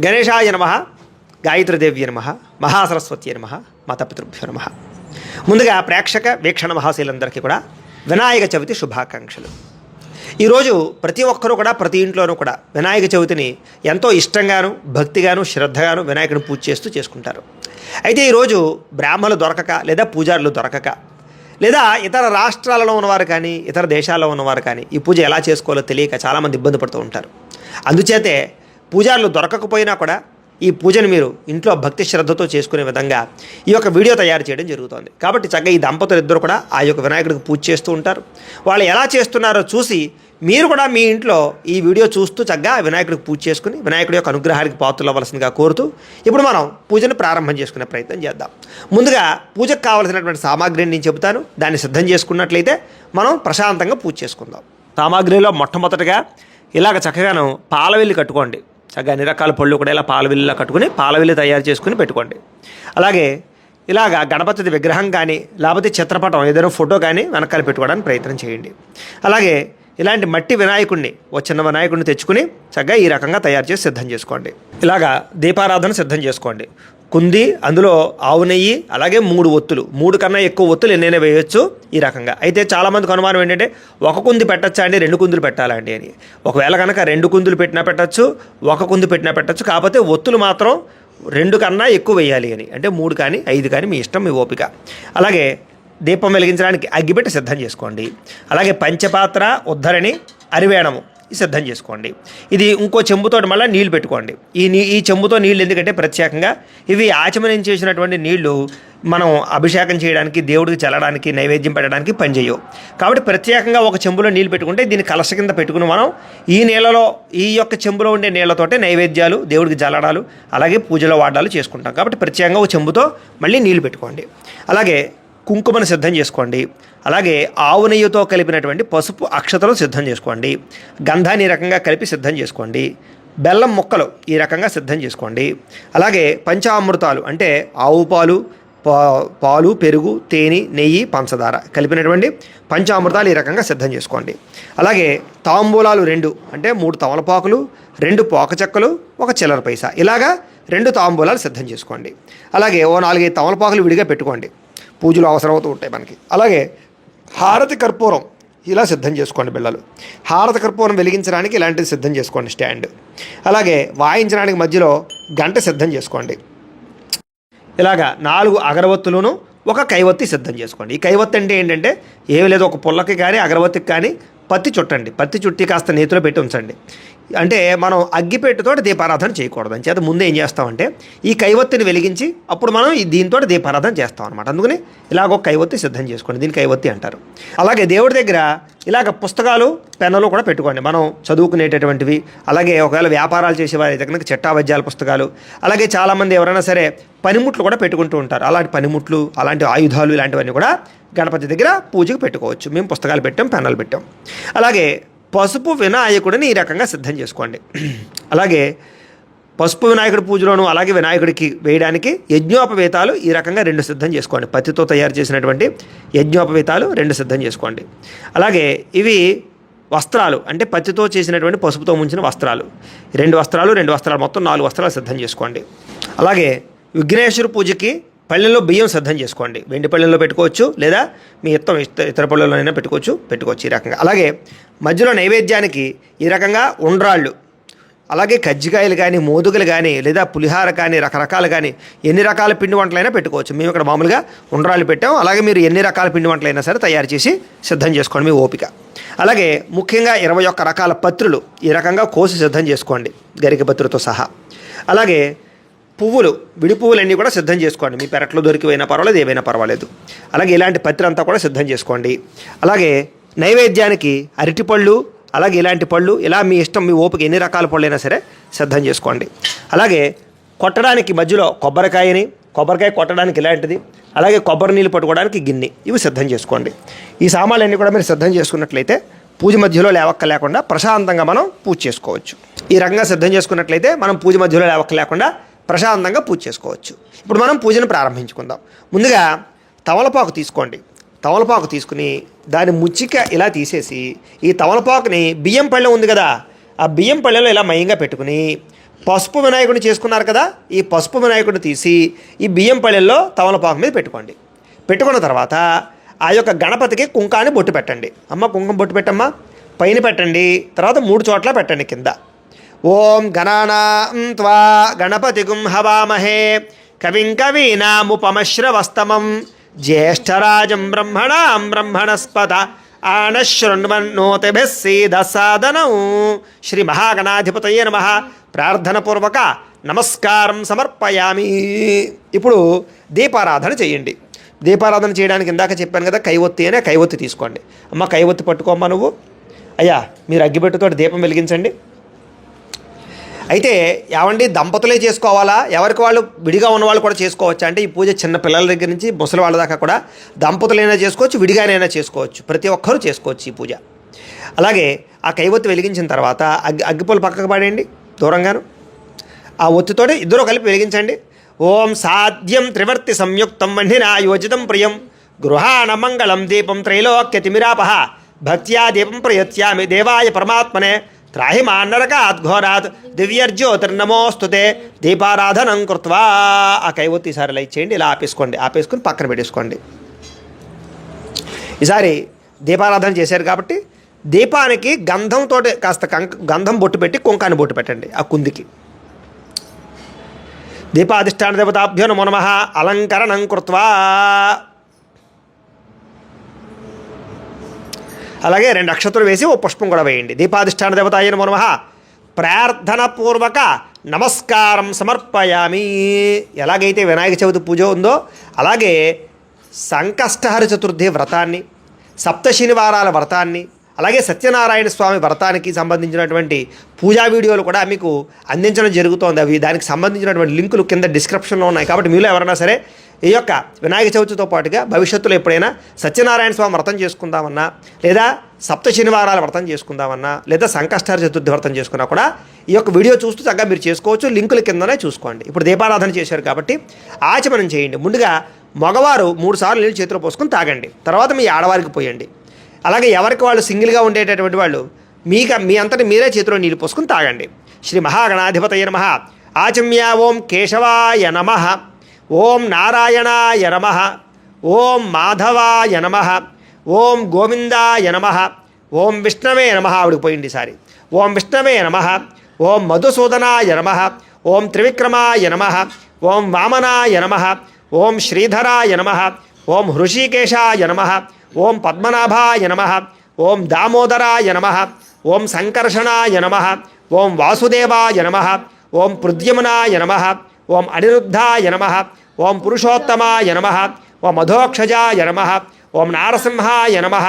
గణేశాయ నమః, గాయత్రీదేవ్య నమః, మహాసరస్వతి నమః, మాతాపితృభ్యో నమః. ముందుగా ప్రేక్షక వీక్షణ మహాశీలందరికీ కూడా వినాయక చవితి శుభాకాంక్షలు. ఈరోజు ప్రతి ఒక్కరూ కూడా ప్రతి ఇంట్లోనూ కూడా వినాయక చవితిని ఎంతో ఇష్టంగాను భక్తిగాను శ్రద్ధగాను వినాయకుడిని పూజ చేస్తూ చేసుకుంటారు. అయితే ఈరోజు బ్రాహ్మణులు దొరకక లేదా పూజారులు దొరకక లేదా ఇతర రాష్ట్రాలలో ఉన్నవారు కానీ ఇతర దేశాల్లో ఉన్నవారు కానీ ఈ పూజ ఎలా చేసుకోవాలో తెలియక చాలామంది ఇబ్బంది పడుతూ ఉంటారు. అందుచేతే పూజారులు దొరకకపోయినా కూడా ఈ పూజను మీరు ఇంట్లో భక్తి శ్రద్ధతో చేసుకునే విధంగా ఈ యొక్క వీడియో తయారు చేయడం జరుగుతుంది. కాబట్టి చక్కగా ఈ దంపతులు ఇద్దరు కూడా ఆ యొక్క వినాయకుడికి పూజ చేస్తూ ఉంటారు. వాళ్ళు ఎలా చేస్తున్నారో చూసి మీరు కూడా మీ ఇంట్లో ఈ వీడియో చూస్తూ చక్కగా వినాయకుడికి పూజ చేసుకుని వినాయకుడి యొక్క అనుగ్రహానికి పాత్రలు అవ్వాల్సిందిగా కోరుతూ ఇప్పుడు మనం పూజను ప్రారంభం చేసుకునే ప్రయత్నం చేద్దాం. ముందుగా పూజకు కావాల్సినటువంటి సామాగ్రిని నేను చెబుతాను. దాన్ని సిద్ధం చేసుకున్నట్లయితే మనం ప్రశాంతంగా పూజ చేసుకుందాం. సామాగ్రిలో మొట్టమొదటిగా ఇలాగ చక్కగాను పాలవెల్లి కట్టుకోండి. చక్కగా అన్ని రకాల పళ్ళు కూడా ఇలా పాలవెల్లిలా కట్టుకుని పాలవెల్లి తయారు చేసుకుని పెట్టుకోండి. అలాగే ఇలాగ గణపతి విగ్రహం కానీ లేకపోతే చిత్రపటం ఏదైనా ఫోటో కానీ వెనకాల పెట్టుకోవడానికి ప్రయత్నం చేయండి. అలాగే ఇలాంటి మట్టి వినాయకుడిని చిన్న వినాయకుడిని తెచ్చుకుని చక్కగా ఈ రకంగా తయారు చేసి సిద్ధం చేసుకోండి. ఇలాగా దీపారాధన సిద్ధం చేసుకోండి. కుంది, అందులో ఆవు నెయ్యి, అలాగే 3 ఒత్తులు, 3 కన్నా ఎక్కువ ఒత్తులు ఎన్నైనా వేయొచ్చు ఈ రకంగా. అయితే చాలామందికి అనుమానం ఏంటంటే ఒక కుంది పెట్టచ్చా అండి 2 కుందులు పెట్టాలండి అని. ఒకవేళ కనుక 2 కుందులు పెట్టినా పెట్టచ్చు, ఒక కుంది పెట్టినా పెట్టచ్చు. కాకపోతే ఒత్తులు మాత్రం 2 కన్నా ఎక్కువ వేయాలి అని. అంటే 3 కానీ 5 కానీ మీ ఇష్టం, మీ ఓపిక. అలాగే దీపం వెలిగించడానికి అగ్గిపెట్టి సిద్ధం చేసుకోండి. అలాగే పంచపాత్ర, ఉద్ధరణి, అరివేణము సిద్ధం చేసుకోండి. ఇది ఇంకో చెంబుతో మళ్ళీ నీళ్లు పెట్టుకోండి. ఈ చెంబుతో నీళ్ళు ఎందుకంటే ప్రత్యేకంగా ఇవి ఆచమనం చేసినటువంటి నీళ్లు మనం అభిషేకం చేయడానికి, దేవుడికి చల్లడానికి, నైవేద్యం పెట్టడానికి పనిచేయవు. కాబట్టి ప్రత్యేకంగా ఒక చెంబులో నీళ్ళు పెట్టుకుంటే దీన్ని కలశ కింద పెట్టుకుని మనం ఈ నీళ్ళలో ఈ యొక్క చెంబులో ఉండే నీళ్లతోటే నైవేద్యాలు, దేవుడికి జల్లడాలు, అలాగే పూజలో వాడాలు చేసుకుంటాం. కాబట్టి ప్రత్యేకంగా ఒక చెంబుతో మళ్ళీ నీళ్లు పెట్టుకోండి. అలాగే కుంకుమను సిద్ధం చేసుకోండి. అలాగే ఆవు నెయ్యితో కలిపినటువంటి పసుపు అక్షతలు సిద్ధం చేసుకోండి. గంధాన్ని ఈ రకంగా కలిపి సిద్ధం చేసుకోండి. బెల్లం ముక్కలు ఈ రకంగా సిద్ధం చేసుకోండి. అలాగే పంచామృతాలు అంటే ఆవు పాలు, పాలు, పెరుగు, తేనె, నెయ్యి, పంచదార కలిపినటువంటి పంచామృతాలు ఈ రకంగా సిద్ధం చేసుకోండి. అలాగే తాంబూలాలు 2 అంటే 3 తమలపాకులు, 2 పోక చెక్కలు, 1 చిల్లర పైసా, ఇలాగా 2 తాంబూలాలు సిద్ధం చేసుకోండి. అలాగే 4-5 తమలపాకులు విడిగా పెట్టుకోండి, పూజలు అవసరమవుతూ ఉంటాయి మనకి. అలాగే హారతి కర్పూరం ఇలా సిద్ధం చేసుకోండి. బిళ్ళలు హారతి కర్పూరం వెలిగించడానికి ఇలాంటిది సిద్ధం చేసుకోండి, స్టాండ్. అలాగే వాయించడానికి మధ్యలో గంట సిద్ధం చేసుకోండి. ఇలాగా 4 అగరవత్తులను 1 కైవత్తి సిద్ధం చేసుకోండి. ఈ కైవత్తి అంటే ఏంటంటే ఏమి లేదు, ఒక పుల్లకి కానీ అగరవత్తికి కానీ పత్తి చుట్టండి. పత్తి చుట్టి కాస్త నేతిలో పెట్టి ఉంచండి. అంటే మనం అగ్గిపెట్టుతో దీపారాధన చేయకూడదు. అని చేత ముందే ఏం చేస్తామంటే ఈ కైవత్తిని వెలిగించి అప్పుడు మనం దీంతో దీపారాధన చేస్తాం అనమాట. అందుకని ఇలాగ ఒక కైవత్తి సిద్ధం చేసుకోండి. దీన్ని కైవత్తి అంటారు. అలాగే దేవుడి దగ్గర ఇలాగ పుస్తకాలు, పెన్నులు కూడా పెట్టుకోండి, మనం చదువుకునేటటువంటివి. అలాగే ఒకవేళ వ్యాపారాలు చేసేవారి దగ్గర చట్టావద్యాల పుస్తకాలు, అలాగే చాలామంది ఎవరైనా సరే పనిముట్లు కూడా పెట్టుకుంటూ ఉంటారు. అలాంటి పనిముట్లు, అలాంటి ఆయుధాలు, ఇలాంటివన్నీ కూడా గణపతి దగ్గర పూజకు పెట్టుకోవచ్చు. మేము పుస్తకాలు పెట్టాం, పెన్నులు పెట్టాం. అలాగే పసుపు వినాయకుడిని ఈ రకంగా సిద్ధం చేసుకోండి. అలాగే పసుపు వినాయకుడి పూజలోను అలాగే వినాయకుడికి వేయడానికి యజ్ఞోపవేతాలు ఈ రకంగా 2 సిద్ధం చేసుకోండి. పత్తితో తయారు చేసినటువంటి యజ్ఞోపవేతాలు 2 సిద్ధం చేసుకోండి. అలాగే ఇవి వస్త్రాలు అంటే పత్తితో చేసినటువంటి పసుపుతో ముంచిన వస్త్రాలు, 2 వస్త్రాలు మొత్తం 4 వస్త్రాలు సిద్ధం చేసుకోండి. అలాగే విఘ్నేశ్వర పూజకి పళ్ళెల్లో బియ్యం సిద్ధం చేసుకోండి. వెండి పళ్ళెల్లో పెట్టుకోవచ్చు, లేదా మీ ఇతర పళ్ళెల్లోనైనా పెట్టుకోవచ్చు ఈ రకంగా. అలాగే మధ్యలో నైవేద్యానికి ఈ రకంగా ఉండ్రాళ్ళు, అలాగే కజ్జికాయలు కానీ, మోదుగులు కానీ, లేదా పులిహార కానీ, రకరకాలు కానీ ఎన్ని రకాల పిండి వంటలైనా పెట్టుకోవచ్చు. మేము ఇక్కడ మామూలుగా ఉండ్రాళ్ళు పెట్టాం. అలాగే మీరు ఎన్ని రకాల పిండి వంటలైనా సరే తయారు చేసి సిద్ధం చేసుకోండి, మీ ఓపిక. అలాగే ముఖ్యంగా 21 రకాల పత్రులు ఈ రకంగా కోసి సిద్ధం చేసుకోండి, గరిక పత్రులతో సహా. అలాగే పువ్వులు, విడి పువ్వులన్నీ కూడా సిద్ధం చేసుకోండి. మీ పెరట్లో దొరికిపోయినా పర్వాలేదు, ఏవైనా పర్వాలేదు. అలాగే ఇలాంటి పత్రి అంతా కూడా సిద్ధం చేసుకోండి. అలాగే నైవేద్యానికి అరటిపళ్ళు, అలాగే ఇలాంటి పళ్ళు, ఇలా మీ ఇష్టం, మీ ఓపిక ఎన్ని రకాల పళ్ళు అయినా సరే సిద్ధం చేసుకోండి. అలాగే కొట్టడానికి మధ్యలో కొబ్బరికాయ కొట్టడానికి ఇలాంటిది, అలాగే కొబ్బరి నీళ్ళు పట్టుకోవడానికి గిన్నె, ఇవి సిద్ధం చేసుకోండి. ఈ సామాన్లన్నీ కూడా మీరు సిద్ధం చేసుకున్నట్లయితే పూజ మధ్యలో లేవక్క లేకుండా ప్రశాంతంగా మనం పూజ చేసుకోవచ్చు. ఈ రకంగా సిద్ధం చేసుకున్నట్లయితే మనం పూజ మధ్యలో లేవక్క లేకుండా ప్రశాంతంగా పూజ చేసుకోవచ్చు. ఇప్పుడు మనం పూజను ప్రారంభించుకుందాం. ముందుగా తమలపాకు తీసుకోండి. తమలపాకు తీసుకుని దాని ముచ్చిక ఇలా తీసేసి ఈ తమలపాకుని బియ్యం పళ్ళెం ఉంది కదా, ఆ బియ్యం పళ్ళెంలో ఇలా మయంగా పెట్టుకుని పసుపు వినాయకుడిని చేసుకున్నారు కదా, ఈ పసుపు వినాయకుడిని తీసి ఈ బియ్యం పళ్ళెల్లో తమలపాకు మీద పెట్టుకోండి. పెట్టుకున్న తర్వాత ఆ యొక్క గణపతికి కుంకాన్ని బొట్టు పెట్టండి. అమ్మ కుంకుమ బొట్టు పెట్టమ్మా, పైన పెట్టండి, తర్వాత 3 చోట్ల పెట్టండి కింద. ఓం గణానాం త్వా గణపతిగుం హవామహే కవిం కవీనాముపమశ్రవస్తమం జ్యేష్ఠరాజం బ్రహ్మణాం బ్రహ్మణస్పత ఆనశృణ్వన్నోతిభిः సీదసాదనం. శ్రీ మహాగణాధిపతయే నమః. ప్రార్థనపూర్వక నమస్కారం సమర్పయామి. ఇప్పుడు దీపారాధన చేయండి. దీపారాధన చేయడానికి ఇందాక చెప్పాను కదా, కైవొత్తి అనే కైవొత్తి తీసుకోండి. అమ్మ కైవొత్తి పట్టుకోమ్మా నువ్వు. అయ్యా మీరు అగ్గిపెట్టుతో దీపం వెలిగించండి. అయితే ఏమండి దంపతులే చేసుకోవాలా, ఎవరికి వాళ్ళు విడిగా ఉన్నవాళ్ళు కూడా చేసుకోవచ్చా అంటే, ఈ పూజ చిన్న పిల్లల దగ్గర నుంచి ముసలి వాళ్ళ దాకా కూడా దంపతులైనా చేసుకోవచ్చు, విడిగానైనా చేసుకోవచ్చు. ప్రతి ఒక్కరూ చేసుకోవచ్చు ఈ పూజ. అలాగే ఆ కైవొత్తి వెలిగించిన తర్వాత అగ్గిపుల్ల పక్కకు పడేయండి దూరంగాను. ఆ ఒత్తితోటి ఇద్దరు కలిపి వెలిగించండి. ఓం సాధ్యం త్రివర్తి సంయుక్తం వహ్నినా యోజితం ప్రియం గృహాణ మంగళం దీపం త్రైలోక్యతిమిరాపహ భక్త్యా దీపం ప్రయత్యామి దేవాయ పరమాత్మనే త్రాహి మాన్నరకాత్ ఘోరాత్ దివ్యర్జ్యోతిర్నమోస్తుతే దీపారాధనం కృత్వా. ఆ కైవొత్తి ఈసారి లైట్ చేయండి. ఇలా ఆపేసుకోండి, ఆపేసుకుని పక్కన పెట్టేసుకోండి. ఈసారి దీపారాధన చేశారు కాబట్టి దీపానికి గంధంతో కాస్త గంధం బొట్టు పెట్టి కుంకాన్ని బొట్టు పెట్టండి ఆ కుందికి. దీపాధిష్టాన దేవతాభ్యో నమో నమః. అలంకరణం కృత్వా. అలాగే 2 అక్షతలు వేసి ఓ పుష్పం కూడా వేయండి. దీపాధిష్టాన దేవతాయ నమో నమః. ప్రార్థనపూర్వక నమస్కారం సమర్పయామి. ఎలాగైతే వినాయక చవితి పూజ ఉందో అలాగే సంకష్టహర చతుర్థి వ్రతాన్ని, సప్త శనివారాల వ్రతాన్ని, అలాగే సత్యనారాయణ స్వామి వ్రతానికి సంబంధించినటువంటి పూజా వీడియోలు కూడా మీకు అందించడం జరుగుతోంది. అవి దానికి సంబంధించినటువంటి లింకులు కింద డిస్క్రిప్షన్లో ఉన్నాయి. కాబట్టి మీలో ఎవరైనా సరే ఈ యొక్క వినాయక చవితితో పాటుగా భవిష్యత్తులో ఎప్పుడైనా సత్యనారాయణ స్వామి వ్రతం చేసుకుందామన్నా, లేదా సప్త శనివారాల వ్రతం చేసుకుందామన్నా, లేదా సంకష్టహర చతుర్థి వ్రతం చేసుకున్నా కూడా ఈ యొక్క వీడియో చూస్తూ చక్కగా మీరు చేసుకోవచ్చు. లింకుల కిందనే చూసుకోండి. ఇప్పుడు దీపారాధన చేశారు కాబట్టి ఆచమనం చేయండి. ముందుగా మగవారు 3 సార్లు నీళ్ళు చేతిలో పోసుకొని తాగండి. తర్వాత మీ ఆడవారికి పోయండి. అలాగే ఎవరికి వాళ్ళు సింగిల్గా ఉండేటటువంటి వాళ్ళు మీ అంతటి మీరే చేతిలో నీళ్ళు పోసుకొని తాగండి. శ్రీ మహాగణాధిపతయ నమః. ఆచమ్య ఓం కేశవాయ నమః, ఓం నారాయణాయ నమః, ఓం మాధవాయ నమః, ఓం గోవిందాయ నమః, ఓం విష్ణవే నమః. ఆవిడికి పోయింది ఈసారి. ఓం విష్ణవే నమః, ఓం మధుసూదనాయ నమః, ఓం త్రివిక్రమాయ నమః, ఓం వామనాయ నమః, ఓం శ్రీధరాయ నమః, ఓం హృషికేశాయ నమః, ఓం పద్మనాభాయ నమః, ఓం దామోదరాయ నమః, ఓం సంకర్షణాయ నమః, ఓం వాసుదేవాయ నమః, ఓం పృద్యమునాయ నమః, ఓం అనిరుద్ధాయ నమః, ఓం పురుషోత్తమాయ నమః, ఓం మధోక్షజాయ నమః, ఓం నారసింహాయ నమః,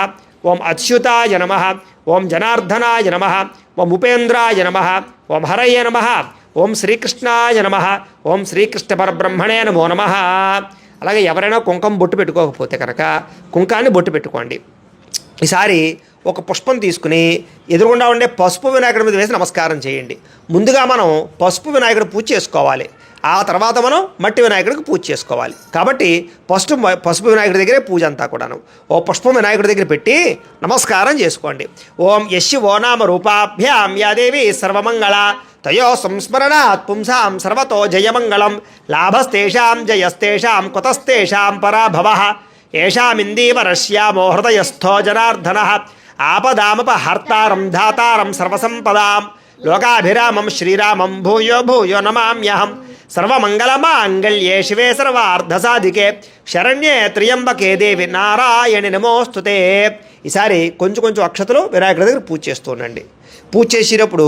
ఓం అచ్యుతాయ నమః, ఓం జనార్దనాయ నమః, ఓం ఉపేంద్రాయ నమః, ఓం హరయే నమః, ఓం శ్రీకృష్ణాయ నమః, ఓం శ్రీకృష్ణ పరబ్రహ్మణే నమో నమః. అలాగే ఎవరైనా కుంకుమ బొట్టు పెట్టుకోకపోతే కనుక కుంకాన్ని బొట్టు పెట్టుకోండి. ఈసారి ఒక పుష్పం తీసుకుని ఎదురుగుండా ఉండే పసుపు వినాయకుడి మీద వేసి నమస్కారం చేయండి. ముందుగా మనం పసుపు వినాయకుడు పూజ చేసుకోవాలి, ఆ తర్వాత మనం మట్టి వినాయకుడికి పూజ చేసుకోవాలి. కాబట్టి పసుపు వినాయకుడి దగ్గరే పూజ అంతా కూడాను ఓ పుష్పం వినాయకుడి దగ్గర పెట్టి నమస్కారం చేసుకోండి. ఓం యశివో నామ రూపాభ్యాం యాదేవి సర్వమంగళ తయో సంస్మరణాత్ పుంసాం సర్వతో జయమంగళం లాభస్తేషాం జయస్తేషాం కుతస్తేషాం పరాభవః ఏషామిందీవరశ్యామో హృదయస్థో జనార్దనః ఆపదామపహర్తారం ధాతారం సర్వసంపదాం లోకాభిరామం శ్రీరామం భూయో భూయో నమామ్యహం సర్వమంగళమాంగళ్యే శివే సర్వార్ధసాధికే శరణ్యే త్ర్యంబకే దేవి నారాయణి నమోస్తుతే. ఈసారి కొంచెం అక్షతలు వినాయకుడి దగ్గర పూజ చేస్తూ ఉండండి. పూజ చేసేటప్పుడు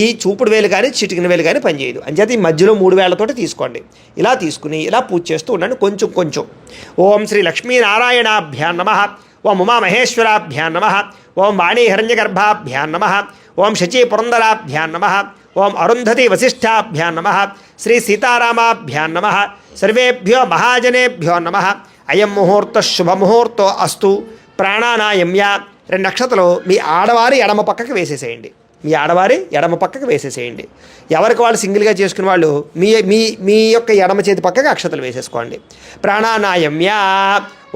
ఈ చూపుడు వేలు కానీ చిటికిన వేలు కానీ పనిచేయదు. అంచేత ఈ మధ్యలో 3 వేళ్లతోటి తీసుకోండి. ఇలా తీసుకుని ఇలా పూజ చేస్తూ ఉండండి కొంచెం. ఓం శ్రీ లక్ష్మీనారాయణాభ్యాం నమః, ఓం ఉమామహేశ్వరాభ్యాం నమః, ఓం వాణీ హిరణ్యగర్భాభ్యాం నమః, ఓం శచీ పురందరాభ్యాం నమః, ఓం అరుంధతి వశిష్ఠాభ్యాం నమః, శ్రీ సీతారామాభ్యాం నమః, సర్వేభ్యో మహాజనేభ్యో నమః. అయం ముహూర్త శుభముహూర్తో అస్తు. ప్రాణానాయమ్య. 2 నక్షత్రాలు మీ ఆడవారి ఎడమ పక్కకి వేసేసేయండి. ఎవరికి వాళ్ళు సింగిల్గా చేసుకునే వాళ్ళు మీ యొక్క ఎడమ చేతి పక్కకి అక్షతలు వేసేసుకోండి. ప్రాణానాయమ్య.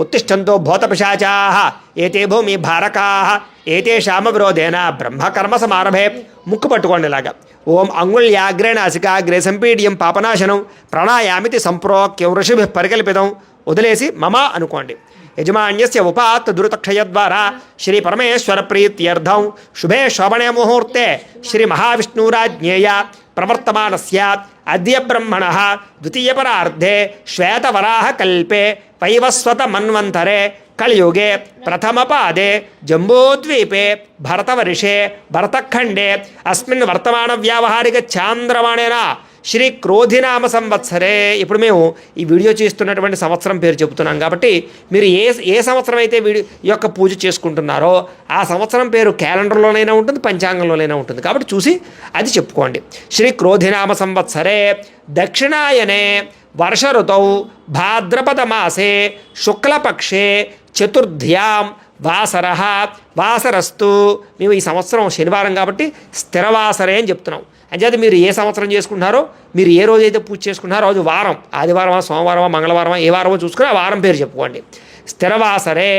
ఉత్తిష్టంతో భూతపిశాచాః ఏతే భూమి భారకాః ఏతేషామ విరోధేన బ్రహ్మకర్మ సమారభే. ముక్కు పట్టుకోండి ఇలాగా. ఓం అంగుళ్యాగ్రేణ అసికాగ్రే సంపీడ్యం పాపనాశనం ప్రాణాయామితి సంప్రోక్యం ఋషిభి పరికల్పితం. వదిలేసి మమ అనుకోండి. యజమాన్యస్య ఉపాత్ దురితక్షయ ద్వారా శ్రీ పరమేశ్వర ప్రీత్యర్థం శుభే శోభనే ముహూర్తే శ్రీ మహావిష్ణురాజ్ఞేయ ప్రవర్తమానస్య అద్య బ్రహ్మణః ద్వితీయపరార్ధే శ్వేతవరాహ కల్పే వైవస్వత మన్వంతరే కలియుగే ప్రథమపాదే జంబూద్వీపే భరతవర్షే భరతఖండే అస్మిన్ వర్తమాన వ్యావహారిక చాంద్రమాణేన శ్రీ క్రోధినామ సంవత్సరే. ఇప్పుడు మేము ఈ వీడియో చేస్తున్నటువంటి సంవత్సరం పేరు చెబుతున్నాం కాబట్టి మీరు ఏ సంవత్సరం అయితే ఈ యొక్క పూజ చేసుకుంటున్నారో ఆ సంవత్సరం పేరు క్యాలెండర్లోనైనా ఉంటుంది, పంచాంగంలోనైనా ఉంటుంది. కాబట్టి చూసి అది చెప్పుకోండి. శ్రీ క్రోధినామ సంవత్సరే దక్షిణాయనే వర్ష ఋతౌ భాద్రపద మాసే శుక్లపక్షే చతుర్థ్యాం వాసరస్తు. మేము ఈ సంవత్సరం శనివారం కాబట్టి స్థిరవాసరే అని చెప్తున్నాం. అంచేత మీరు ఏ సంవత్సరం చేసుకుంటున్నారో, మీరు ఏ రోజైతే పూజ చేసుకుంటున్నారో రోజు వారం, ఆదివారమా సోమవారమా మంగళవారమా ఏ వారమో చూసుకుని ఆ వారం పేరు చెప్పుకోండి. స్థిరవాసరే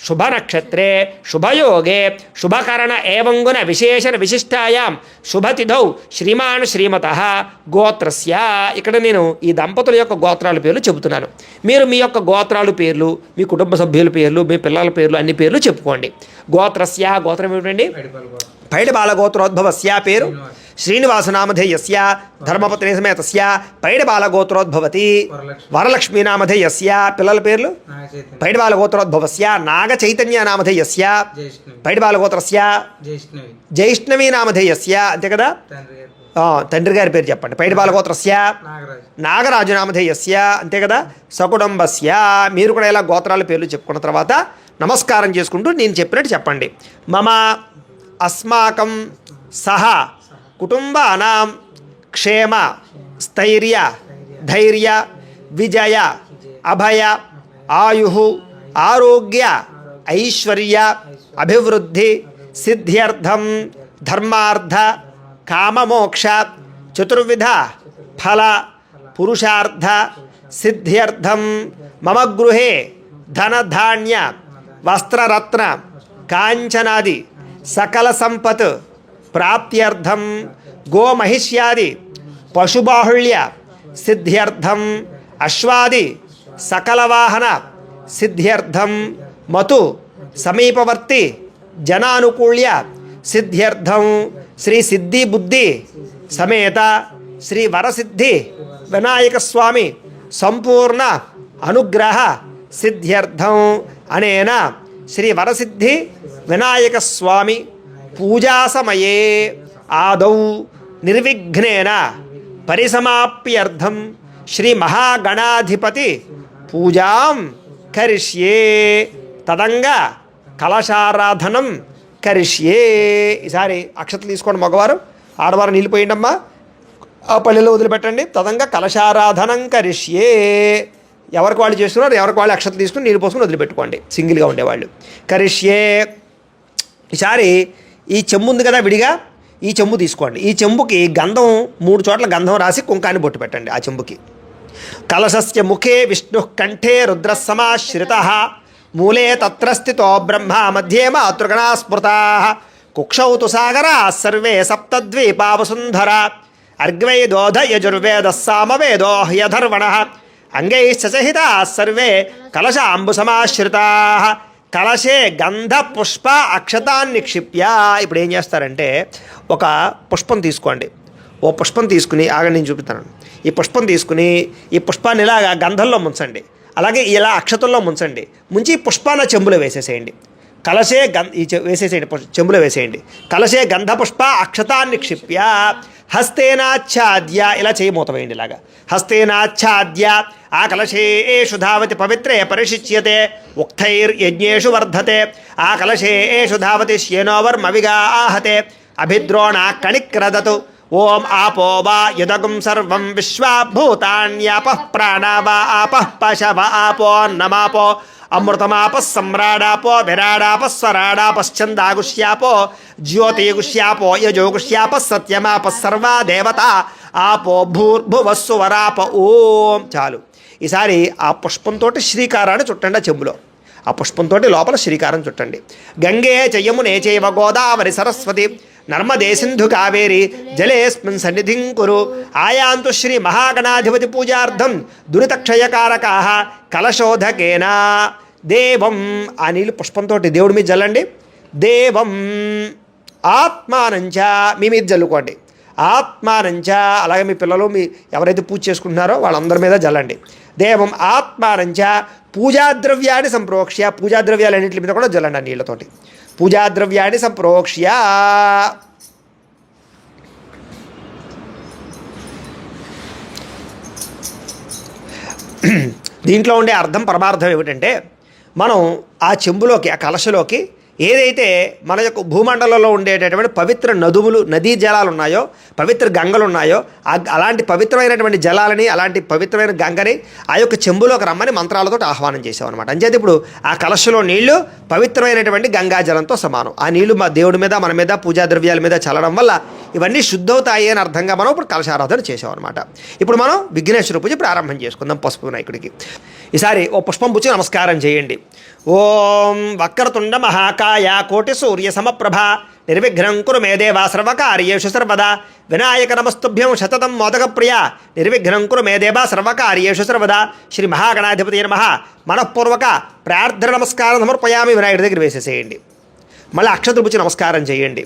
శుభ నక్షత్రే శుభయోగే శుభకరణ ఏవంగుణ విశేషణ విశిష్టాయాం శుభతిథౌ శ్రీమాన్ శ్రీమతః గోత్రస్య. ఇక్కడ నేను ఈ దంపతుల యొక్క గోత్రాల పేర్లు చెబుతున్నాను. మీరు మీ యొక్క గోత్రాల పేర్లు, మీ కుటుంబ సభ్యుల పేర్లు, మీ పిల్లల పేర్లు అన్ని పేర్లు చెప్పుకోండి. గోత్రస్య గోత్రం ఏమిటండి? పైడి బాలగోత్రోద్భవస్య పేరు శ్రీనివాసనామధేయస్య ధర్మపత్ని సమేతస్య పైడి బాలగోత్రోద్భవతి. వరలక్ష్మీ నామధేయస్య పిల్లల పేర్లు పైడి బాలగోత్రోద్భవస్య నాగ చైతన్య నామధేయస్య పైడి బాలగోత్రస్య జైష్ణవీ నామధేయస్య. అంతే కదా? తండ్రి గారి పేరు చెప్పండి. పైడి బాలగోత్రస్య నాగరాజు నామధేయస్య. అంతే కదా? సకుటుంబస్య. మీరు కూడా ఇలా గోత్రాల పేర్లు చెప్పుకున్న తర్వాత నమస్కారం చేసుకుంటూ నేను చెప్పినట్టు చెప్పండి. మమ అస్మాకం సహ కుటుంబానాం క్షేమ స్థైర్య ధైర్య విజయ అభయ ఆయు ఆరోగ్య ఐశ్వర్య అభివృద్ధి సిద్ధ్యర్థం ధర్మార్థ కామమోక్ష చతుర్విధ ఫల పురుషార్థ సిద్ధ్యర్థం మమ గృహే ధనధాన్య వస్త్రరత్న కాంచనాది సకల సంపత్ ప్రాప్త్యర్థం గోమహిష్యాది పశుబాహుళ్య సిద్ధ్యర్థం అశ్వాది సకలవాహన సిద్ధ్యర్థం మతు సమీపవర్తి జనానుకూల్య సిద్ధ్యర్థం శ్రీ సిద్ధి బుద్ధి సమేత శ్రీ వరసిద్ధి వినాయక స్వామి సంపూర్ణ అనుగ్రహ సిద్ధ్యర్థం అనేన శ్రీ వరసిద్ధి వినాయక స్వామి పూజా సమయే ఆదౌ నిర్విఘ్నేన పరిసమాప్యర్థం శ్రీ మహాగణాధిపతి పూజాం కరిష్యే తదంగా కలశారాధనం కరిష్యే. ఈసారి అక్షతలు తీసుకోండి మగవారు, ఆడవారు నీళ్ళు పోయిండమ్మా, ఆ పల్లెలో వదిలిపెట్టండి. తదంగా కలశారాధనం కరిష్యే. ఎవరికి వాళ్ళు చేస్తున్నారు, ఎవరికి వాళ్ళు అక్షతలు తీసుకుని నీళ్ళు పోసుకుని వదిలిపెట్టుకోండి సింగిల్గా ఉండేవాళ్ళు. కరిష్యే. ఈసారి ఈ చెంబు ఉంది కదా విడిగా, ఈ చెంబు తీసుకోండి. ఈ చెంబుకి గంధం 3 చోట్ల గంధం రాసి కుంకాన్ని బొట్టు పెట్టండి ఆ చెంబుకి. కలశస్య ముఖే విష్ణు కంఠే రుద్ర సమాశ్రిత మూలే తత్ర స్థితో బ్రహ్మ మధ్యే మాతృగణా స్మృతా కుక్షౌ తు సాగరా సర్వే సప్తద్వీపావసుంధర అర్గ్వేదోధ యజుర్వేద సామవేదో హ్యధర్వణ అంగైశ్చ సహితా సర్వే కలశాంబు సమాశ్రితా కలశే గంధ పుష్ప అక్షతాన్ని నిక్షిప్య. ఇప్పుడు ఏం చేస్తారంటే ఒక పుష్పం తీసుకోండి. ఓ పుష్పం తీసుకుని ఆగండి నేను చూపిస్తాను. ఈ పుష్పం తీసుకుని ఈ పుష్పాన్ని ఇలాగా గంధంలో ముంచండి, అలాగే ఇలా అక్షతుల్లో ముంచండి. ముంచి పుష్పాన్ని చెంబులో వేసేసేయండి. కలశే వేసేసేయండి, చెంబులో వేసేయండి. కలశే గంధ పుష్ప అక్షతాన్ని నిక్షిప్య హస్తేనాచ్ఛాద్య ఇలా చేయి మూత వేయండి. ఇలాగా హస్తేనాచ్ఛాద్య ఆ కలశేషు ధావతి పవిత్రే పరిశిచ్యతే ఉక్తైర్యజ్ఞేషు వర్ధతే ఆ కలశేషు ధావతి శ్యేనోవర్మవిగా ఆహతే అభిద్రోణ కణిక్రదతు ఓం ఆపో వా యుదగుం సర్వం విశ్వాభూతాన్యాపః ప్రాణా వా ఆపః పశవ ఆపోన్నమాపో అమృతమాపः సమ్రాడాపో విరాడాపः స్వరాడాపశ్చందాగుష్యాపో జ్యోతిగుష్యాపో యజోగుష్యాపः సత్యమాపः సర్వా దేవత ఆపో భూర్భువస్సు వరాప ఓం. చాలు. ఈసారి ఆ పుష్పంతో శ్రీకారాన్ని చుట్టండి చెంబులో. ఆ పుష్పంతో లోపల శ్రీకారం చుట్టండి. గంగే చయమునే చైవ గోదావరి సరస్వతి నర్మదే సింధు కావేరి జలేస్మిన్ సన్నిధిం కురు ఆయాంతు శ్రీ మహాగణాధిపతి పూజార్థం దురితక్షయకారకా కలశోధకేన దేవం. ఆ నీళ్ళు పుష్పంతో దేవుడి మీద జల్లండి. దేవం ఆత్మానంచ మీ మీద జల్లుకోండి. ఆత్మానంచ అలాగే మీ పిల్లలు మీ ఎవరైతే పూజ చేసుకుంటున్నారో వాళ్ళందరి మీద జల్లండి. దేవం ఆత్మానంచ పూజాద్రవ్యాన్ని సంప్రోక్ష్య పూజాద్రవ్యాలన్నింటి మీద కూడా జల్లండి ఆ నీళ్ళతోటి. పూజాద్రవ్యాన్ని సంప్రోక్ష్య దీంట్లో ఉండే అర్థం పరమార్థం ఏమిటంటే మనం ఆ చెంబులోకి ఆ కలశలోకి ఏదైతే మన యొక్క భూమండలంలో ఉండేటటువంటి పవిత్ర నదువులు నదీ జలాలు ఉన్నాయో పవిత్ర గంగలు ఉన్నాయో అలాంటి పవిత్రమైనటువంటి జలాలని అలాంటి పవిత్రమైన గంగని ఆ యొక్క చెంబులోకి రమ్మని మంత్రాలతో ఆహ్వానం చేసామన్నమాట. అంచేది ఇప్పుడు ఆ కలశలో నీళ్లు పవిత్రమైనటువంటి గంగా జలంతో సమానం. ఆ నీళ్లు మా దేవుడి మీద మన మీద పూజా ద్రవ్యాల మీద చల్లడం వల్ల ఇవన్నీ శుద్ధవుతాయి అని అర్థంగా మనం ఇప్పుడు కలశారాధన చేసామన్నమాట. ఇప్పుడు మనం విఘ్నేశ్వర పూజ ప్రారంభం చేసుకుందాం పసుపు వినాయకుడికి. ఈసారి ఓ పుష్పం పుచ్చి నమస్కారం చేయండి. ఓం వక్రతుండ మహాకాయ కోటి సూర్య సమప్రభ నిర్విఘ్నం కురు మే దేవా సర్వకార్యేషు సర్వదా వినాయక నమస్తుభ్యం శతతం మోదక ప్రియ నిర్విఘ్నం కురు మే దేవా సర్వకార్యేషు సర్వదా శ్రీ మహాగణాధిపతి నమః మనఃపూర్వక ప్రార్థన నమస్కారం సమర్పయామి. వినాయకుడి దగ్గర వేసేసేయండి. మళ్ళీ అక్షతలు పుచ్చి నమస్కారం చేయండి.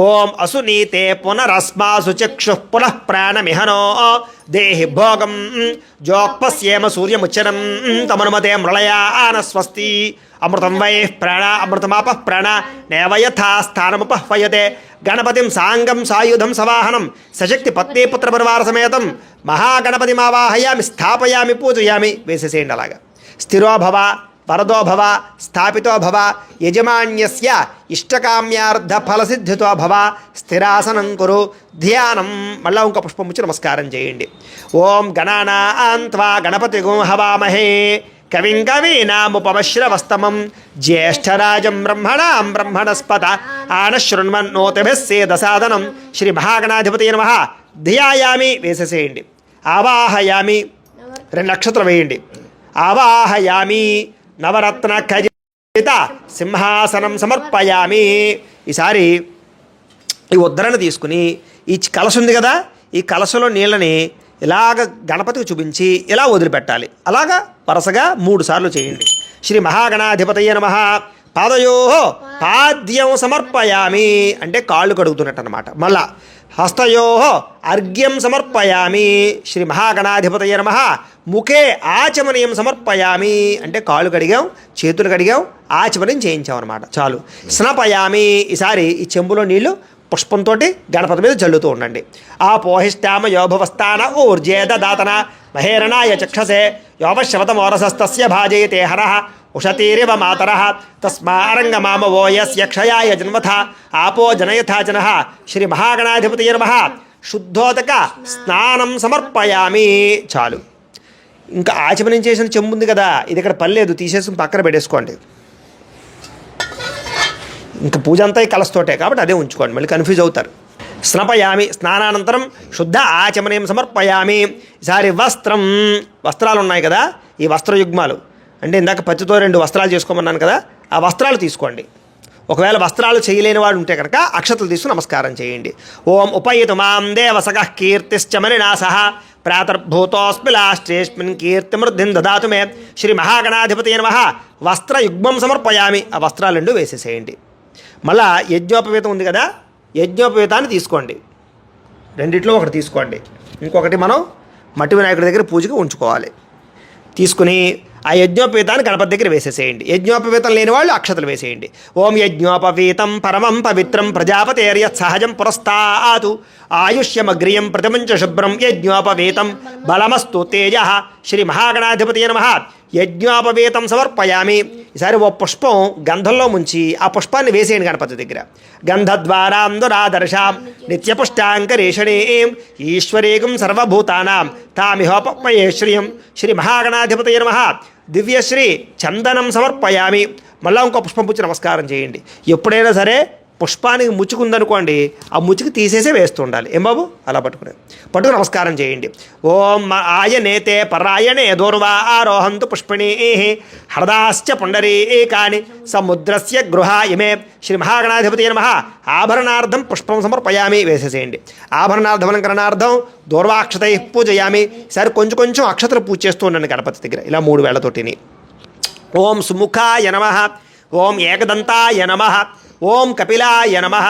ఓం అసునీతే పునరస్మాసు చక్షు పునః ప్రాణమిహనో దేహి భోగం జోక్పస్యేమ సూర్యముచ్చనం తమనుమతే మృళయాన స్వస్తి అమృతం వై ప్రాణ అమృతమాప ప్రాణ నేవ యథా స్థానముపహ్వయతే గణపతిం సాంగం సాయుధం సవాహనం సశక్తి పత్నీపుత్ర పరివార సమేతం మహాగణపతి మావాహయామి స్థాపయామి పూజయామి. వేసేసేయండి. అలాగా స్థిరో భవ వరదో భవ స్థాపితో భవ యజమాన్యస్య ఇష్టకామ్యార్థ ఫలసిద్ధితో భవ స్థిరాసనం కురు ధ్యానం. మళ్ళా ఇంకో పుష్పం ముచ్చి నమస్కారం చేయండి. ఓం గణానాం త్వా గణపతిగుం హవామహే కవిం కవీనాముపమశ్రవస్తమం జ్యేష్ఠరాజం బ్రహ్మణాం బ్రహ్మణస్పత ఆనశృణ్వన్నోతిభిः సేదసాదనం శ్రీ మహాగణాధిపతి నమః ధ్యాయామి. వేసేసేయండి. ఆవాహయామి 2 నక్షత్రం వేయండి. ఆవాహయామి నవరత్న ఖచిత సింహాసనం సమర్పయామి. ఈసారి ఈ ఉద్ధరణ తీసుకుని ఈ కలశ ఉంది కదా ఈ కలశలో నీళ్ళని ఇలాగ గణపతికి చూపించి ఇలా వదిలిపెట్టాలి. అలాగా వరుసగా 3 సార్లు చేయండి. శ్రీ మహాగణాధిపతయే నమః పాదయో పాద్యం సమర్పయామి అంటే కాళ్ళు కడుగుతున్నట్టు అనమాట. మళ్ళా హస్తయో అర్ఘ్యం సమర్పయామి శ్రీ మహాగణాధిపతయే నమః ముఖే ఆచమనీయం సమర్పయామి అంటే కాళ్ళు కడిగాం చేతులు కడిగాం ఆచమనం చేయించాం అనమాట. చాలు. స్నపయామి ఈసారి ఈ చెంబులో నీళ్లు పుష్పంతో గణపతి మీద చల్లుతూ ఉండండి. ఆ పోహిష్టామ యోభవస్థాన ఊర్జేదాతన మహేరణాయ చక్షసే యోపశవతమోరసస్తస్య భాజయతే హరః ఉషతీరివ మాతరః తస్మారంగమామవో యస్య క్షయాయ జన్మథ ఆపో జనయథా జనః శ్రీ మహాగణాధిపతయే నమః శుద్ధోదక స్నానం సమర్పయామి. చాలు. ఇంకా ఆచమనం చేసిన చెంబు ఉంది కదా ఇది ఇక్కడ పర్లేదు తీసేసి పక్కన పెట్టేసుకోండి. ఇంకా పూజ అంతా ఈ కలస్తోటే కాబట్టి అదే ఉంచుకోండి మళ్ళీ కన్ఫ్యూజ్ అవుతారు. స్నపయామి స్నానానంతరం శుద్ధ ఆచమనీయం సమర్పయామి. ఈసారి వస్త్రాలు ఉన్నాయి కదా ఈ వస్త్రయుగ్మాలు అంటే ఇందాక పచ్చితో 2 వస్త్రాలు చేసుకోమన్నాను కదా ఆ వస్త్రాలు తీసుకోండి. ఒకవేళ వస్త్రాలు చేయలేని వాడు ఉంటే కనుక అక్షతలు తీసుకుని నమస్కారం చేయండి. ఓం ఉపయితు మాం దేవసగః కీర్తిశ్చమనినాసః ప్రాతర్భూతోస్మి లాస్టేస్మిన్ కీర్తిమృద్ధిం దదాతు మే శ్రీ మహాగణాధిపతయే నమః వస్త్రయుగ్మం సమర్పయామి. ఆ వస్త్రాలు 2 వేసేసేయండి. మళ్ళా యజ్ఞోపవీతం ఉంది కదా యజ్ఞోపవీతాన్ని తీసుకోండి. 2 ఒకటి తీసుకోండి. ఇంకొకటి మనం మట్టి వినాయకుడి దగ్గర పూజకి ఉంచుకోవాలి. తీసుకుని ఆ యజ్ఞోపవీతాన్ని గణపతి దగ్గర వేసేసేయండి. యజ్ఞోపవీతం లేని వాళ్ళు అక్షతలు వేసేయండి. ఓం యజ్ఞోపవీతం పరమం పవిత్రం ప్రజాపతేర్యత్ సహజం పురస్తాతు ఆయుష్యమగ్రియం ప్రతిమంచ శుభ్రం యజ్ఞోపవీతం బలమస్తు తేజ శ్రీ మహాగణాధిపతయే నమః యజ్ఞోపవీతం సమర్పయామి. ఈసారి ఓ పుష్పం గంధంలో ముంచి ఆ పుష్పాన్ని వేసేయండి గణపతి దగ్గర. గంధద్వారాందురాదర్శాం నిత్యపుష్టాంకరేషణీం ఈశ్వరీకం సర్వభూతానాం తామిహోపమయే శ్రియం శ్రీ మహాగణాధిపతయే నమః దివ్యశ్రీ చందనం సమర్పయామి. మళ్ళా ఇంకో పుష్పం పుచ్చి నమస్కారం చేయండి. ఎప్పుడైనా సరే పుష్పానికి ముచ్చుకుందనుకోండి, ఆ ముచ్చుకు తీసేసే వేస్తూ ఉండాలి. ఏం బాబు, అలా పట్టుకుని నమస్కారం చేయండి. ఓం ఆయనేతే పరాయణే దూర్వా ఆరోహంతు పుష్పిణీ హృదాశ్చ పుండరీకాని సముద్రస్య గృహ ఇమే శ్రీ మహాగణాధిపతి నమః ఆభరణార్థం పుష్పం సమర్పయామి వేసేసేయండి. ఆభరణార్థమలంకరణార్థం దూర్వాక్షతై పూజయామి. సరే కొంచెం అక్షతలు పూజ చేస్తూ ఉండండి గణపతి దగ్గర, ఇలా 3 వేళ్లతోటిని. ఓం సుముఖాయ నమః, ఓం ఏకదంతాయ నమః, ఓం కపిలాయ నమః,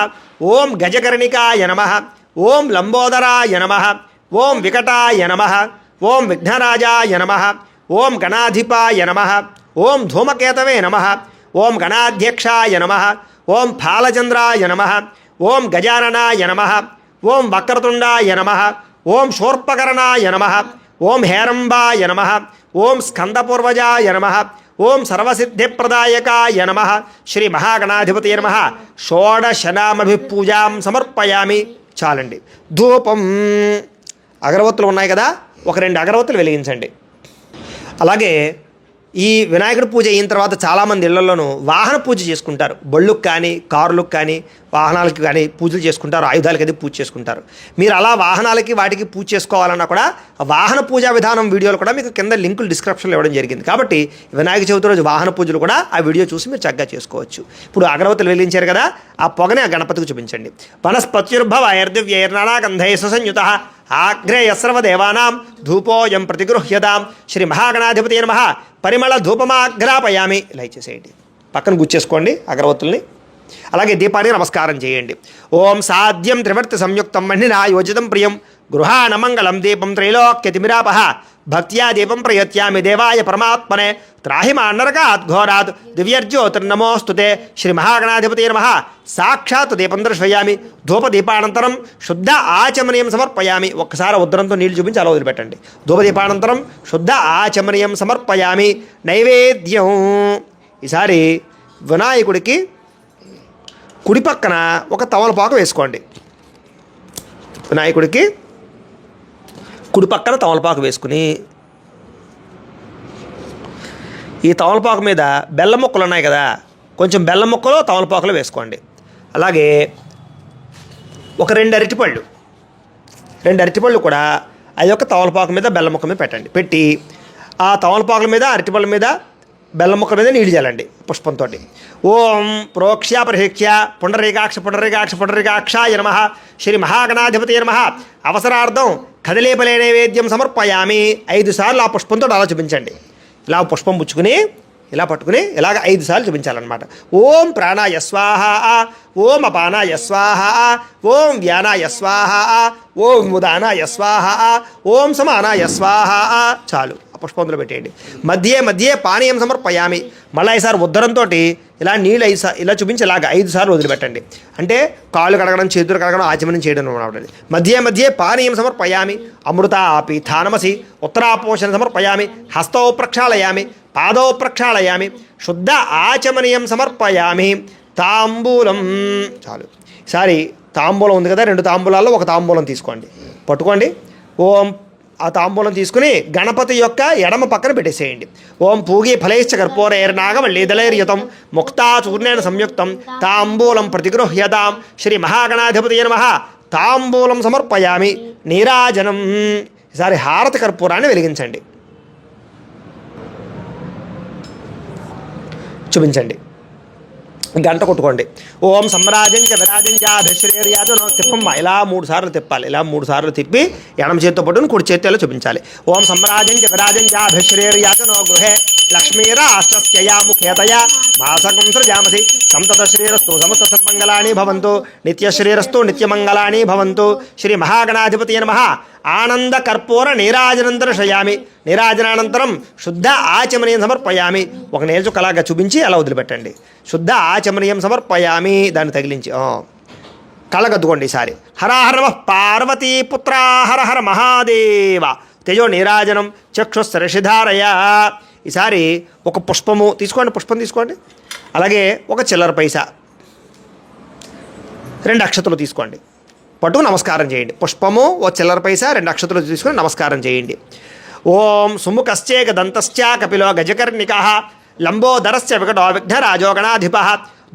ఓం గజకర్ణికాయ నమః, ఓం లంబోదరాయ నమః, ఓం వికటాయ నమః, ఓం విఘ్నరాజాయ నమః, ఓం గణాధిపాయ నమః, ఓం ధూమకేతవే నమః, ఓం గణాధ్యక్షాయ నమః, ఓం ఫాలచంద్రాయ నమః, ఓం గజాననాయ నమః, ఓం వక్రతుండాయ నమః, ఓం శూర్పకర్ణాయ నమః, ఓం హేరంబాయ నమః, ఓం స్కందపూర్వజాయ నమః, ఓం సర్వసిద్ధిప్రదాయకాయ నమః శ్రీ మహాగణాధిపతయే నమః. షోడశనామభిపూజాం సమర్పయామి. చాలండి. ధూపం, అగరవత్తులు ఉన్నాయి కదా, ఒక 2 అగరవత్తులు వెలిగించండి. అలాగే ఈ వినాయకుడి పూజ అయిన తర్వాత చాలామంది ఇళ్లలోనూ వాహన పూజ చేసుకుంటారు. బళ్ళుకు కానీ, కారులకు కానీ, వాహనాలకి కానీ పూజలు చేసుకుంటారు. ఆయుధాలకి అది పూజ చేసుకుంటారు. మీరు అలా వాహనాలకి వాటికి పూజ చేసుకోవాలన్నా కూడా ఆ వాహన పూజా విధానం వీడియోలు కూడా మీకు కింద లింకులు డిస్క్రిప్షన్లో ఇవ్వడం జరిగింది. కాబట్టి వినాయక చవితి రోజు వాహన పూజలు కూడా ఆ వీడియో చూసి మీరు చక్కగా చేసుకోవచ్చు. ఇప్పుడు అగరవత్తులు వెలిగించారు కదా, ఆ పొగని ఆ గణపతికి చూపించండి. వనస్పత్యుర్భవైర్దివ్యైర్నానాగంధై సుసంయుతః ఆగ్రేయ సర్వదేవానాం ధూపోయం ప్రతిగృహ్యతాం శ్రీ మహాగణాధిపతయే నమః పరిమళ ధూపమాగ్రాపయామి. ఇలా ఇచ్చేసేయండి, పక్కన గుచ్చేసుకోండి అగరవత్తుల్ని. అలాగే దీపానికి నమస్కారం చేయండి. ఓం సాధ్యం త్రివర్తి సంయుక్తం మణినా యోజితం ప్రియం గృహాణ మంగళం దీపం త్రైలోక్యతిమిరాపః భక్త్యా దీపం ప్రయత్యామి దేవాయ పరమాత్మనే త్రాహిమాన్నరకాత్ ఘోరాత్ దివ్యర్జ్యోతిర్నమోస్తుతే శ్రీ మహాగణాధిపతయే నమః. సాక్షాత్ దీపం దర్శయామి. ధూపదీపానంతరం శుద్ధ ఆచమనీయం సమర్పయామి. ఒక్కసారి ఉద్దరంతో నీళ్లు చూపించి అలా వదిలిపెట్టండి. ధూపదీపానంతరం శుద్ధ ఆచమనీయం సమర్పయామి. నైవేద్యం, ఈసారి వినాయకుడికి కుడి పక్కన ఒక తమలపాకు వేసుకోండి. వినాయకుడికి కుడి పక్కన తమలపాకు వేసుకుని ఈ తమలపాకు మీద బెల్లం ముక్కలు ఉన్నాయి కదా, కొంచెం బెల్లం ముక్కలు తమలపాకులు వేసుకోండి. అలాగే ఒక 2 అరటిపళ్ళు కూడా అది ఒక తమలపాకు మీద బెల్లం ముక్క మీద పెట్టండి. పెట్టి ఆ తమలపాకుల మీద అరటిపళ్ళ మీద బెల్లం ముక్కల మీద నీళ్ళు చల్లండి పుష్పంతో. ఓం ప్రోక్ష్య ప్రహేక్ష్య పుండరీకాక్షాయ నమః శ్రీ మహాగణాధిపతయే నమః అవసరార్థం కదలీపలే నైవేద్యం సమర్పయామి. 5 సార్లు ఆ పుష్పంతో అలా చూపించండి. ఇలా పుష్పం పుచ్చుకుని ఇలా పట్టుకుని ఇలాగ 5 సార్లు చూపించాలన్నమాట. ఓం ప్రాణాయ స్వాహ, ఓం అపానాయ స్వాహ, ఓం వ్యానాయ స్వాహ, ఓం ఉదానాయ స్వాహ, ఓం సమానాయ స్వాహ. చాలు, ఆ పుష్పంలో పెట్టేయండి. మధ్యే పానీయం సమర్పయామి. మళ్ళీ ఈసారి ఉద్దరంతో ఇలా నీళ్ళు ఇలా చూపించి ఇలాగ 5 సార్లు వదిలిపెట్టండి. అంటే కాళ్ళు కడగడం, చేతులు కడగడం, ఆచమనం చేయడం అనమాట. మధ్యే పానీయం సమర్పయామి. అమృత పీఠానమసి ఉత్తరాపోషణ సమర్పయామి. హస్తౌ ప్రక్షాళయామి, పాదౌ ప్రక్షాళయామి. శుద్ధ ఆచమనీయం సమర్పయామి. తాంబూలం, చాలు. ఈసారి తాంబూలం ఉంది కదా, 2 తాంబూలాల్లో ఒక తాంబూలం తీసుకోండి, పట్టుకోండి. ఓం ఆ తాంబూలం తీసుకుని గణపతి యొక్క ఎడమ పక్కన పెట్టేసేయండి. ఓం పూగి ఫలైశ్చ కర్పూరైర్నాగవల్లీదలైర్యుతం ముక్తా చూర్ణేన సంయుక్తం తాంబూలం ప్రతిగృహ్యతాం శ్రీ మహాగణాధిపతయే నమః. తాంబూలం సమర్పయామి. నీరాజనం, ఈసారి హారతి కర్పూరాన్ని వెలిగించండి, చూపించండి, గంట కొట్టుకోండి. ఓం సమ్రాజంచ విరాజంచ అభిశ్రేర్యాజనో తిప్పమ్మ. ఇలా 3 సార్లు తిప్పాలి. ఇలా 3 సార్లు తిప్పి ఎడమ చేతితో పట్టుకుని కుడి చేతిలో చూపించాలి. ఓం సమ్రాజంచ విరాజంచ అభిశ్రేర్యాజనో గృహే లక్ష్మీరాష్ట్రస్యయా ముఖేతయా మాసకం సృజామసి సంతత శ్రీరస్తు సమస్త సన్మంగళాని భవంతు నిత్యశ్రీరస్తు నిత్యమంగళాని భవంతు శ్రీ మహాగణాధిపతయే నమః. ఆనంద కర్పూర నీరాజనం దర్శయామి. నీరాజనానంతరం శుద్ధ ఆచమనీయం సమర్పయామి. ఒక నేల్చుకలాగా చూపించి అలా వదిలిపెట్టండి. శుద్ధ ఆచమనీయం సమర్పయామి, దాన్ని తగిలించి కళ్ళగద్దుకోండి. ఈసారి హరహర నమః పార్వతీపుత్ర హర హర మహాదేవ తేజో నీరాజనం చక్షుస్సరషిధారయ. ఈసారి ఒక పుష్పము తీసుకోండి, పుష్పం తీసుకోండి. అలాగే ఒక చిల్లర పైసా, 2 అక్షతలు తీసుకోండి, పట్టుకు నమస్కారం చేయండి. పుష్పము, ఓ చిల్లర పైసా, 2 అక్షతలు తీసుకొని నమస్కారం చేయండి. ఓం సుముఖశ్చేక దంతశ్చ కపిలో గజకర్ణికః లంబోదరస్య వికటో విఘ్నరాజో గణాధిపః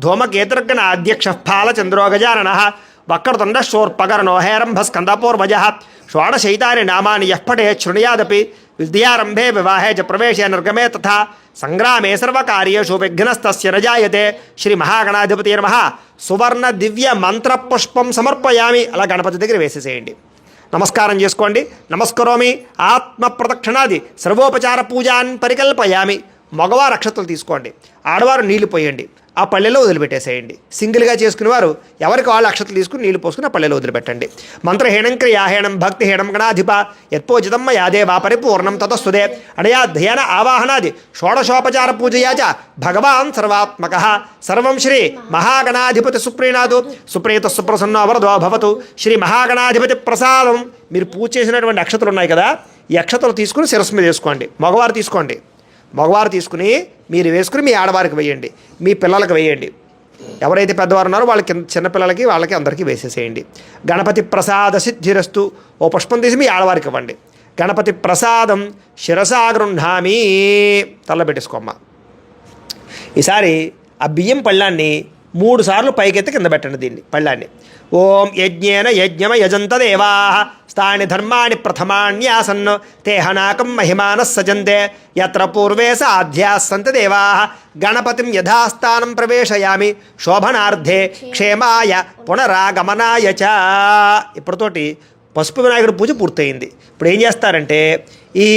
ధూమకేతుర్గణ అధ్యక్ష ఫాల చంద్రో గజానన వక్రతుండ శూర్పకర్ణో హేరంభ స్కందపూర్వజ షోడశైతాని నామాని యః పఠేత్ శృణుయాదపి విద్యారంభే వివాహే చ ప్రవేశే నిర్గమే తథా సంగ్రామే సర్వకార్యేషు విఘ్నస్తస్య న జాయతే శ్రీ మహాగణాధిపతి నమః సువర్ణ దివ్య మంత్ర పుష్పం సమర్పయామి. అలా గణపతి దగ్గర వేసేసేయండి. నమస్కారం చేసుకోండి. నమస్కరోమి ఆత్మ ప్రదక్షిణాది సర్వోపచార పూజాన్ పరికల్పయామి. మగవారు అక్షతలు తీసుకోండి, ఆడవారు నీళ్లు పోయండి, ఆ పల్లెలో వదిలిపెట్టేసేయండి. సింగిల్గా చేసుకునేవారు ఎవరికి వాళ్ళు అక్షతలు తీసుకుని నీళ్లు పోసుకుని ఆ పల్లెలో వదిలిపెట్టండి. మంత్రహీనం క్రియాహీనం భక్తిహీనం గణాధిప యత్పోజితం యాదేవా పరిపూర్ణం తతస్తుదే అడయా ధ్యాన ఆవాహనాది షోడశోపచార పూజయాచ భగవాన్ సర్వాత్మక సర్వం శ్రీ మహాగణాధిపతి సుప్రీణాదు సుప్రీత సుప్రసన్నో వరదో భవతు. శ్రీ మహాగణాధిపతి ప్రసాదం. మీరు పూజ చేసినటువంటి అక్షతలు ఉన్నాయి కదా, ఈ అక్షతలు తీసుకుని శిరస్సు మీద వేసుకోండి. మగవారు తీసుకోండి. మగవారు తీసుకుని మీరు వేసుకుని మీ ఆడవారికి వేయండి, మీ పిల్లలకు వేయండి. ఎవరైతే పెద్దవారు ఉన్నారో వాళ్ళకి చిన్నపిల్లలకి వాళ్ళకి అందరికీ వేసేసేయండి. గణపతి ప్రసాద సిద్ధిరస్తు. ఓ పుష్పం తీసి మీ ఆడవారికి ఇవ్వండి. గణపతి ప్రసాదం శిరసా గృహ్ణామి. తల్లబెట్టేసుకోమ్మ. ఈసారి ఆ బియ్యం పళ్ళాన్ని 3 సార్లు పైకెత్తి కింద పెట్టండి. దీన్ని పళ్ళాన్ని ఓం యజ్ఞేన యజ్ఞమ యజంత దేవా స్థాని ధర్మాణి ప్రథమాన్యాసన్ తేహనాకం మహిమాన సజంతే యత్ర పూర్వే సాధ్యాసంత దేవా గణపతిం యథాస్థానం ప్రవేశయామి శోభనార్థే క్షేమాయ పునరాగమనాయ చ. ఇప్పటితోటి పసుపు వినాయకుడి పూజ పూర్తయింది. ఇప్పుడు ఏం చేస్తారంటే ఈ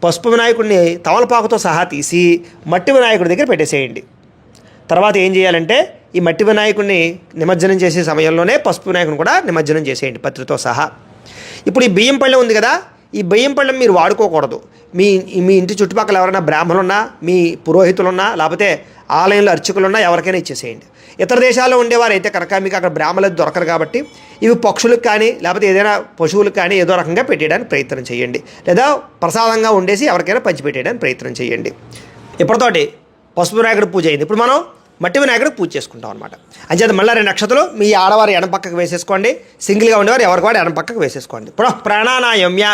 పసుపు వినాయకుడిని తమలపాకుతో సహా తీసి మట్టి వినాయకుడి దగ్గర పెట్టేసేయండి. తర్వాత ఏం చేయాలంటే ఈ మట్టి వినాయకుడిని నిమజ్జనం చేసే సమయంలోనే పసుపు వినాయకుడిని కూడా నిమజ్జనం చేసేయండి పత్రితో సహా. ఇప్పుడు ఈ బియ్యం పళ్ళెం ఉంది కదా, ఈ బియ్యం పళ్ళెం మీరు వాడుకోకూడదు. మీ మీ ఇంటి చుట్టుపక్కల ఎవరైనా బ్రాహ్మణులున్నా, మీ పురోహితులున్నా, లేకపోతే ఆలయంలో అర్చకులున్నా ఎవరికైనా ఇచ్చేసేయండి. ఇతర దేశాల్లో ఉండేవారైతే కనుక మీకు అక్కడ బ్రాహ్మణులు దొరకరు కాబట్టి ఇవి పక్షులకు కానీ లేకపోతే ఏదైనా పశువులకు కానీ ఏదో రకంగా పెట్టేయడానికి ప్రయత్నం చేయండి, లేదా ప్రసాదంగా ఉండేసి ఎవరికైనా పంచిపెట్టేయడానికి ప్రయత్నం చేయండి. ఇప్పటితోటి పసుపు వినాయకుడి పూజ అయింది. ఇప్పుడు మనం మట్టి వినాయకుడికి పూజ చేసుకుంటాం అనమాట. అంచేత మళ్ళీ 2 అక్షతలు మీ ఆడవారు ఎడం పక్కకు వేసేసుకోండి, సింగిల్గా ఉండేవారు ఎవరికి వాడు ఎడం పక్కకు వేసేసుకోండి. పునః ప్రాణానాయమ్య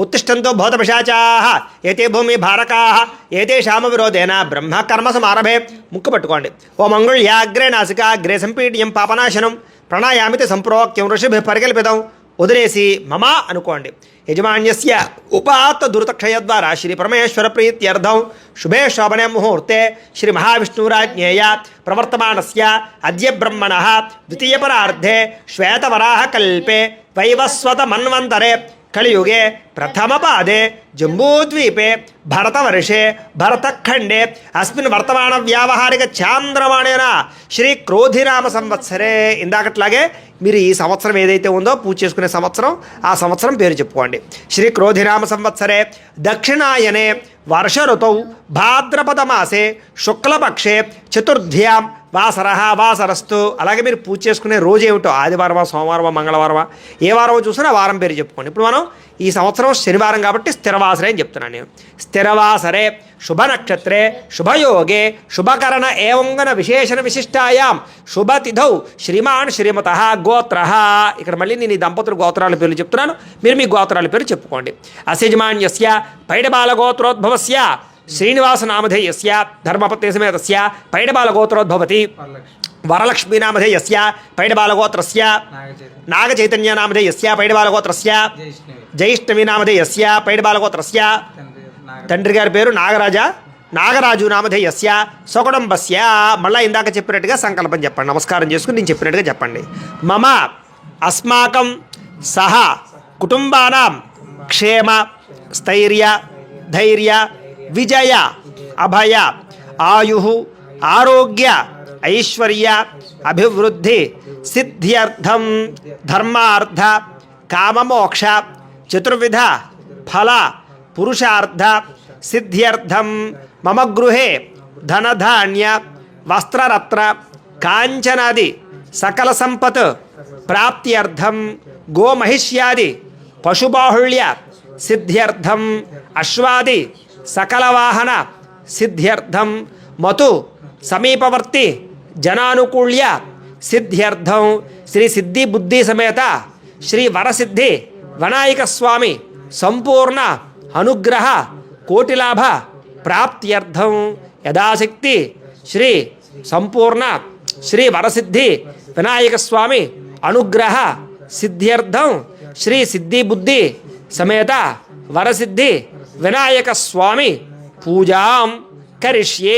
ఉత్తిష్టంతో భూతపిశాచాః ఏతే భూమి భారకాః ఏతేషామ విరోధేన బ్రహ్మకర్మ సమారభే. ముక్కు పట్టుకోండి. ఓ మంగళ్యాగ్రే నాసికాగ్రే సంపీడ్యం పాపనాశనం ప్రణాయామితి సంప్రోక్త్యం ఋషిభిః పరికల్పితం. వదిలేసి మమ అనుకోండి. యజమాన్యస్య ఉపాత్త దురితక్షయ ద్వారా శ్రీ పరమేశ్వర ప్రీత్యర్థం శుభే శోభనే ముహూర్తే శ్రీ మహావిష్ణురాజ్ఞేయ ప్రవర్తమానస్య అద్య బ్రహ్మణః ద్వితీయపరార్ధే శ్వేతవరాహ కల్పే వైవస్వత మన్వంతరే కలియుగే ప్రథమపాదే జంబూద్వీపే భరతవర్షే భరతఖండే అస్మిన్ వర్తమాన వ్యావహారిక చాంద్రమాణేన శ్రీ క్రోధినామ సంవత్సరే. ఇందాకట్లాగే మీరు ఈ సంవత్సరం ఏదైతే ఉందో పూజ చేసుకునే సంవత్సరం, ఆ సంవత్సరం పేరు చెప్పుకోండి. శ్రీ క్రోధినామ సంవత్సరే దక్షిణాయనే వర్ష ఋతౌ భాద్రపద మాసే శుక్లపక్షే చతుర్థ్యాం వాసరస్తు. అలాగే మీరు పూజ చేసుకునే రోజు ఏమిటో, ఆదివారమా సోమవారమా మంగళవారమా ఏ వారమో చూసినా వారం పేరు చెప్పుకోండి. ఇప్పుడు మనం ఈ సంవత్సరం శనివారం కాబట్టి స్థిరవాసరే అని చెప్తున్నాను నేను. స్థిరవాసరే శుభ నక్షత్రే శుభయోగే శుభకరణ ఏవంగన విశేషణ విశిష్టాయాం శుభతిథౌ శ్రీమాన్ శ్రీమతః గోత్రః. ఇక్కడ మళ్ళీ నేను ఈ దంపతుల గోత్రాల పేర్లు చెప్తున్నాను, మీరు మీ గోత్రాల పేరు చెప్పుకోండి. అసిజమాన్యస్య పైడబాల గోత్రోద్భవస్య శ్రీనివాసనామధేయస్య ధర్మపత్ని సమేతస్య పైడబాలగోత్రోద్భవతి. వరలక్ష్మీనామధేయస్య పైడబాలగోత్రస్య నాగచైతన్యనామధేయస్య పైడబాలగోత్రస్య జైష్ణవీనామధేయస్య పైడబాలగోత్రస్య. తండ్రి గారి పేరు నాగరాజు నామధేయస్య స్వకుటుంబస్య. మళ్ళీ ఇందాక చెప్పినట్టుగా సంకల్పం చెప్పండి. నమస్కారం చేసుకుని నేను చెప్పినట్టుగా చెప్పండి. మమ అస్మాకం సహ కుటుంబానాం క్షేమ స్థైర్య ధైర్య విజయ అభయ ఆయు ఆరోగ్య ఐశ్వర్య అభివృద్ధి సిద్ధ్యర్థం ధర్మార్థ కామమోక్ష చతుర్విధ ఫల పురుషార్థ సిద్ధ్యర్థం మమ గృహే ధనధాన్య వస్త్రరత్న కాంచనాది సకల సంపత్ ప్రాప్త్యర్థం గోమహిష్యాది పశుబాహుళ్య సిద్ధ్యర్థం అశ్వాది సకల వాహన సిద్ధ్యర్థం మతు సమీపవర్తి జనానుకూల్య సిద్ధ్యర్థం శ్రీ సిద్ధి బుద్ధి సమేత శ్రీ వరసిద్ధి వినాయక స్వామి సంపూర్ణ అనుగ్రహ కోటిలాభ ప్రాప్త్యర్థం యథాశక్తి శ్రీ సంపూర్ణ శ్రీ వరసిద్ధి వినాయక స్వామి అనుగ్రహ సిద్ధ్యర్థం శ్రీ సిద్ధి బుద్ధి సమేత వరసిద్ధి వినాయక స్వామి పూజాం కరిష్యే.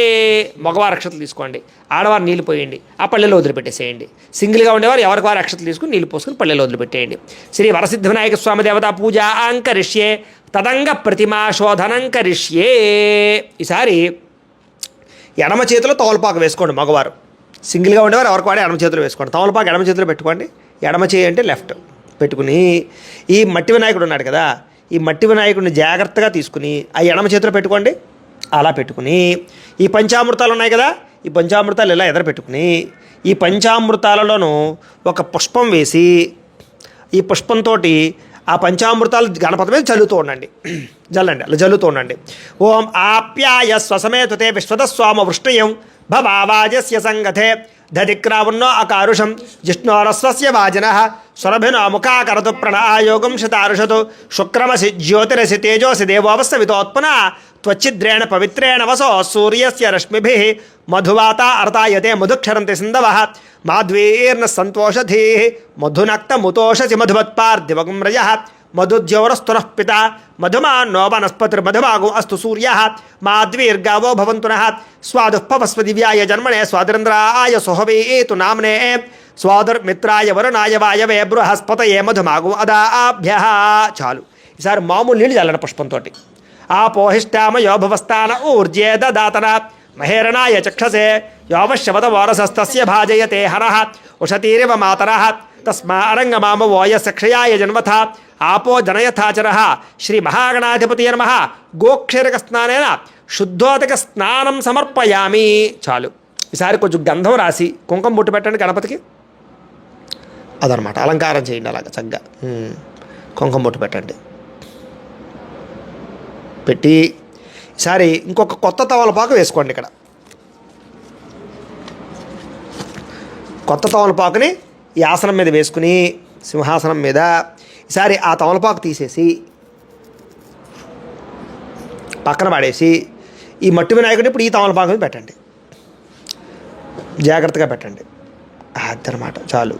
మగవారు అక్షతలు తీసుకోండి, ఆడవారు నీళ్ళు పోయండి, ఆ పల్లెలో వదిలిపెట్టేసేయండి. సింగిల్గా ఉండేవారు ఎవరికి వారు అక్షతలు తీసుకుని నీళ్ళు పోసుకుని పల్లెలో వదిలిపెట్టేయండి. శ్రీ వరసిద్ధి వినాయక స్వామి దేవతా పూజాం కరిష్యే తదంగ ప్రతిమా శోధనం కరిష్యే. ఈసారి ఎడమ చేతిలో తమలపాకు వేసుకోండి. మగవారు సింగిల్గా ఉండేవారు ఎవరికి వాడే ఎడమ చేతిలో వేసుకోండి. తమలపాకు ఎడమ చేతిలో పెట్టుకోండి, ఎడమ చేయి అంటే లెఫ్ట్ పెట్టుకుని ఈ మట్టి వినాయకుడు ఉన్నాడు కదా, ఈ మట్టి వినాయకుడిని జాగ్రత్తగా తీసుకుని ఆ ఎడమ చేతిలో పెట్టుకోండి. అలా పెట్టుకుని ఈ పంచామృతాలు ఉన్నాయి కదా, ఈ పంచామృతాలు ఇలా ఎదర పెట్టుకుని ఈ పంచామృతాలలోనూ ఒక పుష్పం వేసి ఈ పుష్పంతో ఆ పంచామృతాలు గణపతి మీద చల్లుతూ ఉండండి. జల్లండి, అలా జల్లుతూ ఉండండి. ఓం ఆప్యాయ స్వసమేతుతే విశ్వతస్వామ వృష్ణయం భవావాజస్య సంగతే దధిక్రావున్నో అకారుషం జిష్ణోరస్వస్య వాజన సురభినో ముఖాకరతు ప్రణాయోగం శతారుషతు శుక్రమసి జ్యోతిరసి తేజోసి దేవోపస్థవితోత్మన త్వచ్చిద్రేణ పవిత్రేణ వసో సూర్యస్య రశ్మిభిః మధువాత అర్తాయతే మధుక్షరంతి సింధవః మాధ్వీర్న సంతోషధీః మధునక్తముతోషసి మధుమత్పార్థివగం రజః మధుద్యోరస్తునః పిత మధుమాన్నో వనస్పతిర్మధుమాగో అస్తు సూర్యః మాధ్వీర్గావో భవంతు నః స్వాదుఃపవస్వ దివ్యాయ జన్మనే స్వాదిరేంద్రాయ సుహవేతు నామ్నే స్వాదుర్మిత్రాయ వరుణాయ వాయవే బృహస్పతయే మధుమాగో అదాభ్యః. చాలు. ఈసారి మామూలు నీళ్ళు చల్లండి పుష్పంతో. ఆపోహిష్టామయో భవస్థాన ఊర్జే దదాతన మహేరణాయ చక్షసే యోవశ్యవత వారసస్తస్య భాజయతే హరః ఉషతీరివ మాతరః తస్మా అరంగమామవోయ సక్షయాయ జన్మథ ఆపో జనయథాచరః శ్రీ మహాగణాధిపతియే నమః గోక్షీరక స్నానేన శుద్ధోదక స్నానం సమర్పయామి. చాలు. ఈసారి కొంచెం గంధం రాసి కుంకుమ బొట్టు పెట్టండి గణపతికి. అదనమాట, అలంకారం చేయండి అలాగ చక్కగా. కుంకుమ బొట్టు పెట్టండి. పెట్టి ఈసారి ఇంకొక కొత్త తమలపాకు వేసుకోండి. ఇక్కడ కొత్త తమలపాకుని ఈ ఆసనం మీద వేసుకుని సింహాసనం మీద ఈసారి ఆ తమలపాకు తీసేసి పక్కన పడేసి ఈ మట్టి వినాయకుడిని ఇప్పుడు ఈ తమలపాకు మీద పెట్టండి. జాగ్రత్తగా పెట్టండి. అదనమాట. చాలు.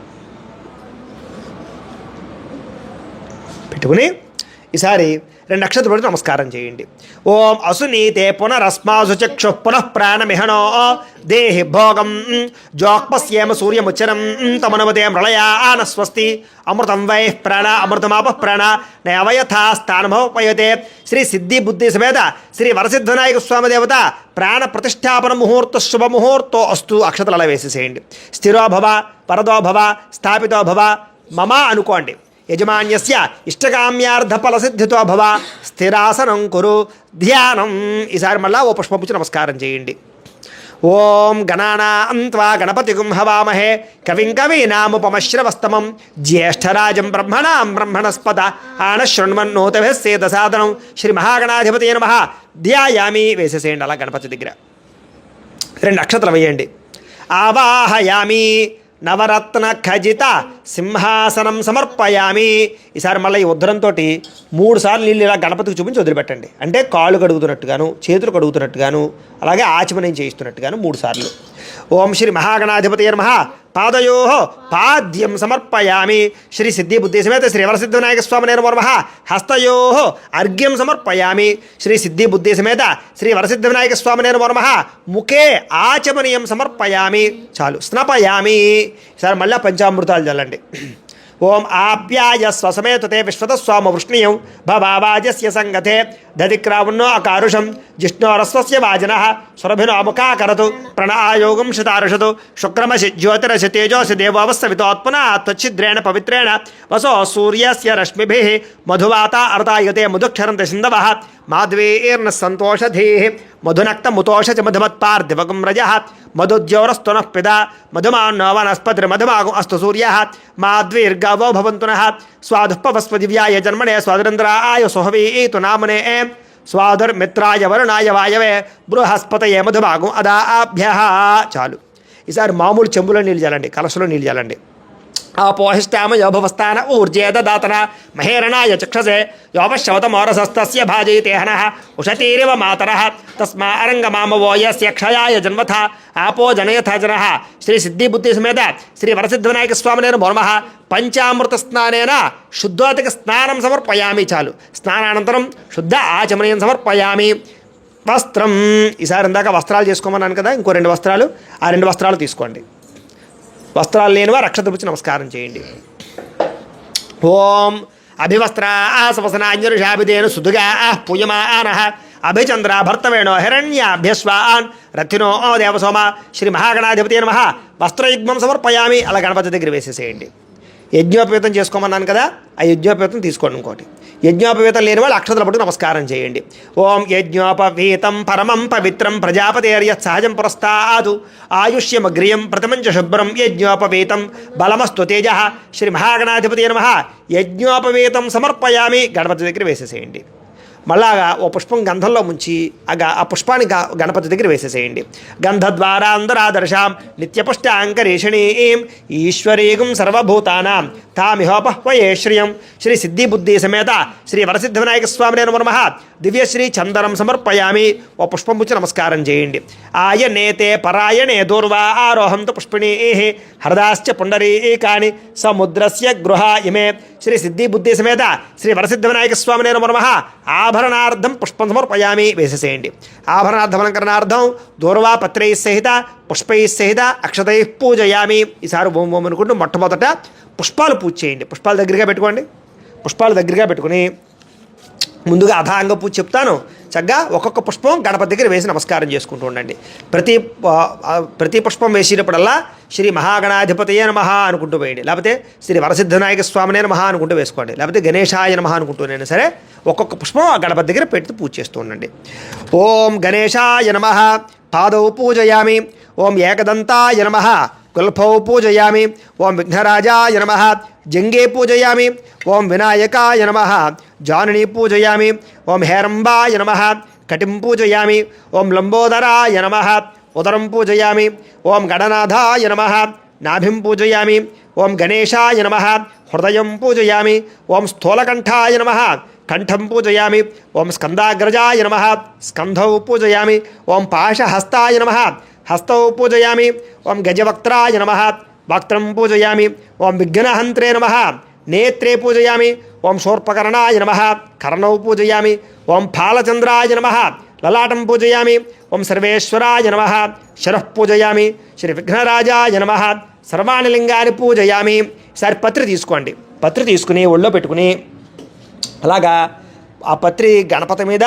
పెట్టుకుని ఈసారి 2 అక్షతలు పెట్టి నమస్కారం చేయండి. ఓం అసునీతే పునరస్మాసు చక్షు పునః ప్రాణమిహనో దేహి భోగం జోక్పస్యేమ సూర్యముచ్చరం తమనవతే మృళయాన స్వస్తి అమృతం వై ప్రాణ అమృతమాప ప్రాణ నవయథాస్థానమోపయతే శ్రీ సిద్ధి బుద్ధి సమేత శ్రీ వరసిద్ధనాయక స్వామి దేవత ప్రాణ ప్రతిష్టాపన ముహూర్త శుభముహూర్తో అస్తు. అక్షతలు అలా వేసేసేయండి. స్థిరో భవ వరదో భవ స్థాపితో భవ మమ అనుకోండి. యజమాన్యస్య ఇష్టకామ్యార్థ ఫలసిద్ధితో భవ స్థిరాసనం కురు ధ్యానం. ఈసారి మళ్ళా ఓ పుష్పపుచ్చి నమస్కారం చేయండి. ఓం గణానాం త్వా గణపతిగుం హవామహే కవిం కవీనాముపమశ్రవస్తమం జ్యేష్ఠరాజం బ్రహ్మణాం బ్రహ్మణస్పద ఆనశృణ్వన్నోతభిः సేదసాదనం శ్రీ మహాగణాధిపతయే నమః ధ్యాయామి. వేసేసేయండి అలా గణపతి దగ్గర. 2 అక్షతలు వేయండి. ఆవాహయామి నవరత్న ఖజిత సింహాసనం సమర్పయామి. ఈసారి మళ్ళీ ఈ ఉద్ధరంతో 3 సార్లు నీళ్ళు ఇలా గణపతికి చూపించి వదిలిపెట్టండి. అంటే కాళ్ళు కడుగుతున్నట్టుగాను చేతులు కడుగుతున్నట్టుగాను అలాగే ఆచమనం చేయిస్తున్నట్టుగాను 3 సార్లు. ఓం శ్రీ మహాగణాధిపతయే నమః పాదయో పాద్యం సమర్పయామి. శ్రీ సిద్ధి బుద్ధి సమేత శ్రీ వరసిద్ధి వినాయక స్వామి నమో నమః హస్తయో అర్ఘ్యం సమర్పయామి. శ్రీ సిద్ధి బుద్ధి సమేత శ్రీ వరసిద్ధి వినాయక స్వామి నమో నమః ముఖే ఆచమనీయం సమర్పయామి. చాలు. స్నపయామి. సరే మళ్ళీ పంచామృతాలు చల్లండి. ఓం ఆప్యాయ స్వసమేతుతే విశ్వతస్వామ వృష్ణీయం భవావాజస్య సంగతే దధిక్రావున్నో అకారుషం జిష్ణోరస్వస్య వాజన సురభినో ముఖాకరతు ప్రణాయోగం శతారుషతు శుక్రమసి జ్యోతిరసి తేజోసి దేవోపస్థవితోత్మన త్వచ్చిద్రేణ పవిత్రేణ వసో సూర్యస్య రశ్మిభిః మధువాత అర్తాయతే మధుక్షరంతి సింధవః మాధ్వీర్న సంతోషధీః మధునక్తముతోషచి మధుమత్పార్థివగం రజః మధుద్యోరస్తునః పిత మధుమాన్నో వనస్పతిర్మధుమాగో అస్తు సూర్యః మాధ్వీర్గావో భవంతు నః స్వాదుఃపవస్వ దివ్యాయ జన్మనే స్వాదిరేంద్రాయ సుహవేతు నామ్నే స్వాదుర్మిత్రాయ వరుణాయ వాయవే బృహస్పతయే మధుమాగో అదాభ్యః. చాలు. ఈసారి మామూలు చెంబులో నీళ్ళు చల్లండి, కలశలో నీళ్ళు చల్లండి. ఆపోహిష్టామ యోభవస్థాన ఊర్జే దదాతన మహేరణాయ చక్షసే యోపశవతమోరసస్తస్య భాజయతేహనః ఉషతీరివ మాతరః తస్మా అరంగమామవో యస్య క్షయాయ జన్మథ ఆపో జనయథ జనః శ్రీ సిద్ధి బుద్ధి సమేత శ్రీ వరసిద్ధివినాయక స్వామినేన నమః పంచామృత స్నానేన శుద్ధోదక స్నానం సమర్పయామి. చాలు. స్నానానంతరం శుద్ధ ఆచమనీయం సమర్పయామి. వస్త్రం, ఈసారి ఇందాక వస్త్రాలు చేసుకోమన్నాను కదా, ఇంకో 2 వస్త్రాలు, ఆ 2 వస్త్రాలు తీసుకోండి. వస్త్రాలు లేనివారు అక్షత పుచ్చి నమస్కారం చేయండి. ఓం అభివస్త్రా సవసనాంజరుషాభిదేను సుదుగా పూయమాన అభిచంద్ర భర్తవేణో హిరణ్యాభ్యస్వాన్ రథినో దేవసోమ శ్రీ మహాగణాధిపతి నమః వస్త్రయుగ్మం సమర్పయామి. అలా గణపతి దగ్గర వేసేసేయండి. యజ్ఞోపవేతం చేసుకోమన్నాను కదా, ఆ యజ్ఞోపవేతం తీసుకోండి. ఇంకోటి, యజ్ఞోపవేతం లేని వాళ్ళు అక్షతల పట్టుకు నమస్కారం చేయండి. ఓం యజ్ఞోపవీతం పరమం పవిత్రం ప్రజాపతేర్య సహజం పురస్తాదు ఆయుష్యమగ్రియం ప్రథమంచ శుభ్రం యజ్ఞోపవీతం బలమస్తు తేజ శ్రీ మహాగణాధిపతి నమః యజ్ఞోపవీతం సమర్పయామి. గణపతి దగ్గర వేసేసేయండి. మళ్ళాగా ఓ పుష్పం గంధంలో ముంచి ఆ పుష్పాన్ని గణపతి దగ్గర వేసేసేయండి. గంధద్వారా అందరాదర్శాం నిత్యపుష్టాంకరేషణీం ఈశ్వరీగం సర్వభూతానాం తామిహోపహ్వయే శ్రియం శ్రీ సిద్ధి బుద్ధి సమేత శ్రీ వరసిద్ధివినాయక స్వామినే నమః దివ్యశ్రీ చందనం సమర్పయామి. ఓ పుష్పం పుచ్చి నమస్కారం చేయండి. ఆయనేతే పరాయణే దూర్వా ఆరోహంతు పుష్పిణీ హరదాశ్చ పుండరీకాని సముద్రస్య గృహ ఇమే శ్రీ సిద్ధి బుద్ధి సమేత శ్రీ వరసిద్ధివినాయక స్వామినే నమః ఆభరణార్థం పుష్పం సమర్పయామి. వేసేసేయండి. ఆభరణార్థమలంకరణార్థం దూర్వా పత్రై సహిత పుష్పై సహిత అక్షతై పూజయామి. ఈసారి ఓం ఓం అనుకుంటూ మొట్టమొదట పుష్పాలు పూజ చేయండి. పుష్పాలు దగ్గరగా పెట్టుకోండి. పుష్పాలు దగ్గరగా పెట్టుకుని ముందుగా అథాంగ పూజ చెప్తాను. చక్కగా ఒక్కొక్క పుష్పం గణపతి దగ్గర వేసి నమస్కారం చేసుకుంటూ ఉండండి. ప్రతి పుష్పం వేసినప్పుడల్లా శ్రీ మహాగణాధిపతయే నమః అనుకుంటూ వేయండి. లేకపోతే శ్రీ వరసిద్ధివినాయక స్వామినే నమః అనుకుంటూ వేసుకోండి. లేకపోతే గణేశాయ నమః అనుకుంటూనైనా సరే ఒక్కొక్క పుష్పం ఆ గణపతి దగ్గర పెట్టి పూజ చేస్తూ ఉండండి. ఓం గణేశాయ నమః పాదౌ పూజయామి. ఓం ఏకదంతాయ నమః కుల్ఫౌ పూజయామి. ఓం విఘ్నరాజాయ నమః జంగే పూజయామి. ఓం వినాయకాయ నమః జానుని పూజయామి. ఓం హేరంబాయ నమః కటిం పూజయామి. ఓం లంబోదరాయ నమః ఉదరం పూజయామి. ఓం గణనాథాయ నమః నాభిం పూజయామి. ఓం గణేశాయ నమః హృదయం పూజయామి. ఓం స్థూలకంఠాయ నమః కంఠం పూజయామి. ఓం స్కందాగ్రజాయ నమః స్కంధౌ పూజయామి. ఓం పాశహస్తాయ నమః హస్తౌ పూజయామి. ఓం గజవక్త్రాయ నమః వక్త్రం పూజయామి. ఓం విఘ్నహంత్రే నమః నేత్రే పూజయామి. ఓం శూర్పకర్ణాయ నమః కర్ణౌ పూజయామి. ఓం ఫాలచంద్రాయ నమః లలాటం పూజయామి. ఓం సర్వేశ్వరాయ నమః శరః పూజయామి. శ్రీ విఘ్నరాజాయ నమః సర్వాణి లింగాన్ని పూజయామి. ఈసారి పత్రి తీసుకోండి. పత్రి తీసుకుని ఒళ్ళో పెట్టుకుని అలాగా ఆ పత్రి గణపతి మీద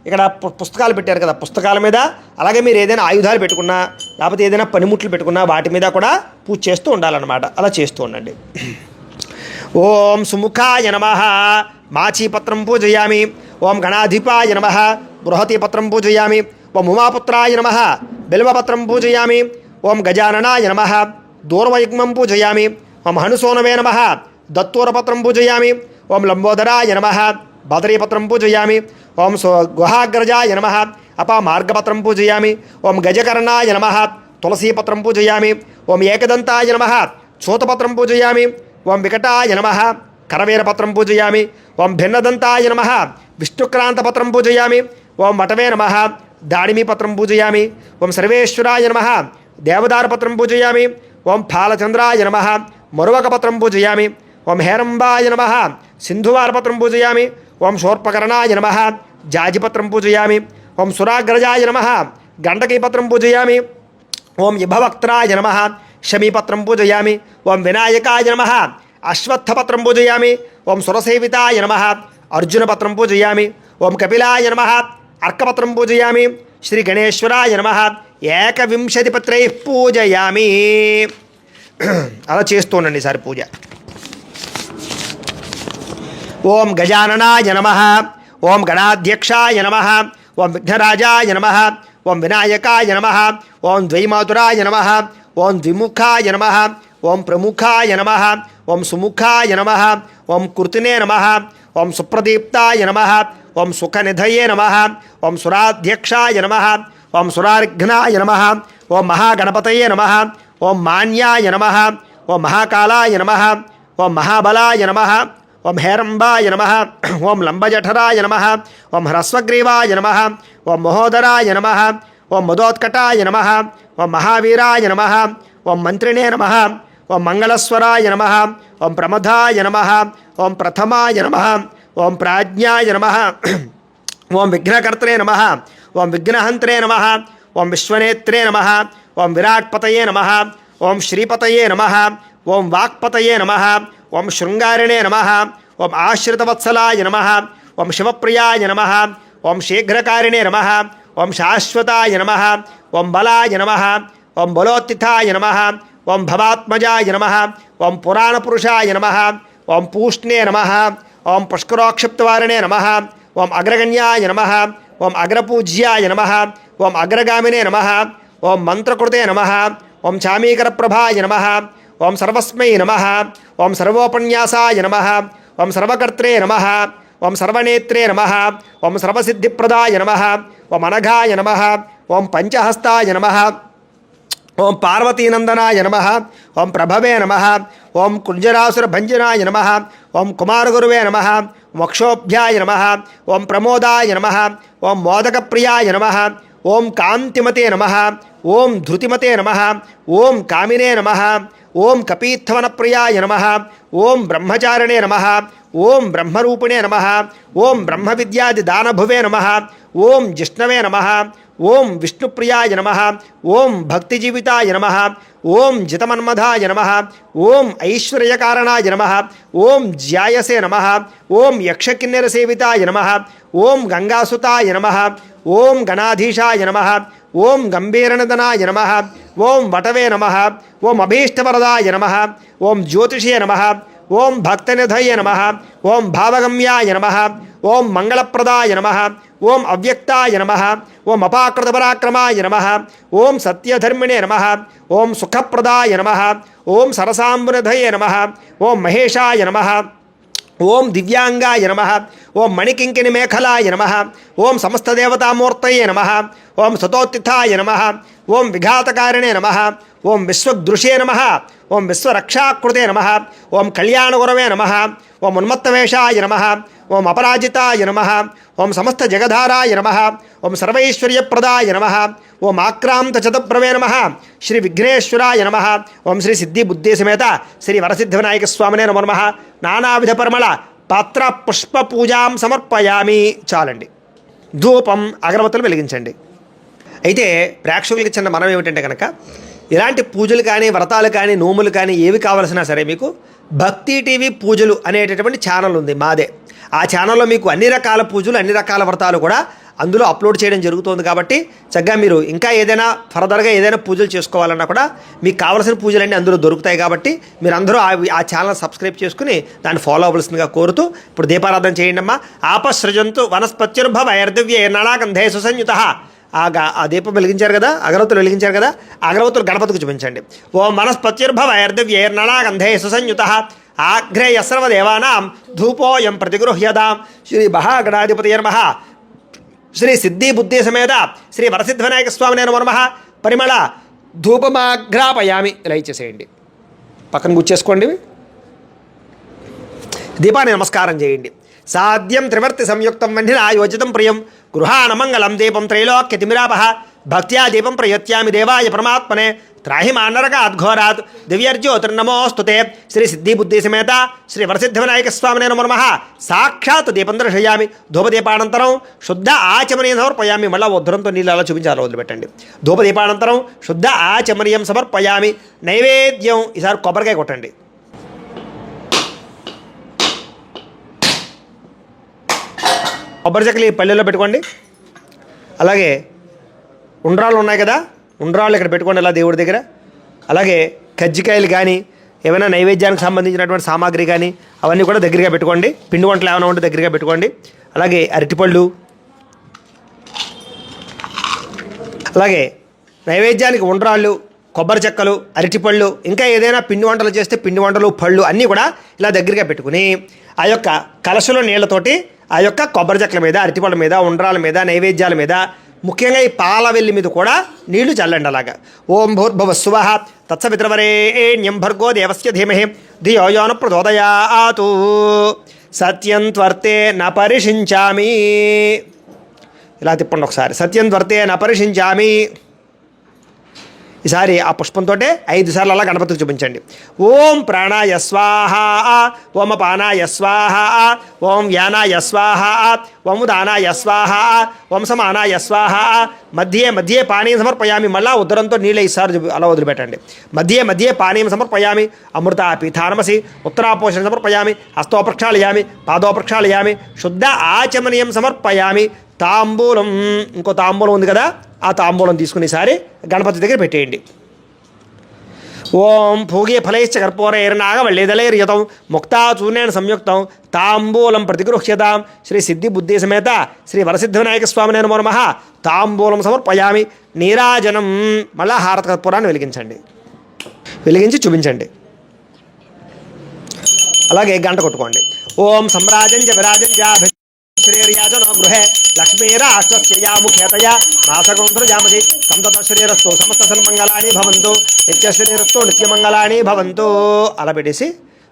ఇక్కడ పుస్తకాలు పెట్టారు కదా, పుస్తకాల మీద అలాగే మీరు ఏదైనా ఆయుధాలు పెట్టుకున్నా లేకపోతే ఏదైనా పనిముట్లు పెట్టుకున్నా వాటి మీద కూడా పూజ చేస్తూ ఉండాలన్నమాట. అలా చేస్తూ ఉండండి. ఓం సుముఖాయ నమః మాచీపత్రం పూజయామి. ఓం గణాధిపాయ నమః బృహతీపత్రం పూజయామి. ఓం ఉమాపుత్రాయ నమః బిల్వపత్రం పూజయామి. ఓం గజాననాయ నమః దూర్వయుగ్మం పూజయామి. ఓం హనుసోనవే నమః దత్తూరపత్రం పూజయామి. ఓం లంబోదరాయ నమః బదరీపత్రం పూజయామి. ఓం గుహాగ్రజాయ నమః అపమార్గపత్రం పూజయామి. ఓం గజకర్ణాయ నమః తులసీపత్రం పూజయామి. ఓం ఏకదంతాయ నమః చూతపత్రం పూజయామి. ఓం వికటాయ నమః కరవీరపత్రం పూజయామి. ఓం భిన్నదంతాయ నమః విష్ణుక్రాంతపత్రం పూజయామి. ఓం వటవే నమః దాడిమీపత్రం పూజయామి. ఓం సర్వేశ్వరాయ నమః దేవదారపత్రం పూజయామి. ఓం ఫాలచంద్రాయ నమః మరువకపత్రం పూజయామి. ఓం హేరంబాయ నమః సింధువారపత్రం పూజయామి. ఓం శూర్పకర్ణాయ నమః జాజిపత్రం పూజయామి. ఓం సురాగ్రజాయ నమః గండకీపత్రం పూజయామి. ఓం యుభవక్త్రాయ నమః శమీపత్రం పూజయామి. ఓం వినాయకాయ నమః అశ్వత్థపత్రం పూజయామి. ఓం సురసేవితాయ నమః అర్జునపత్రం పూజయామి. ఓం కపిలాయ నమః అర్కపత్రం పూజయామి. శ్రీ గణేశ్వరాయ నమః ఏకవింశతి పత్రై పూజయామి. అలా చేస్తూ ఉండండి ఈసారి పూజ. ఓం గజాననాయ నమః. ఓం గణాధ్యక్షాయ నమః. ఓం విఘ్నరాజాయ నమః. ఓం వినాయకాయ నమః. ఓం ద్వైమాతురాయ నమః. ఓం ద్విముఖాయ నమః. ఓం ప్రముఖాయ నమః. ఓం సుముఖాయ నమః. ఓం కృతినే నమః. ఓం సుప్రదీప్తాయ నమః. ఓం సుఖనిధయే నమః. ఓం సురాధ్యక్షాయ నమః. ఓం సురార్ఘ్నాయ నమః. ఓం మహాగణపతయే నమః. ఓం మాన్యాయ నమః. ఓం మహాకాళాయ నమః, ఓం మహాబలాయ నమః, ఓం హేరంబాయ నమః, ఓం లంబజఠరాయ నమః, ఓం హ్రస్వగ్రీవాయ నమః, ఓం మహోదరాయ నమః, ఓం మదోత్కటాయ నమః, ఓం మహావీరాయ నమః, ఓం మంత్రిణే నమః, ఓం మంగళస్వరాయ నమః, ఓం ప్రమథాయ నమః, ఓం ప్రథమాయ నమః, ఓం ప్రాజ్ఞాయ నమః, ఓం విఘ్నకర్త్రే నమః, ఓం విఘ్నహంత్రే నమః, ఓం విశ్వనేత్రే నమః, ఓం విరాట్పతయే నమః, ఓం శ్రీపతయే నమః, ఓం వాక్పతయే నమః, ఓం శృంగారిణే నమః, ఓం ఆశ్రితవత్సలాయ నమః, ఓం శివప్రియాయ నమః, ఓం శీఘ్రకారిణే నమః, ఓం శాశ్వతాయ నమః, ఓం బలాయ నమః, ఓం బలోత్తిథాయ నమః, ఓం భవాత్మజాయ నమః, ఓం పురాణపురుషాయ నమః, ఓం పూష్ణే నమః, ఓం పుష్కరోక్షిప్తవారిణే నమః, ఓం అగ్రగణ్యాయ నమః, ఓం అగ్రపూజ్యాయ నమః, ఓం అగ్రగామినే నమః, ఓం మంత్రకృతే నమః, ఓం చామీకరప్రభాయ నమః, ఓం సర్వస్మై నమః, ఓం సర్వోపన్యాసాయ నమః, ఓం సర్వకర్త్రే నమః, ఓం సర్వనేత్రే నమః, ఓం సర్వసిద్ధిప్రదాయ నమః, ఓం అనఘాయ నమః, ఓం పంచహస్తాయ నమః, ఓం పార్వతీనందనాయ నమః, ఓం ప్రభవే నమః, ఓం కుంజరాసురభంజనాయ నమః, ఓం కుమారగురువే నమః, మోక్షోభ్యాయ నమః, ఓం ప్రమోదాయ నమః, ఓం మోదకప్రియాయ నమః, ఓం కాంతిమతే నమః, ఓం ధృతిమతే నమః, ఓం కామినే నమః, ఓం కపీత్వనప్రియాయ నమః, ఓం బ్రహ్మచారిణే నమః, ఓం బ్రహ్మరూపిణే నమః, ఓం బ్రహ్మవిద్యాదిదానభువే నమః, ఓం జిష్ణవే నమః, ఓం విష్ణుప్రియాయ నమః, ఓం భక్తిజీవితాయ నమః, ఓం జితమన్మధాయ నమః, ఓం ఐశ్వర్యకారణాయ నమః, ఓం జ్యాయసే నమః, ఓం యక్షకిన్నెరసేవితాయ నమః, ఓం గంగాసుతాయ నమః, ఓం గణాధీశాయ నమః, ఓం గంభీరనదనాయ నమః, ఓం వటవే నమః, ఓం అభీష్టవరదాయ నమః, ఓం జ్యోతిషే నమః, ఓం భక్తనిధయ నమః, ఓం భావగమ్యాయ నమః, ఓం మంగళప్రదాయ నమః, ఓం అవ్యక్తాయ నమః, ఓం అపాకృతపరాక్రమాయ నమః, ఓం సత్యధర్మిణే నమః, ఓం సుఖప్రదాయ నమః, ఓం సరసాంబునిధయే నమః, ఓం మహేశాయ నమః, ఓం దివ్యాంగాయ నమః, ఓం మణికింకిని మేఖలాయ నమః, ఓం సమస్తదేవతామూర్తయే నమః, ఓం సతోత్తిథాయ నమః, ఓం విఘాతకారిణే నమః, ఓం విశ్వదృశే నమః, ఓం విశ్వరక్షాకృతే నమః, ఓం కళ్యాణగురవే నమః, ఓం ఉన్మత్తవేషాయ నమః, ఓం అపరాజితాయ నమః, ఓం సమస్త జగధారాయ నమః, ఓం సర్వైశ్వర్యప్రదాయ నమః, ఓం ఆక్రాంతచతుర్భ్రవే నమః, శ్రీ విఘ్నేశ్వరాయ నమః, ఓం శ్రీ సిద్ధి బుద్ధి సమేత శ్రీ వరసిద్ధివినాయక స్వామినే నమో నమః. నానావిధ పరిమళ పాత్ర పుష్ప పూజాం సమర్పయామి. చాలండి. ధూపం అగరబత్తులు వెలిగించండి. అయితే ప్రేక్షకులకి చిన్న మనం ఏమిటంటే కనుక ఇలాంటి పూజలు కానీ వ్రతాలు కానీ నోములు కానీ ఏవి కావాల్సినా సరే మీకు భక్తి టీవీ పూజలు అనేటటువంటి ఛానల్ ఉంది మాదే. ఆ ఛానల్లో మీకు అన్ని రకాల పూజలు అన్ని రకాల వ్రతాలు కూడా అందులో అప్లోడ్ చేయడం జరుగుతుంది. కాబట్టి చక్కగా మీరు ఇంకా ఏదైనా ఫర్దర్గా ఏదైనా పూజలు చేసుకోవాలన్నా కూడా మీకు కావాల్సిన పూజలన్నీ అందులో దొరుకుతాయి. కాబట్టి మీరు అందరూ ఆ ఛానల్ సబ్స్క్రైబ్ చేసుకుని దాన్ని ఫాలో అవ్వాల్సిందిగా కోరుతూ ఇప్పుడు దీపారాధన చేయండి అమ్మా. ఆపసృజంతు వనస్పత్యుర్భవైర్దివ్య నళాగంధే సుసంయుత. ఆ దీపం వెలిగించారు కదా, అగరవత్తులు వెలిగించారు కదా, అగరవత్తులు గణపతికి చూపించండి. ఓం వనస్పత్యుర్భవైర్దివ్య నళాగంధే సుసంయుత ఆఘ్రేయ సర్వదేవానాం ధూపోయం ప్రతిగృహ్యదాం. శ్రీ మహాగణాధిపతయే నమః. శ్రీ సిద్ధి బుద్ధి సమేత శ్రీ వరసిద్ధివినాయక స్వామినే నమో నమః. పరిమళ ధూపమాఘ్రాపయామి. ఇలా ఇచ్చేసేయండి, పక్కన గుచ్చేసుకోండి. దీపాన్ని నమస్కారం చేయండి. సాధ్యం త్రివర్తి సంయుక్తం వన్నినా యోజితం ప్రియం గృహాణ మంగళం దీపం త్రైలోక్యతిమిరాపహ. భక్త్యా దీపం ప్రయత్యామి దేవాయ పరమాత్మనే త్రాహి మాన్నరకాద్ఘోరాత్ దివ్యర్జ్యోతిర్నమోస్తుతే. శ్రీ సిద్ధి బుద్ధి సమేత శ్రీ వరసిద్ధివినాయక స్వామినే నమో నమః. సాక్షాత్ దీపం దర్శయామి. ధూపదీపానంతరం శుద్ధ ఆచమనీయం సమర్పయామి. మళ్ళీ ఉద్ధరంతో నీళ్ళు అలా చూపించాలి, వదిలిపెట్టండి. ధూపదీపానంతరం శుద్ధ ఆచమనీయం సమర్పయామి. నైవేద్యం ఈసారి కొబ్బరికాయ కొట్టండి. కొబ్బరి చెక్కలు ఈ పల్లెల్లో పెట్టుకోండి. అలాగే ఉండ్రాళ్ళు ఉన్నాయి కదా, ఉండ్రాళ్ళు ఇక్కడ పెట్టుకోండి అలా దేవుడి దగ్గర. అలాగే కజ్జికాయలు కానీ ఏమైనా నైవేద్యానికి సంబంధించినటువంటి సామాగ్రి కానీ అవన్నీ కూడా దగ్గరగా పెట్టుకోండి. పిండి వంటలు ఏమైనా ఉంటే దగ్గరగా పెట్టుకోండి. అలాగే అరటిపళ్ళు, అలాగే నైవేద్యానికి ఉండ్రాళ్ళు, కొబ్బరి చెక్కలు, అరటిపళ్ళు, ఇంకా ఏదైనా పిండి వంటలు చేస్తే పిండి వంటలు, పళ్ళు అన్నీ కూడా ఇలా దగ్గరగా పెట్టుకుని ఆ యొక్క కలశలో నీళ్లతోటి ఆ యొక్క కొబ్బరి చెక్కల మీద, అరటిపళ్ళ మీద, ఉండ్రాల మీద, నైవేద్యాల మీద, ముఖ్యంగా ఈ పాల వెల్లి మీద కూడా నీళ్లు చల్లండి. అలాగా ఓం భూర్భువః స్వః తత్సవితృవరేణ్యం భర్గో దేవస్య ధీమహి ధియో యో న ప్రచోదయాతు సత్యం త్వర్తే న పరిషించామి. ఇలా తిప్పండి ఒకసారి. సత్యం త్వర్తే న పరిషించామి. ఈసారి ఆ పుష్పంతో 5 సార్లు అలా గణపతికి చూపించండి. ఓం ప్రాణాయ స్వాహ, ఓం అపానాయ స్వాహ, ఓం వ్యానాయ స్వాహ, ఓం ఉదానాయ స్వాహ, ఓం సమానాయ స్వాహ. మధ్యే మధ్యే పానీయం సమర్పయామి. మళ్ళా ఉత్తరంతో నీళ్ళు 5 సార్లు అలా వదిలిపెట్టండి. మధ్యే మధ్యే పానీయం సమర్పయామి. అమృత పీఠానమసి ఉత్తరాపోషణ సమర్పయామి. హస్తో ప్రక్షాళయామి, పాదో ప్రక్షాళయామి, శుద్ధ ఆచమనీయం సమర్పయామి. తాంబూలం, ఇంకో తాంబూలం ఉంది కదా, ఆ తాంబూలం తీసుకునేసారి గణపతి దగ్గర పెట్టేయండి. ఓం భోగే ఫలైశ్చ కర్పూరైర్నాగవల్లీదలైర్యుతం ముక్తాచూర్ణేన సంయుక్తం తాంబూలం ప్రతిగృహ్యతాం. శ్రీ సిద్ధి బుద్ధి సమేత శ్రీ వరసిద్ధివినాయక స్వామినే నమో నమః. తాంబూలం సమర్పయామి. నీరాజనం. మళ్ళా హారత కర్పూరాన్ని వెలిగించండి, వెలిగించి చూపించండి. అలాగే గంట కొట్టుకోండి. ఓం సమ్రాజంచ విరాజంచ శ్రీర్యాజనో గృహే లక్ష్మీరాష్ట్రస్య ముఖ్యతయా మాసగోంధ్రజామసి సంతత శ్రీరస్తు సమస్త సన్మంగళాని భవంతు నిత్యశ్రీరస్తు నిత్యమంగళాని భవంతు. అలా పెట్టేసి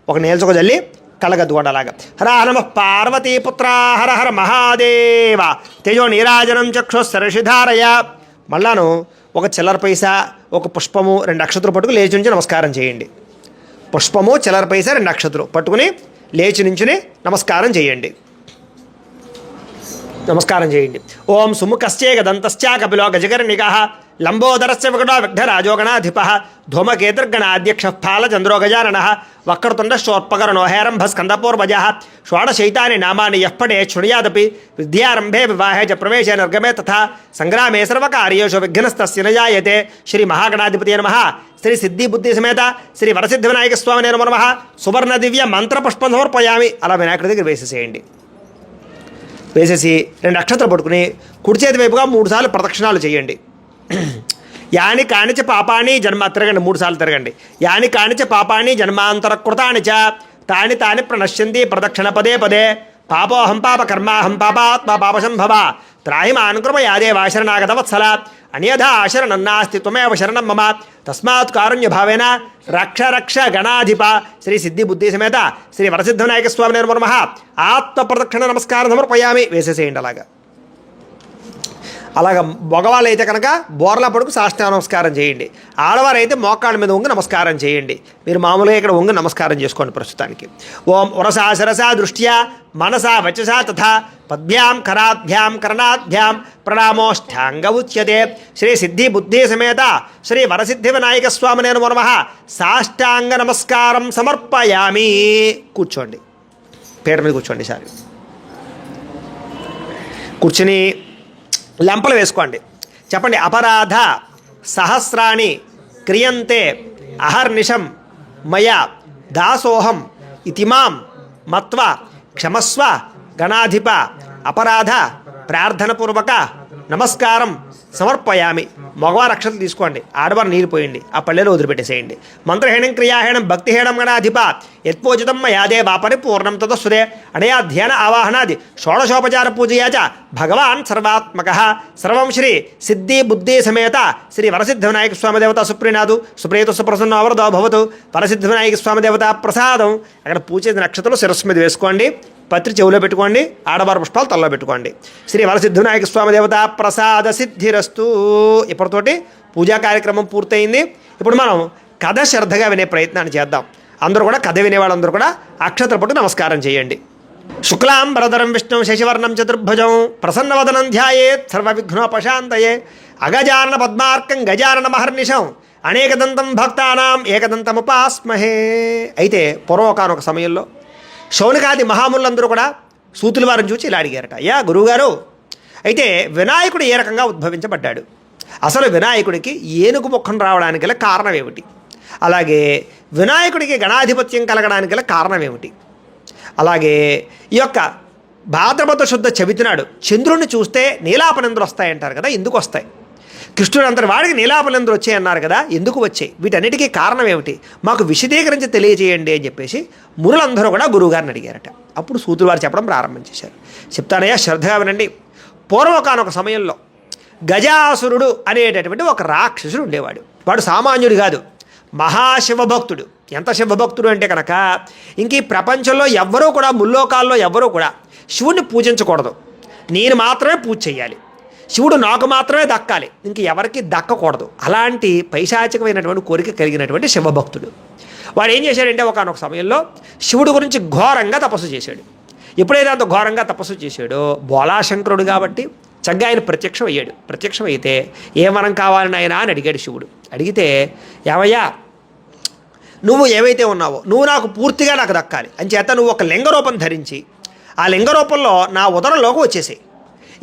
ఒక నేల్చుకు జల్లి కళ్ళగద్దుకోండి. అలాగా హర నమ పార్వతీపుత్ర హర హర మహాదేవ తేజో నీరాజనం చక్షుశరషిధారయ. మళ్ళాను ఒక చిల్లర పైసా, ఒక పుష్పము, 2 అక్షతులు పట్టుకుని లేచి నుంచి నమస్కారం చేయండి. పుష్పము, చిల్లర పైసా, 2 అక్షతులు పట్టుకుని లేచి నుంచుని నమస్కారం చేయండి. నమస్కారం చేయండి. ఓం సుముఖశ్చేక దంతశ్చ కపిలో గజకర్ణిక లంబోదరస్య వికటో విఘ్నరాజోగణాధిప ధూమకేతుర్గణాధ్యక్ష ఫాలచంద్రో గజానన వక్రతుండశ్చోత్పకరణో హేరంభ స్కందపూర్వజ షోడశైతాని నామాని యః పఠేత్ శృణుయాదపి విద్యారంభే వివాహే చ ప్రవేశే నిర్గమే తథా సంగ్రామే సర్వకార్యేషు విఘ్నస్తస్య న జాయతే. శ్రీ మహాగణాధిపతి నమః. శ్రీ సిద్ధి బుద్ధి సమేత శ్రీ వరసిద్ధి వినాయక స్వామి నమో నమః. సువర్ణ దివ్య మంత్రపుష్పం సమర్పయామి. అలా వినాయకుడి దగ్గర వేసేసేయండి. వేసేసి 2 అక్షతలు పట్టుకుని కుడి చేతి వైపుగా 3 సార్లు ప్రదక్షిణాలు చేయండి. యాని కానిచ పాపాని జన్మ తిరగండి, 3 సార్లు తిరగండి. యాని కానిచ పాపాని జన్మాంతర కృతాని చ తాని తాని ప్రణశ్యంతి ప్రదక్షిణ పదే పదే. పాపోహం పాప కర్మాహం పాపాత్మ పాపశంభవ త్రాహిమాన్ కృప యాదేవా శరణాగత వత్సల అన్యథా శరణం నాస్తి త్వమేవ శరణం మమ తస్మాత్ కారుణ్య భావేన రక్ష రక్ష గణాధిప. శ్రీ సిద్ధి బుద్ధి సమేత శ్రీ వరసిద్ధి వినాయక స్వామి నమో నమః. ఆత్మ ప్రదక్షిణ నమస్కారం సమర్పయామి. వేసేసేయండి. అలాగా మగవాళ్ళు అయితే కనుక బోర్లా పడుకు సాష్టాంగ నమస్కారం చేయండి. ఆడవారైతే మోకాళ్ళ మీద వంగి నమస్కారం చేయండి. మీరు మామూలుగా ఇక్కడ వంగి నమస్కారం చేసుకోండి ప్రస్తుతానికి. ఓం ఉరసా శిరసా దృష్ట్యా మనసా వచసా తథా పద్భ్యాం కరాభ్యాం కర్ణాభ్యాం ప్రణామోష్ఠాంగ ఉచ్యతే. శ్రీ సిద్ధి బుద్ధి సమేత శ్రీ వరసిద్ధి వినాయక స్వామినే నమో నమః. సాష్టాంగ నమస్కారం సమర్పయామి. కూర్చోండి, పీట మీద కూర్చోండి. సారి కూర్చుని లెంపలు వేసుకోండి. చెప్పండి. అపరాధ సహస్రాణి క్రియంతే అహర్నిశం మయా దాసోహం ఇతిమాం మత్వ క్షమస్వ గణాధిప. అపరాధ ప్రార్థనపూర్వక నమస్కారం సమర్పయామి. మగవారు అక్షతలు తీసుకోండి, ఆడవారు నీరు పోయండి, ఆ పల్లెలో వదిలిపెట్టేసేయండి. మంత్రహీనం క్రియాహీనం భక్తిహీనం గణాధిప యత్పూజితం మయాదే వాపరి పూర్ణం తదస్సుదే. అనయా ధ్యాన ఆవాహనాది షోడశోపచార పూజయా చ భగవాన్ సర్వాత్మక. సర్వం శ్రీ సిద్ధి బుద్ధి సమేత శ్రీ వరసిద్ధి వినాయక స్వామి దేవత సుప్రీనాథు సుప్రీత సుప్రసన్నో అవరదో భవతు. వరసిద్ధి వినాయక స్వామి దేవత ప్రసాదం. అక్కడ పూజ చేసిన నక్షత్రాలు శిరస్సు మీద వేసుకోండి, పత్రి చెవులో పెట్టుకోండి, ఆడవారు పుష్పాలు తలలో పెట్టుకోండి. శ్రీ వరసిద్ధి వినాయక స్వామి దేవత ప్రసాద సిద్ధిరస్తు. ఇప్పటితోటి పూజా కార్యక్రమం పూర్తయింది. ఇప్పుడు మనం కథ శ్రద్ధగా వినే ప్రయత్నాన్ని చేద్దాం. అందరూ కూడా కథ వినేవాళ్ళందరూ కూడా అక్షతలు పట్టు నమస్కారం చేయండి. శుక్లాంబరధరం విష్ణు శశివర్ణం చతుర్భుజం ప్రసన్నవదనం ధ్యాయేత్ సర్వవిఘ్నోపశాంతయే. అగజానన పద్మార్కం గజానన మహర్నిశం అనేకదంతం భక్తానాం ఏకదంతముపాస్మహే. అయితే పూర్వకానొక సమయంలో శౌనకాది మహాములందరూ కూడా సూతుల వారిని చూసి ఇలా అడిగారట, అయ్యా గురువుగారు, అయితే వినాయకుడు ఏ రకంగా ఉద్భవించబడ్డాడు? అసలు వినాయకుడికి ఏనుగు ముఖం రావడానికి గల కారణం ఏమిటి? అలాగే వినాయకుడికి గణాధిపత్యం కలగడానికి గల కారణం ఏమిటి? అలాగే ఈ యొక్క భాద్రపద శుద్ధ చవితి నాడు చంద్రుడిని చూస్తే నీలాపనందులు వస్తాయంటారు కదా, ఎందుకు వస్తాయి? కృష్ణుడు అంతటి వాడికి నీలాపనందులు వచ్చాయన్నారు కదా, ఎందుకు వచ్చాయి? వీటన్నిటికీ కారణం ఏమిటి? మాకు విశదీకరించి తెలియజేయండి అని చెప్పేసి మునులందరూ కూడా గురువుగారిని అడిగారట. అప్పుడు సూతులు వారు చెప్పడం ప్రారంభం చేశారు. చెప్తానయ్యా, శ్రద్ధగా వినండి. పూర్వకానొక సమయంలో గజాసురుడు అనేటటువంటి ఒక రాక్షసుడు ఉండేవాడు. వాడు సామాన్యుడు కాదు, మహాశివభక్తుడు. ఎంత శివభక్తుడు అంటే కనుక ఇంక ఈ ప్రపంచంలో ఎవ్వరూ కూడా ముల్లోకాల్లో ఎవ్వరూ కూడా శివుడిని పూజించకూడదు, నేను మాత్రమే పూజ చేయాలి, శివుడు నాకు మాత్రమే దక్కాలి, ఇంక ఎవరికి దక్కకూడదు. అలాంటి పైశాచికమైనటువంటి కోరిక కలిగినటువంటి శివభక్తుడు. వాడు ఏం చేశాడంటే ఒకానొక సమయంలో శివుడి గురించి ఘోరంగా తపస్సు చేశాడు. ఎప్పుడైతే అంత ఘోరంగా తపస్సు చేశాడో బోలాశంకరుడు కాబట్టి చక్కగా ఆయన ప్రత్యక్షం అయ్యాడు. ప్రత్యక్షం అయితే ఏ వరం కావాలని ఆయన అని అడిగాడు శివుడు. అడిగితే ఏమయ్యా నువ్వు ఏవైతే ఉన్నావో నువ్వు నాకు పూర్తిగా నాకు దక్కాలి అని చేత నువ్వు ఒక లింగరూపం ధరించి ఆ లింగరూపంలో నా ఉదరంలోకి వచ్చేసాయి.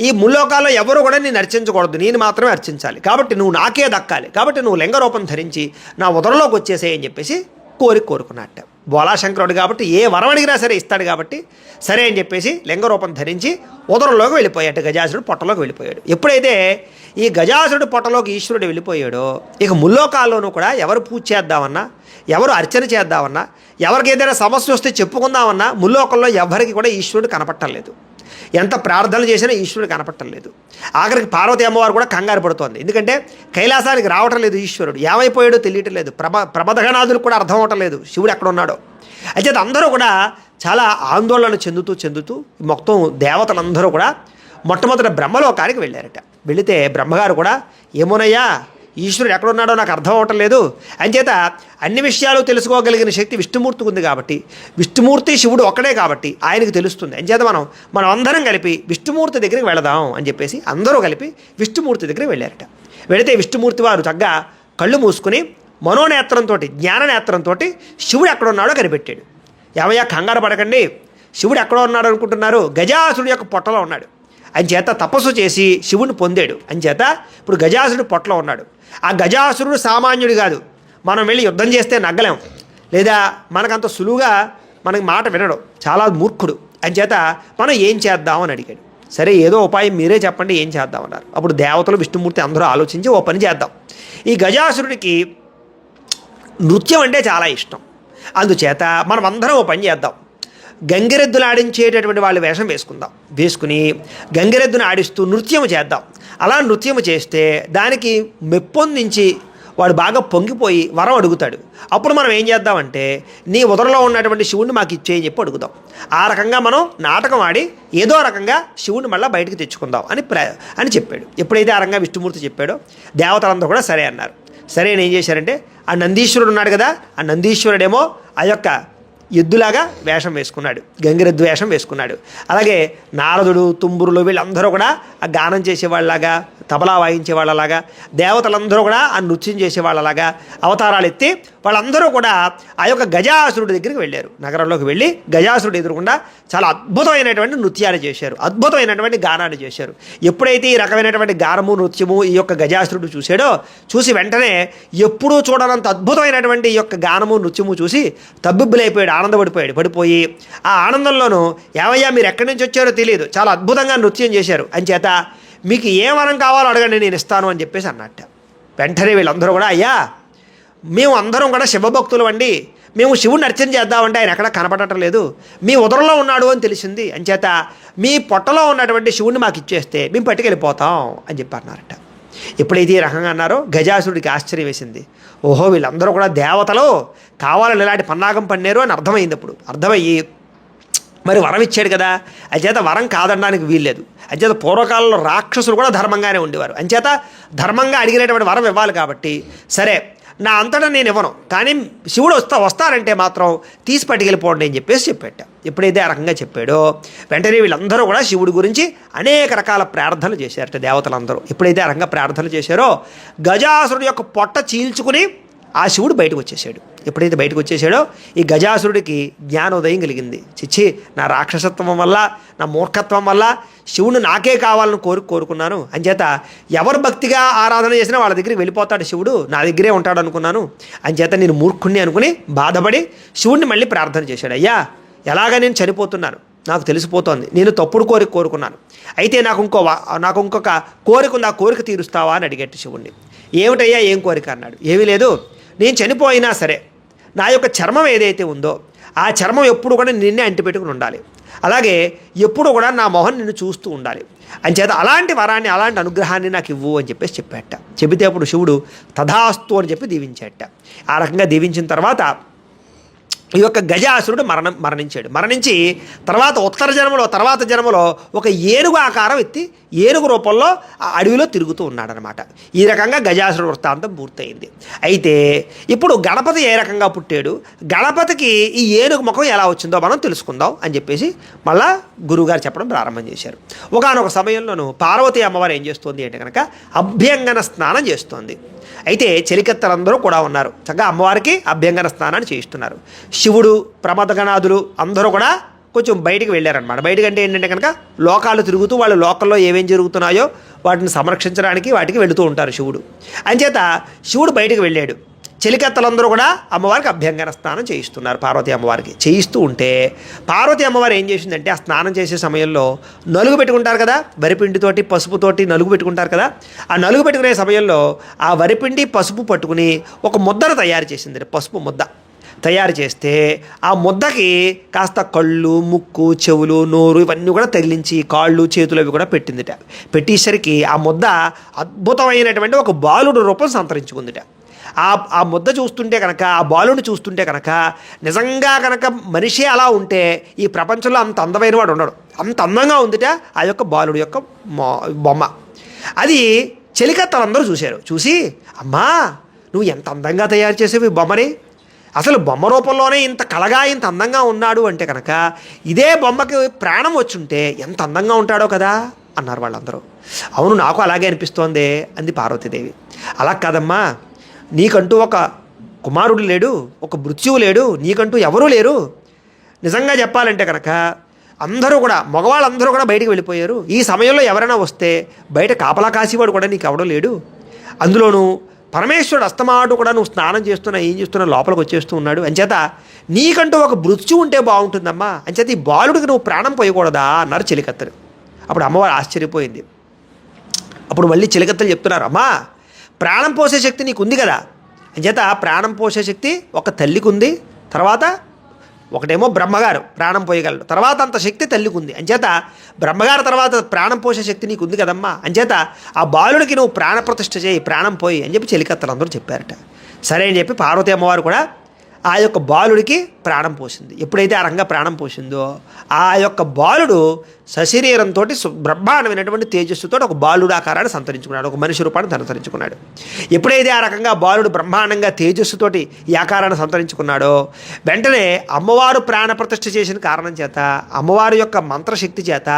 ఈ ముల్లోకాల్లో ఎవరు కూడా నేను అర్చించకూడదు, నేను మాత్రమే అర్చించాలి, కాబట్టి నువ్వు నాకే దక్కాలి, కాబట్టి నువ్వు లింగరూపం ధరించి నా ఉదరంలోకి వచ్చేసాయి అని చెప్పేసి కోరుకున్నట్ట. బోలాశంకరుడు కాబట్టి ఏ వరం అడిగినా సరే ఇస్తాడు కాబట్టి సరే అని చెప్పేసి లింగరూపం ధరించి ఉదరంలోకి వెళ్ళిపోయాడు. గజాసురుడు పొట్టలోకి వెళ్ళిపోయాడు. ఎప్పుడైతే ఈ గజాసురుడు పొట్టలోకి ఈశ్వరుడు వెళ్ళిపోయాడో ఇక ముల్లోకాల్లోనూ కూడా ఎవరు పూజ చేద్దామన్నా, ఎవరు అర్చన చేద్దామన్నా, ఎవరికి ఏదైనా సమస్య వస్తే చెప్పుకుందామన్నా ముల్లోకంలో ఎవరికి కూడా ఈశ్వరుడు కనపట్టలేదు. ఎంత ప్రార్థనలు చేసినా ఈశ్వరుడు కనపట్టలేదు. ఆఖరికి పార్వతి అమ్మవారు కూడా కంగారు పడుతోంది. ఎందుకంటే కైలాసానికి రావటం లేదు ఈశ్వరుడు, ఏమైపోయాడో తెలియటం లేదు. ప్రమదగణాదులకు కూడా అర్థం అవటం లేదు శివుడు ఎక్కడ ఉన్నాడో. అయితే అందరూ కూడా చాలా ఆందోళన చెందుతూ మొత్తం దేవతలందరూ కూడా మొట్టమొదటి బ్రహ్మలోకానికి వెళ్ళారట. వెళితే బ్రహ్మగారు కూడా ఏమోనయ్యా ఈశ్వరుడు ఎక్కడున్నాడో నాకు అర్థం అవటం లేదు, అంచేత అన్ని విషయాలు తెలుసుకోగలిగిన శక్తి విష్ణుమూర్తికి ఉంది కాబట్టి విష్ణుమూర్తి శివుడు ఒక్కడే కాబట్టి ఆయనకు తెలుస్తుంది, అంచేత మనం అందరం కలిపి విష్ణుమూర్తి దగ్గరికి వెళదాం అని చెప్పేసి అందరూ కలిపి విష్ణుమూర్తి దగ్గరికి వెళ్ళారట. వెళితే విష్ణుమూర్తి వారు చక్కగా కళ్ళు మూసుకుని మనోనేత్రంతో జ్ఞాననేత్రంతో శివుడు ఎక్కడున్నాడో కనిపెట్టాడు. ఏమయ్యా కంగారు పడకండి, శివుడు ఎక్కడో ఉన్నాడు అనుకుంటున్నారు, గజాసురుడు యొక్క పొట్టలో ఉన్నాడు. అంచేత తపస్సు చేసి శివుని పొందాడు. అంచేత ఇప్పుడు గజాసురుడు పొట్టలో ఉన్నాడు. ఆ గజాసురుడు సామాన్యుడు కాదు, మనం వెళ్ళి యుద్ధం చేస్తే నగ్గలేం, లేదా మనకంత సులువుగా మనకి మాట వినడు, చాలా మూర్ఖుడు. అంచేత మనం ఏం చేద్దాం అని అడిగాడు. సరే ఏదో ఉపాయం మీరే చెప్పండి ఏం చేద్దామన్నారు. అప్పుడు దేవతలు విష్ణుమూర్తి అందరూ ఆలోచించి ఓ పని చేద్దాం, ఈ గజాసురుడికి నృత్యం అంటే చాలా ఇష్టం, అందుచేత మనం అందరం ఓ పని చేద్దాం, గంగిరెద్దులు ఆడించేటటువంటి వాళ్ళు వేషం వేసుకుని గంగిరెద్దును ఆడిస్తూ నృత్యం చేద్దాం. అలా నృత్యం చేస్తే దానికి మెప్పొందించి వాడు బాగా పొంగిపోయి వరం అడుగుతాడు. అప్పుడు మనం ఏం చేద్దామంటే నీ ఉదరలో ఉన్నటువంటి శివుణ్ణి మాకు ఇచ్చేయని చెప్పి అడుగుదాం. ఆ రకంగా మనం నాటకం ఆడి ఏదో రకంగా శివుణ్ణి మళ్ళీ బయటికి తెచ్చుకుందాం అని చెప్పాడు. ఎప్పుడైతే ఆ రకంగా విష్ణుమూర్తి చెప్పాడో దేవతలందరూ కూడా సరే అన్నారు. సరే ఏం చేశారంటే ఆ నందీశ్వరుడు ఉన్నాడు కదా, ఆ నందీశ్వరుడేమో ఆ యొక్క ఎద్దులాగా వేషం వేసుకున్నాడు, గంగిరెద్దు వేషం వేసుకున్నాడు. అలాగే నారదుడు తుంబురులు వీళ్ళందరూ కూడా ఆ గానం చేసేవాళ్ళలాగా, తబలా వాయించే వాళ్ళలాగా, దేవతలందరూ కూడా ఆ నృత్యం చేసేవాళ్ళలాగా అవతారాలు ఎత్తి వాళ్ళందరూ కూడా ఆ యొక్క గజాసురుడి దగ్గరికి వెళ్ళారు. నగరంలోకి వెళ్ళి గజాసురుడు ఎదురుకుండా చాలా అద్భుతమైనటువంటి నృత్యాలు చేశారు, అద్భుతమైనటువంటి గానాలు చేశారు. ఎప్పుడైతే ఈ రకమైనటువంటి గానము నృత్యము ఈ యొక్క గజాసురుడు చూశాడో, చూసి వెంటనే ఎప్పుడూ చూడనంత అద్భుతమైనటువంటి ఈ యొక్క గానము నృత్యము చూసి తబ్బిబ్బులైపోయాడు, పడిపోయి ఆ ఆనందంలోనూ ఏమయ్యా మీరు ఎక్కడి నుంచి వచ్చారో తెలియదు, చాలా అద్భుతంగా నృత్యం చేశారు, అంచేత మీకు ఏ వరం కావాలో అడగండి నేను ఇస్తాను అని చెప్పేసి అన్నట్ట. వెంటనే వీళ్ళందరూ కూడా అయ్యా మేము అందరం కూడా శివభక్తులు అండి, మేము శివుడిని అర్చన చేద్దామంటే ఆయన ఎక్కడ కనపడటం లేదు, మీ ఉదరంలో ఉన్నాడు అని తెలిసింది, అంచేత మీ పొట్టలో ఉన్నటువంటి శివుడిని మాకు ఇచ్చేస్తే మేము పట్టుకెళ్ళిపోతాం అని చెప్పి అన్నారట. ఎప్పుడైతే ఈ రకంగా అన్నారో గజాసురుడికి ఆశ్చర్యం వేసింది. ఓహో వీళ్ళందరూ కూడా దేవతలు కావాలని ఇలాంటి పన్నాగం పన్నారు అని అర్థమైంది. అప్పుడు అర్థమయ్యి మరి వరం ఇచ్చాడు కదా, అంచేత వరం కాదనడానికి వీల్లేదు. అంచేత పూర్వకాలంలో రాక్షసులు కూడా ధర్మంగానే ఉండేవారు, అంచేత ధర్మంగా అడిగినటువంటి వరం ఇవ్వాలి కాబట్టి సరే నా అంతటా నేను ఇవ్వను, కానీ శివుడు వస్తానంటే మాత్రం తీసి పట్టుకెళ్ళిపోండి అని చెప్పేసి చెప్పాట. ఎప్పుడైతే ఆ రకంగా చెప్పాడో వెంటనే వీళ్ళందరూ కూడా శివుడి గురించి అనేక రకాల ప్రార్థనలు చేశారట దేవతలందరూ. ఎప్పుడైతే ఆ రకంగా ప్రార్థనలు చేశారో గజాసురుడి యొక్క పొట్ట చీల్చుకుని ఆ శివుడు బయటకు వచ్చేసాడు. ఎప్పుడైతే బయటకు వచ్చేసాడో ఈ గజాసురుడికి జ్ఞానోదయం కలిగింది. చిచ్చి నా రాక్షసత్వం వల్ల నా మూర్ఖత్వం వల్ల శివుడు నాకే కావాలని కోరుకున్నాను, అంచేత ఎవరు భక్తిగా ఆరాధన చేసినా వాళ్ళ దగ్గరికి వెళ్ళిపోతాడు శివుడు, నా దగ్గరే ఉంటాడు అనుకున్నాను, అంచేత నేను మూర్ఖుణ్ణి అనుకుని బాధపడి శివుడిని మళ్ళీ ప్రార్థన చేశాడు. అయ్యా ఎలాగ నేను చనిపోతున్నాను, నాకు తెలిసిపోతోంది, నేను తప్పుడు కోరుకున్నాను, అయితే నాకు ఇంకొక కోరిక ఉంది, ఆ కోరిక తీరుస్తావా అని అడిగట్టు శివుణ్ణి. ఏమిటయ్యా ఏం కోరిక అన్నాడు. ఏమీ లేదు, నేను చనిపోయినా సరే నా యొక్క చర్మం ఏదైతే ఉందో ఆ చర్మం ఎప్పుడు కూడా నిన్నే అంటిపెట్టుకుని ఉండాలి, అలాగే ఎప్పుడు కూడా నా మొహం నిన్ను చూస్తూ ఉండాలి, అంచేత అలాంటి వరాన్ని అలాంటి అనుగ్రహాన్ని నాకు ఇవ్వు అని చెప్పేసి చెప్పాట. చెబితే అప్పుడు శివుడు తథాస్తు అని చెప్పి దీవించాట. ఆ రకంగా దీవించిన తర్వాత ఈ యొక్క గజాసురుడు మరణించాడు. మరణించి తర్వాత జన్మలో ఒక ఏనుగు ఆకారం ఎత్తి ఏనుగు రూపంలో ఆ అడవిలో తిరుగుతూ ఉన్నాడనమాట. ఈ రకంగా గజాసురుడు వృత్తాంతం పూర్తయింది. అయితే ఇప్పుడు గణపతి ఏ రకంగా పుట్టాడు, గణపతికి ఈ ఏనుగు ముఖం ఎలా వచ్చిందో మనం తెలుసుకుందాం అని చెప్పేసి మళ్ళా గురువుగారు చెప్పడం ప్రారంభం చేశారు. ఒకానొక సమయంలోనూ పార్వతీ అమ్మవారు ఏం చేస్తుంది అంటే కనుక అభ్యంగన స్నానం చేస్తోంది. అయితే చెలికత్తలందరూ కూడా ఉన్నారు, చక్కగా అమ్మవారికి అభ్యంగన స్నానాన్ని చేయిస్తున్నారు. శివుడు ప్రమదగణాదులు అందరూ కూడా కొంచెం బయటికి వెళ్ళారనమాట. బయటికి అంటే ఏంటంటే కనుక లోకాలు తిరుగుతూ వాళ్ళు లోకల్లో ఏమేం జరుగుతున్నాయో వాటిని సంరక్షించడానికి వాటికి వెళుతూ ఉంటారు శివుడు. అంచేత శివుడు బయటికి వెళ్ళాడు. చెలికత్తలందరూ కూడా అమ్మవారికి అభ్యంగన స్నానం చేయిస్తున్నారు. పార్వతీ అమ్మవారికి చేయిస్తూ ఉంటే పార్వతీ అమ్మవారు ఏం చేసిందంటే ఆ స్నానం చేసే సమయంలో నలుగు పెట్టుకుంటారు కదా, వరిపిండితోటి పసుపుతోటి నలుగు పెట్టుకుంటారు కదా, ఆ నలుగు పెట్టుకునే సమయంలో ఆ వరిపిండి పసుపు పట్టుకుని ఒక ముద్దను తయారు చేసింది. పసుపు ముద్ద తయారు చేస్తే ఆ ముద్దకి కాస్త కళ్ళు, ముక్కు, చెవులు, నోరు ఇవన్నీ కూడా తగిలించి కాళ్ళు, చేతులు అవి కూడా పెట్టిందిట. పెట్టేసరికి ఆ ముద్ద అద్భుతమైనటువంటి ఒక బాలుడు రూపం సంతరించుకుందిట. ఆ ముద్ద చూస్తుంటే కనుక, ఆ బాలుని చూస్తుంటే కనుక నిజంగా కనుక మనిషి అలా ఉంటే ఈ ప్రపంచంలో అంత అందమైన వాడు ఉండడు. అంత అందంగా ఉందిట ఆ యొక్క బాలుడు యొక్క బొమ్మ. అది చెలికత్తలందరూ చూశారు. చూసి అమ్మా నువ్వు ఎంత అందంగా తయారు చేసేవి ఈ బొమ్మని, అసలు బొమ్మ రూపంలోనే ఇంత కళగా ఇంత అందంగా ఉన్నాడు అంటే కనుక ఇదే బొమ్మకి ప్రాణం వచ్చుంటే ఎంత అందంగా ఉంటాడో కదా అన్నారు వాళ్ళందరూ. అవును నాకు అలాగే అనిపిస్తోంది అంది పార్వతీదేవి. అలా కాదమ్మా, నీకంటూ ఒక కుమారుడు లేడు, ఒక మృత్యువు లేడు, నీకంటూ ఎవరూ లేరు. నిజంగా చెప్పాలంటే కనుక అందరూ కూడా మగవాళ్ళందరూ కూడా బయటికి వెళ్ళిపోయారు. ఈ సమయంలో ఎవరైనా వస్తే బయట కాపలా కాసేవాడు కూడా నీకు ఎవడో లేడు. అందులోనూ పరమేశ్వరుడు అస్తమాటు కూడా నువ్వు స్నానం చేస్తున్నా ఏం చేస్తున్నా లోపలికి వచ్చేస్తూ ఉన్నాడు. అంచేత నీకంటూ ఒక మృత్యువు ఉంటే బాగుంటుందమ్మా, అంచేత ఈ బాలుడికి నువ్వు ప్రాణం పోయకూడదా అన్నారు చెలికత్తలు. అప్పుడు అమ్మవారు ఆశ్చర్యపోయింది. అప్పుడు మళ్ళీ చెలికత్తలు చెప్తున్నారు, అమ్మా ప్రాణం పోసే శక్తి నీకు ఉంది కదా, అంచేత ప్రాణం పోసే శక్తి ఒక తల్లికి ఉంది, తర్వాత ఒకటేమో బ్రహ్మగారు ప్రాణం పోయగలడు, తర్వాత అంత శక్తి తల్లికి ఉంది. అంచేత బ్రహ్మగారు తర్వాత ప్రాణం పోసే శక్తి నీకు ఉంది కదమ్మా, అంచేత ఆ బాలుడికి నువ్వు ప్రాణప్రతిష్ఠ చేయి, ప్రాణం పోయి అని చెప్పి చెలికత్తలందరూ చెప్పారట. సరే అని చెప్పి పార్వతీ అమ్మవారు కూడా ఆ యొక్క బాలుడికి ప్రాణం పోసింది. ఎప్పుడైతే ఆ రంగా ప్రాణం పోసిందో ఆ యొక్క బాలుడు సశరీరంతో బ్రహ్మాండమైనటువంటి తేజస్సుతో ఒక బాలుడు ఆకారాన్ని సంతరించుకున్నాడు, ఒక మనిషి రూపాన్ని సంతరించుకున్నాడు. ఎప్పుడైతే ఆ రకంగా బాలుడు బ్రహ్మాండంగా తేజస్సుతోటి ఈ ఆకారాన్ని సంతరించుకున్నాడో వెంటనే అమ్మవారు ప్రాణప్రతిష్ఠ చేసిన కారణం చేత, అమ్మవారి యొక్క మంత్రశక్తి చేత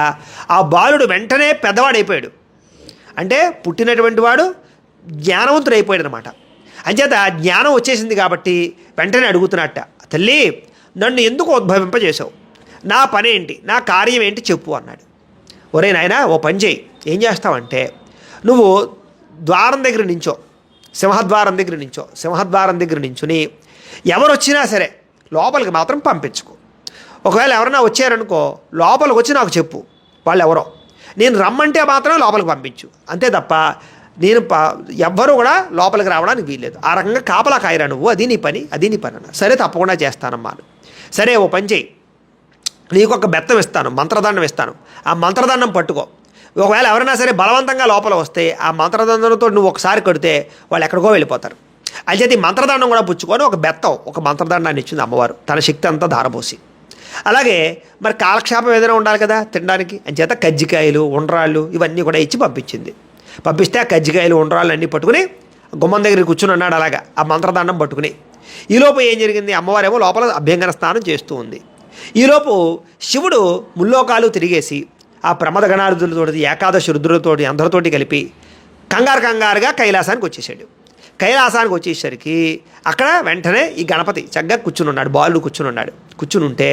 ఆ బాలుడు వెంటనే పెద్దవాడైపోయాడు. అంటే పుట్టినటువంటి వాడు జ్ఞానవంతుడు అయిపోయాడు అనమాట. అంచేత జ్ఞానం వచ్చేసింది కాబట్టి వెంటనే అడుగుతున్నట్ట, తల్లి నన్ను ఎందుకు ఉద్భవింపజేసావు, నా పని ఏంటి, నా కార్యం ఏంటి చెప్పు అన్నాడు. ఒరే నాయనా ఓ పని చేయి, ఏం చేస్తావంటే నువ్వు ద్వారం దగ్గర నించో, సింహద్వారం దగ్గర నించుని ఎవరు వచ్చినా సరే లోపలికి మాత్రం పంపించుకో. ఒకవేళ ఎవరైనా వచ్చారనుకో లోపలికి వచ్చి నాకు చెప్పు వాళ్ళు ఎవరో, నేను రమ్మంటే మాత్రం లోపలికి పంపించు, అంతే తప్ప నేను ఎవ్వరూ కూడా లోపలికి రావడానికి వీల్లేదు. ఆ రకంగా కాపలా కాయరా నువ్వు, అది నీ పని అన్న. సరే తప్పకుండా చేస్తానమ్మా. సరే ఓ పని చేయి, నీకు ఒక బెత్తం ఇస్తాను, మంత్రదండం ఇస్తాను, ఆ మంత్రదండం పట్టుకో. ఒకవేళ ఎవరైనా సరే బలవంతంగా లోపల వస్తే ఆ మంత్రదండంతో నువ్వు ఒకసారి కొడితే వాళ్ళు ఎక్కడికో వెళ్ళిపోతారు. అంచేత ఈ మంత్రదండం కూడా పుచ్చుకొని ఒక బెత్తం, ఒక మంత్రదండాన్ని ఇచ్చింది అమ్మవారు తన శక్తి అంతా ధారపోసి. అలాగే మరి కాలక్షేపం ఏదైనా ఉండాలి కదా తినడానికి, అంచేత కజ్జికాయలు, ఉండ్రాళ్ళు ఇవన్నీ కూడా ఇచ్చి పంపించింది. పంపిస్తే ఆ కజ్జికాయలు, ఉండ్రాళ్ళు అన్నీ పట్టుకుని గుమ్మం దగ్గర కూర్చుని ఉన్నాడు అలాగా ఆ మంత్రదండం పట్టుకుని. ఈలోపు ఏం జరిగింది, అమ్మవారేమో లోపల అభ్యంగన స్నానం చేస్తూ ఉంది. ఈలోపు శివుడు ముల్లోకాలు తిరిగేసి ఆ ప్రమద గణారుదులతోటి, ఏకాదశి రుద్రులతోటి అందరితోటి కలిపి కంగారుగా కైలాసానికి వచ్చేసాడు. కైలాసానికి వచ్చేసరికి అక్కడ వెంటనే ఈ గణపతి చక్కగా కూర్చుని ఉన్నాడు, బాలుడు కూర్చుని ఉంటే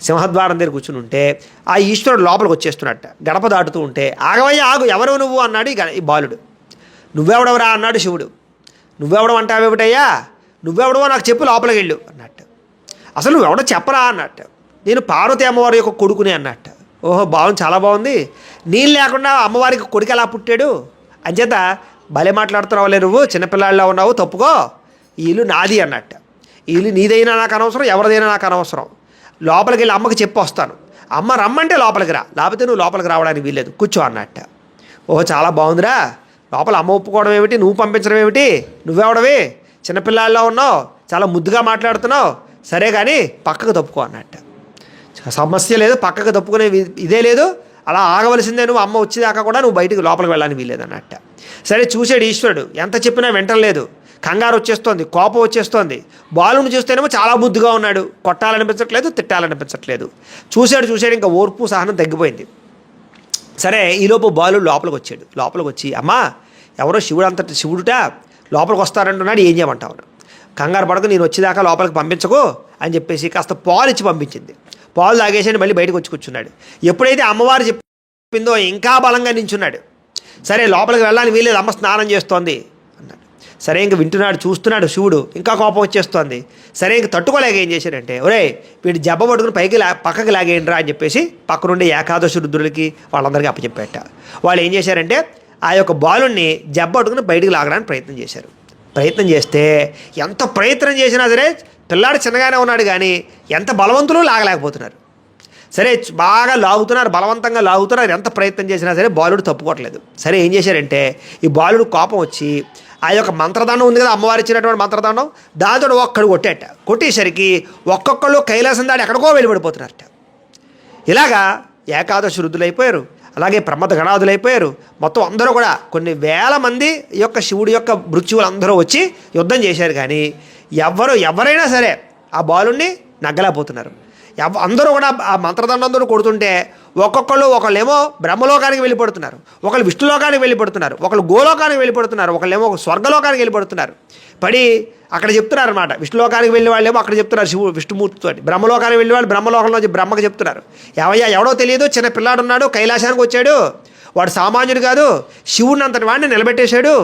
సింహద్వారం దగ్గర కూర్చుని ఉంటే ఆ ఈశ్వరుడు లోపలికి వచ్చేస్తున్నట్ట. గడప దాటుతూ ఉంటే ఆగవయ్య ఆగు, ఎవరు నువ్వు అన్నాడు ఈ బాలుడు. నువ్వెవడవరా అన్నాడు శివుడు. నువ్వెవడం అంటావేమిటయ్యా, నువ్వెవడవో నాకు చెప్పు, లోపలికి వెళ్ళు అన్నట్టు. అసలు నువ్వెవడో చెప్పరా అన్నట్టు. నేను పార్వతీ అమ్మవారి యొక్క కొడుకుని అన్నట్టు. ఓహో బాగుంది, చాలా బాగుంది, నేను లేకుండా అమ్మవారికి కొడుకు ఎలా పుట్టాడు, అంచేత భలే మాట్లాడుతున్నావులే నువ్వు, చిన్నపిల్లాడిలా ఉన్నావు, తప్పుకో, ఈ ఇల్లు నాది అన్నట్టు. ఈ ఇల్లు నీదైనా నాకు అనవసరం, ఎవరిదైనా నాకు అనవసరం, లోపలికి వెళ్ళి అమ్మకి చెప్పి వస్తాను, అమ్మ రమ్మంటే లోపలికి రా, లేకపోతే నువ్వు లోపలికి రావడానికి వీల్లేదు, కూర్చో అన్నట్ట. ఓహో చాలా బాగుందిరా, లోపల అమ్మ ఒప్పుకోవడం ఏమిటి, నువ్వు పంపించడం ఏమిటి, నువ్వెవడవి, చిన్నపిల్లాళ్ళలో ఉన్నావు, చాలా ముద్దుగా మాట్లాడుతున్నావు, సరే కానీ పక్కకు తప్పుకో అన్నట్ట. సమస్య లేదు, పక్కకు తప్పుకునే ఇదే లేదు, అలా ఆగవలసిందే, నువ్వు అమ్మ వచ్చేదాకా కూడా నువ్వు బయటికి లోపలికి వెళ్ళడానికి వీల్లేదు అన్నట్ట. సరే చూశాడు ఈశ్వరుడు, ఎంత చెప్పినా వింటలేదు, కంగారు వచ్చేస్తోంది, కోపం వచ్చేస్తోంది. బాలుని చూస్తేనేమో చాలా ముద్దుగా ఉన్నాడు, కొట్టాలనిపించట్లేదు, తిట్టాలనిపించట్లేదు. చూశాడు, ఇంకా ఓర్పు సహనం తగ్గిపోయింది. సరే ఈలోపు బాలుడు లోపలికి వచ్చి అమ్మా ఎవరో శివుడుట లోపలికి వస్తారంటున్నాడు, ఏం చేయమంటావు, కంగారు పడకు, నేను వచ్చేదాకా లోపలికి పంపించకు అని చెప్పేసి కాస్త పాలు ఇచ్చి పంపించింది. పాలు తాగేసి మళ్ళీ బయటకు వచ్చి కూర్చున్నాడు. ఎప్పుడైతే అమ్మవారు చెప్పిందో ఇంకా బలంగా నించున్నాడు. సరే లోపలికి వెళ్ళడానికి వీలేదు, అమ్మ స్నానం చేస్తోంది అన్నాడు. సరే ఇంక వింటున్నాడు, చూస్తున్నాడు శివుడు, ఇంకా కోపం వచ్చేస్తోంది. సరే ఇంక తట్టుకోలేక ఏం చేశాడంటే, ఒరే వీడు జబ్బ పట్టుకుని పక్కకి లాగేయండిరా అని చెప్పేసి పక్కనుండే ఏకాదశి రుద్రులకి వాళ్ళందరికీ అప్పచెప్పేట. వాళ్ళు ఏం చేశారంటే ఆ యొక్క బాలుని జబ్బ పట్టుకుని బయటికి లాగడానికి ప్రయత్నం చేస్తే ఎంత ప్రయత్నం చేసినా సరే పిల్లాడు చిన్నగానే ఉన్నాడు కానీ ఎంత బలవంతులు లాగలేకపోతున్నారు. సరే బాగా లాగుతున్నారు, బలవంతంగా లాగుతున్నారు, ఎంత ప్రయత్నం చేసినా సరే బాలుడు తప్పుకోవట్లేదు. సరే ఏం చేశారంటే ఈ బాలుడు కోపం వచ్చి ఆ యొక్క మంత్రదండం ఉంది కదా, అమ్మవారు ఇచ్చినటువంటి మంత్రదండం, దాంతో ఒక్కడు కొట్టేసరికి ఒక్కొక్కళ్ళు కైలాసం దాడి ఎక్కడికో వెళ్ళిపడిపోతున్నారట. ఇలాగా ఏకాదశి రుద్దులైపోయారు, అలాగే ప్రమద గణాదులైపోయారు. మొత్తం అందరూ కూడా కొన్ని వేల మంది ఈ యొక్క శివుడి యొక్క మృత్యువులు అందరూ వచ్చి యుద్ధం చేశారు. కానీ ఎవరైనా సరే ఆ బాలుణ్ణి నగ్గలేకపోతున్నారు. అందరూ కూడా ఆ మంత్రదండంతో కొడుతుంటే ఒకళ్ళేమో బ్రహ్మలోకానికి వెళ్ళిపడుతున్నారు, ఒకళ్ళు విష్ణులోకానికి వెళ్ళిపడుతున్నారు, ఒకళ్ళు గోలోకానికి వెళ్ళిపడుతున్నారు, ఒకళ్ళేమో స్వర్గలోకానికి వెళ్ళిపడుతున్నారు. పడి అక్కడ చెప్తున్నారు అనమాట. విష్ణులోకానికి వెళ్ళే వాళ్ళేమో అక్కడ చెప్తున్నారు విష్ణుమూర్తితో, బ్రహ్మలోకానికి వెళ్ళే వాళ్ళు బ్రహ్మలోకంలో బ్రహ్మకు చెప్తున్నారు. ఎవడో తెలియదు, చిన్న పిల్లాడు ఉన్నాడు, కైలాసానికి వచ్చాడు, వాడు సామాన్యుడు కాదు, శివుడిని అంతటి వాడిని నిలబెట్టేశాడు,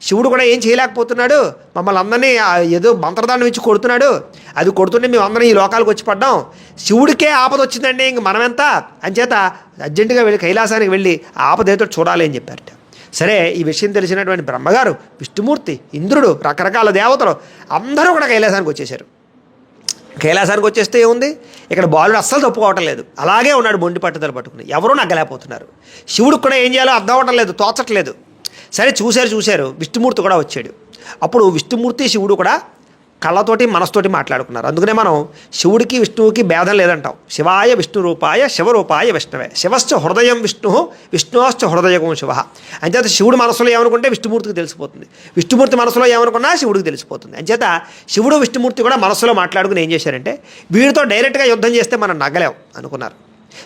శివుడు కూడా ఏం చేయలేకపోతున్నాడు, మమ్మల్ని అందరినీ ఏదో మంత్రదానం ఇచ్చి కొడుతున్నాడు, అది కొడుతుంటే మేము అందరం ఈ లోకాలకు వచ్చి పడ్డాం, శివుడికే ఆపద వచ్చిందండి, ఇంక మనమెంత అంచేత అర్జెంటుగా వెళ్ళి కైలాసానికి వెళ్ళి ఆ ఆపదేతో చూడాలి అని చెప్పారట. సరే ఈ విషయం తెలిసినటువంటి బ్రహ్మగారు, విష్ణుమూర్తి, ఇంద్రుడు, రకరకాల దేవతలు అందరూ కూడా కైలాసానికి వచ్చేసారు. కైలాసానికి వచ్చేస్తే ఏముంది, ఇక్కడ బాలుడు అస్సలు తప్పుకోవటం లేదు, అలాగే ఉన్నాడు మొండి పట్టుదల పట్టుకుని, ఎవరూ నగ్గలేకపోతున్నారు. శివుడికి కూడా ఏం చేయాలో అర్థం అవ్వటం లేదు, తోచట్లేదు. సరే చూశారు, విష్ణుమూర్తి కూడా వచ్చాడు. అప్పుడు విష్ణుమూర్తి శివుడు కూడా కళ్ళతోటి మనసుతోటి మాట్లాడుకున్నారు. అందుకనే మనం శివుడికి విష్ణువుకి భేదం లేదంటాం. శివాయ విష్ణు రూపాయ శివరూపాయ విష్ణవే, శివశ్చ హృదయం విష్ణు విష్ణుశ్చ హృదయకం శివ. అంచేత శివుడు మనసులో ఏమనుకుంటే విష్ణుమూర్తికి తెలిసిపోతుంది, విష్ణుమూర్తి మనసులో ఏమనుకున్నా శివుడికి తెలిసిపోతుంది. అంచేత శివుడు విష్ణుమూర్తి కూడా మనసులో మాట్లాడుకుని ఏం చేశారంటే వీడితో డైరెక్ట్గా యుద్ధం చేస్తే మనం నగ్గలేం అనుకున్నారు.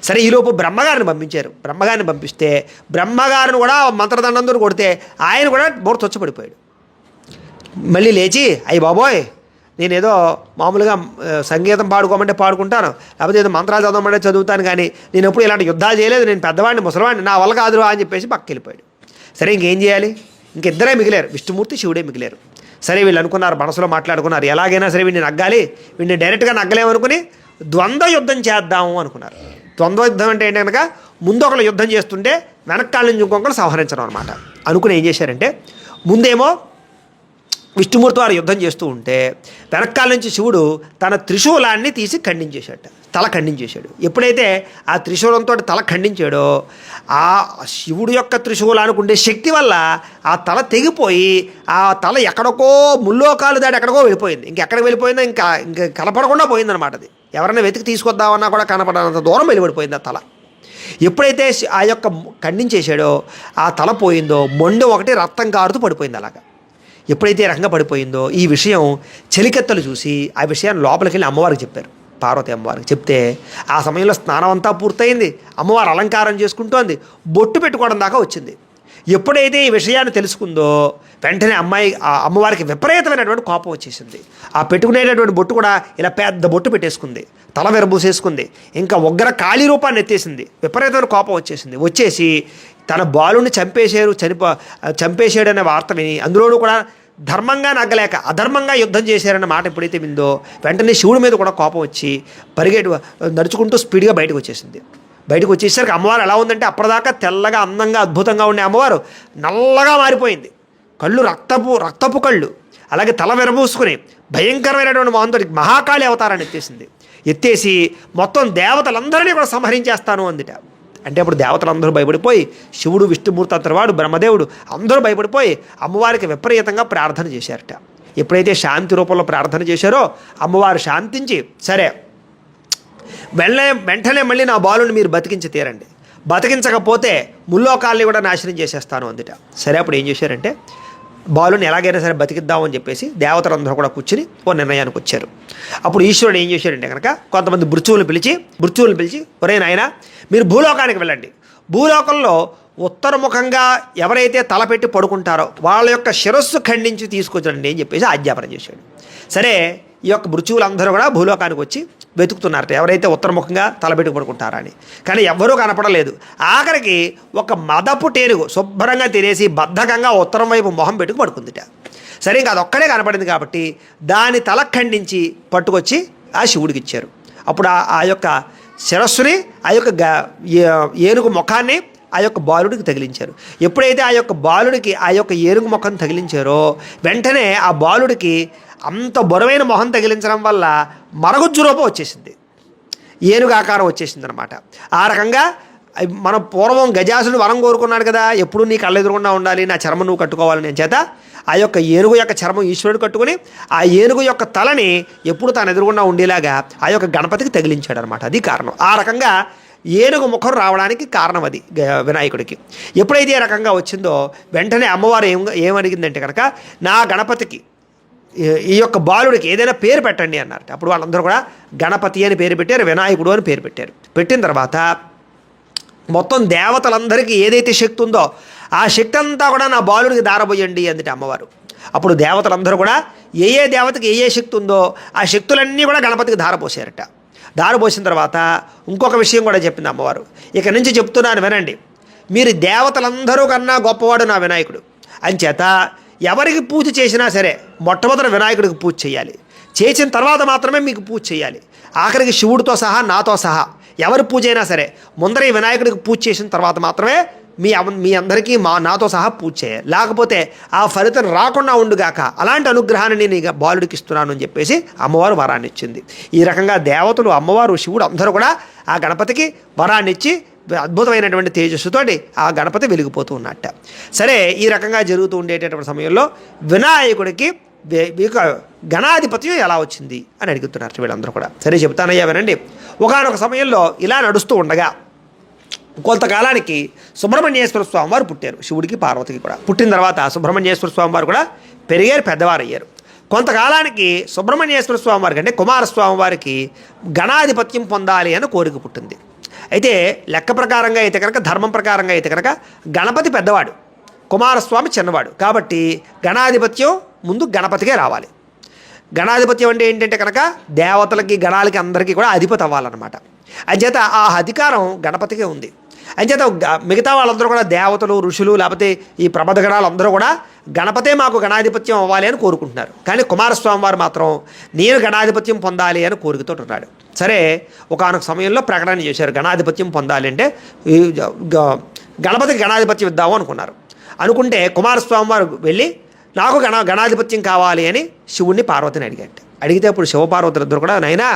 సరే ఈలోపు బ్రహ్మగారిని పంపించారు. బ్రహ్మగారిని పంపిస్తే బ్రహ్మగారిని కూడా మంత్రదండంతో కొడితే ఆయన కూడా తొచ్చపడిపోయాడు. మళ్ళీ లేచి అయ్యి బాబోయ్, నేనేదో మామూలుగా సంగీతం పాడుకోమంటే పాడుకుంటాను, లేకపోతే ఏదో మంత్రాలు చదవమంటే చదువుతాను, కానీ నేను ఎప్పుడు ఇలాంటి యుద్ధాలు చేయలేదు, నేను పెద్దవాడిని ముసలివాడిని, నా వల్ల కాదురా అని చెప్పేసి పక్కకి వెళ్ళిపోయాడు. సరే ఇంకేం చేయాలి, ఇంకిద్దరే మిగిలారు, విష్ణుమూర్తి శివుడే మిగిలారు. సరే వీళ్ళు అనుకున్నారు, మనసులో మాట్లాడుకున్నారు, ఎలాగైనా సరే వీడిని నగ్గాలి, వీడిని డైరెక్ట్గా నగ్గలేమనుకుని ద్వంద్వ యుద్ధం చేద్దాము అనుకున్నారు. ద్వంద్వ యుద్ధం అంటే ఏంటి కనుక ముందు ఒకళ్ళు యుద్ధం చేస్తుంటే వెనకాల నుంచి ఇంకొకరు సంహరించడం అనమాట. అనుకుని ఏం చేశారంటే ముందేమో విష్ణుమూర్తి వారు యుద్ధం చేస్తూ ఉంటే వెనకాల నుంచి శివుడు తన త్రిశూలాన్ని తీసి తల ఖండించేశాడు. ఎప్పుడైతే ఆ త్రిశూలంతో తల ఖండించాడో ఆ శివుడు యొక్క త్రిశూలానికి ఉండే శక్తి వల్ల ఆ తల తెగిపోయి ఆ తల ఎక్కడికో ముల్లోకాలు దాటి ఎక్కడికో వెళ్ళిపోయింది. ఇంకెక్కడికి వెళ్ళిపోయిందో ఇంకా కనపడకుండా పోయిందనమాట. అది ఎవరైనా వెతికి తీసుకొద్దామన్నా కూడా కనపడనంత దూరం వెళ్ళిపడిపోయింది ఆ తల. ఎప్పుడైతే ఆ యొక్క ఖండించేశాడో ఆ తల పోయిందో మొండె ఒకటి రక్తం కారుతూ పడిపోయింది. అలాగా ఎప్పుడైతే రకంగా పడిపోయిందో ఈ విషయం చెలికెత్తలు చూసి ఆ విషయాన్ని లోపలికి వెళ్ళి అమ్మవారికి చెప్పారు. పార్వతి అమ్మవారికి చెప్తే ఆ సమయంలో స్నానం అంతా పూర్తయింది, అమ్మవారు అలంకారం చేసుకుంటోంది, బొట్టు పెట్టుకోవడం దాకా వచ్చింది. ఎప్పుడైతే ఈ విషయాన్ని తెలుసుకుందో వెంటనే అమ్మవారికి విపరీతమైనటువంటి కోపం వచ్చేసింది. ఆ పెట్టుకునేటటువంటి బొట్టు కూడా ఇలా పెద్ద బొట్టు పెట్టేసుకుంది, తల విరబూసేసుకుంది, ఇంకా ఉగ్ర కాళీ రూపాన్ని ఎత్తేసింది. విపరీతమైన కోపం వచ్చేసి తన బాలుని చంపేశాడు అనే వార్త విని, అందులోనూ కూడా ధర్మంగా నగ్గలేక అధర్మంగా యుద్ధం చేశారన్న మాట ఎప్పుడైతే విందో వెంటనే శివుడి మీద కూడా కోపం వచ్చి నడుచుకుంటూ స్పీడ్గా బయటకు వచ్చేసింది. బయటకు వచ్చేసరికి అమ్మవారు ఎలా ఉందంటే అప్పటిదాకా తెల్లగా అందంగా అద్భుతంగా ఉండే అమ్మవారు నల్లగా మారిపోయింది. కళ్ళు రక్తపు కళ్ళు, అలాగే తల విరబూసుకుని భయంకరమైనటువంటి మహంతుడి మహాకాళి అవతారాన్ని ఎత్తేసింది. ఎత్తేసి మొత్తం దేవతలందరినీ కూడా సంహరించేస్తాను అందుట. అంటే అప్పుడు దేవతలందరూ భయపడిపోయి, శివుడు, విష్ణుమూర్తి అంతటివాడు, బ్రహ్మదేవుడు అందరూ భయపడిపోయి అమ్మవారికి విపరీతంగా ప్రార్థన చేశారట. ఎప్పుడైతే శాంతి రూపంలో ప్రార్థన చేశారో అమ్మవారు శాంతించి, సరే వెంటనే మళ్ళీ నా బాలుని మీరు బతికించి తీరండి, బతికించకపోతే ముల్లోకాల్ని కూడా నాశనం చేసేస్తాను అందుట. సరే అప్పుడు ఏం చేశారంటే బాలుని ఎలాగైనా సరే బతికిద్దామని చెప్పేసి దేవతలందరూ కూడా కూర్చుని ఓ నిర్ణయానికి వచ్చారు. అప్పుడు ఈశ్వరుడు ఏం చేశాడంటే కనుక కొంతమంది భృత్యువులు పిలిచి ఒరే నాయనా మీరు భూలోకానికి వెళ్ళండి, భూలోకంలో ఉత్తరముఖంగా ఎవరైతే తలపెట్టి పడుకుంటారో వాళ్ళ యొక్క శిరస్సు ఖండించి తీసుకొచ్చండి అని చెప్పేసి ఆజ్ఞాపన చేశాడు. సరే ఈ యొక్క భృత్యువులందరూ కూడా భూలోకానికి వచ్చి వెతుకుతున్నారట ఎవరైతే ఉత్తరముఖంగా తలపెట్టి పడుకుంటారా అని. కానీ ఎవ్వరూ కనపడలేదు. ఆఖరికి ఒక మదపు టేనుగు శుభ్రంగా తినేసి బద్ధకంగా ఉత్తరం వైపు మొహం పెట్టుకు పడుకుందిట. సరే ఇంకా అదొక్కడే కనపడింది కాబట్టి దాని తల ఖండించి పట్టుకొచ్చి ఆ శివుడికి ఇచ్చారు. అప్పుడు ఆ యొక్క శిరస్సుని, ఆ యొక్క ఏనుగు ముఖాన్ని ఆ యొక్క బాలుడికి తగిలించారు. ఎప్పుడైతే ఆ యొక్క బాలుడికి ఆ యొక్క ఏనుగు ముఖం తగిలించారో వెంటనే ఆ బాలుడికి అంత బరువైన మొహం తగిలించడం వల్ల మరగుజ్జు రూపం వచ్చేసింది, ఏనుగు ఆకారం వచ్చేసింది అనమాట. ఆ రకంగా మనం పూర్వం గజాసుడు వరం కోరుకున్నాడు కదా, ఎప్పుడు నీ కళ్ళ ఎదురుగుండా ఉండాలి, నా చర్మం నువ్వు కట్టుకోవాలని చేత ఆ యొక్క ఏనుగు యొక్క చర్మం ఈశ్వరుడు కట్టుకుని ఆ ఏనుగు యొక్క తలని ఎప్పుడు తాను ఎదురుగుండా ఉండేలాగా ఆ యొక్క గణపతికి తగిలించాడు అనమాట. అది కారణం. ఆ రకంగా ఏనుగు ముఖం రావడానికి కారణం అది వినాయకుడికి. ఎప్పుడైతే ఈ రకంగా వచ్చిందో వెంటనే అమ్మవారు ఏమడిగిందంటే కనుక నా గణపతికి ఈ యొక్క బాలుడికి ఏదైనా పేరు పెట్టండి అన్నారు. అప్పుడు వాళ్ళందరూ కూడా గణపతి అని పేరు పెట్టారు, వినాయకుడు అని పేరు పెట్టారు. పెట్టిన తర్వాత మొత్తం దేవతలందరికీ ఏదైతే శక్తి ఉందో ఆ శక్తి అంతా కూడా నా బాలుడికి దారబోయండి అందుట అమ్మవారు. అప్పుడు దేవతలందరూ కూడా ఏ దేవతకి ఏ శక్తి ఉందో ఆ శక్తులన్నీ కూడా గణపతికి ధారపోసారట. దారపోసిన తర్వాత ఇంకొక విషయం కూడా చెప్పింది అమ్మవారు. ఇక నుంచి చెప్తున్నాను వినండి, మీరు దేవతలందరూ కన్నా గొప్పవాడు నా వినాయకుడు అంచేత ఎవరికి పూజ చేసినా సరే మొట్టమొదటి వినాయకుడికి పూజ చేయాలి, చేసిన తర్వాత మాత్రమే మీకు పూజ చేయాలి. ఆఖరికి శివుడితో సహా నాతో సహా ఎవరి పూజ అయినా సరే ముందర ఈ వినాయకుడికి పూజ చేసిన తర్వాత మాత్రమే మీ అందరికీ నాతో సహా పూజ చేయాలి, లేకపోతే ఆ ఫలితం రాకుండా ఉండుగాక, అలాంటి అనుగ్రహాన్ని నేను బాలుడికి ఇస్తున్నాను అని చెప్పేసి అమ్మవారు వరాన్ని ఇచ్చింది. ఈ రకంగా దేవతలు, అమ్మవారు, శివుడు అందరూ కూడా ఆ గణపతికి వరాన్ని ఇచ్చి అద్భుతమైనటువంటి తేజస్సుతోటి ఆ గణపతి వెలిగిపోతూ ఉన్నట్ట. సరే ఈ రకంగా జరుగుతూ ఉండేటటువంటి సమయంలో వినాయకుడికి గణాధిపత్యం ఎలా వచ్చింది అని అడుగుతున్నారు వీళ్ళందరూ కూడా. సరే చెప్తానయ్యా వినండి. ఒకానొక సమయంలో ఇలా నడుస్తూ ఉండగా కొంతకాలానికి సుబ్రహ్మణ్యేశ్వర స్వామి వారు పుట్టారు, శివుడికి పార్వతికి కూడా. పుట్టిన తర్వాత సుబ్రహ్మణ్యేశ్వర స్వామి వారు కూడా పెరిగారు, పెద్దవారు అయ్యారు. కొంతకాలానికి సుబ్రహ్మణ్యేశ్వర స్వామి వారికి అంటే కుమారస్వామి వారికి గణాధిపత్యం పొందాలి అని కోరిక పుట్టింది. అయితే లెక్క ప్రకారంగా అయితే కనుక, ధర్మం ప్రకారంగా అయితే కనుక గణపతి పెద్దవాడు, కుమారస్వామి చిన్నవాడు. కాబట్టి గణాధిపత్యం ముందు గణపతికే రావాలి. గణాధిపత్యం అంటే ఏంటంటే కనుక దేవతలకి, గణాలకి అందరికీ కూడా అధిపతి అవ్వాలన్నమాట. అంచేత ఆ అధికారం గణపతికే ఉంది. అంచేత మిగతా వాళ్ళందరూ కూడా దేవతలు, ఋషులు, లేకపోతే ఈ ప్రబధ గణాలు అందరూ కూడా గణపతే మాకు గణాధిపత్యం అవ్వాలి అని కోరుకుంటున్నారు. కానీ కుమారస్వామి వారు మాత్రం నేను గణాధిపత్యం పొందాలి అని కోరికతో ఉన్నాడు. సరే ఒకానొక సమయంలో ప్రకటన చేశారు, గణాధిపత్యం పొందాలి అంటే గణపతికి గణాధిపత్యం ఇద్దాము అనుకున్నారు. అనుకుంటే కుమారస్వామి వారు వెళ్ళి నాకు గణాధిపత్యం కావాలి అని శివుణ్ణి, పార్వతిని అడిగితే అప్పుడు శివపార్వతులిద్దరు కూడా నాయనా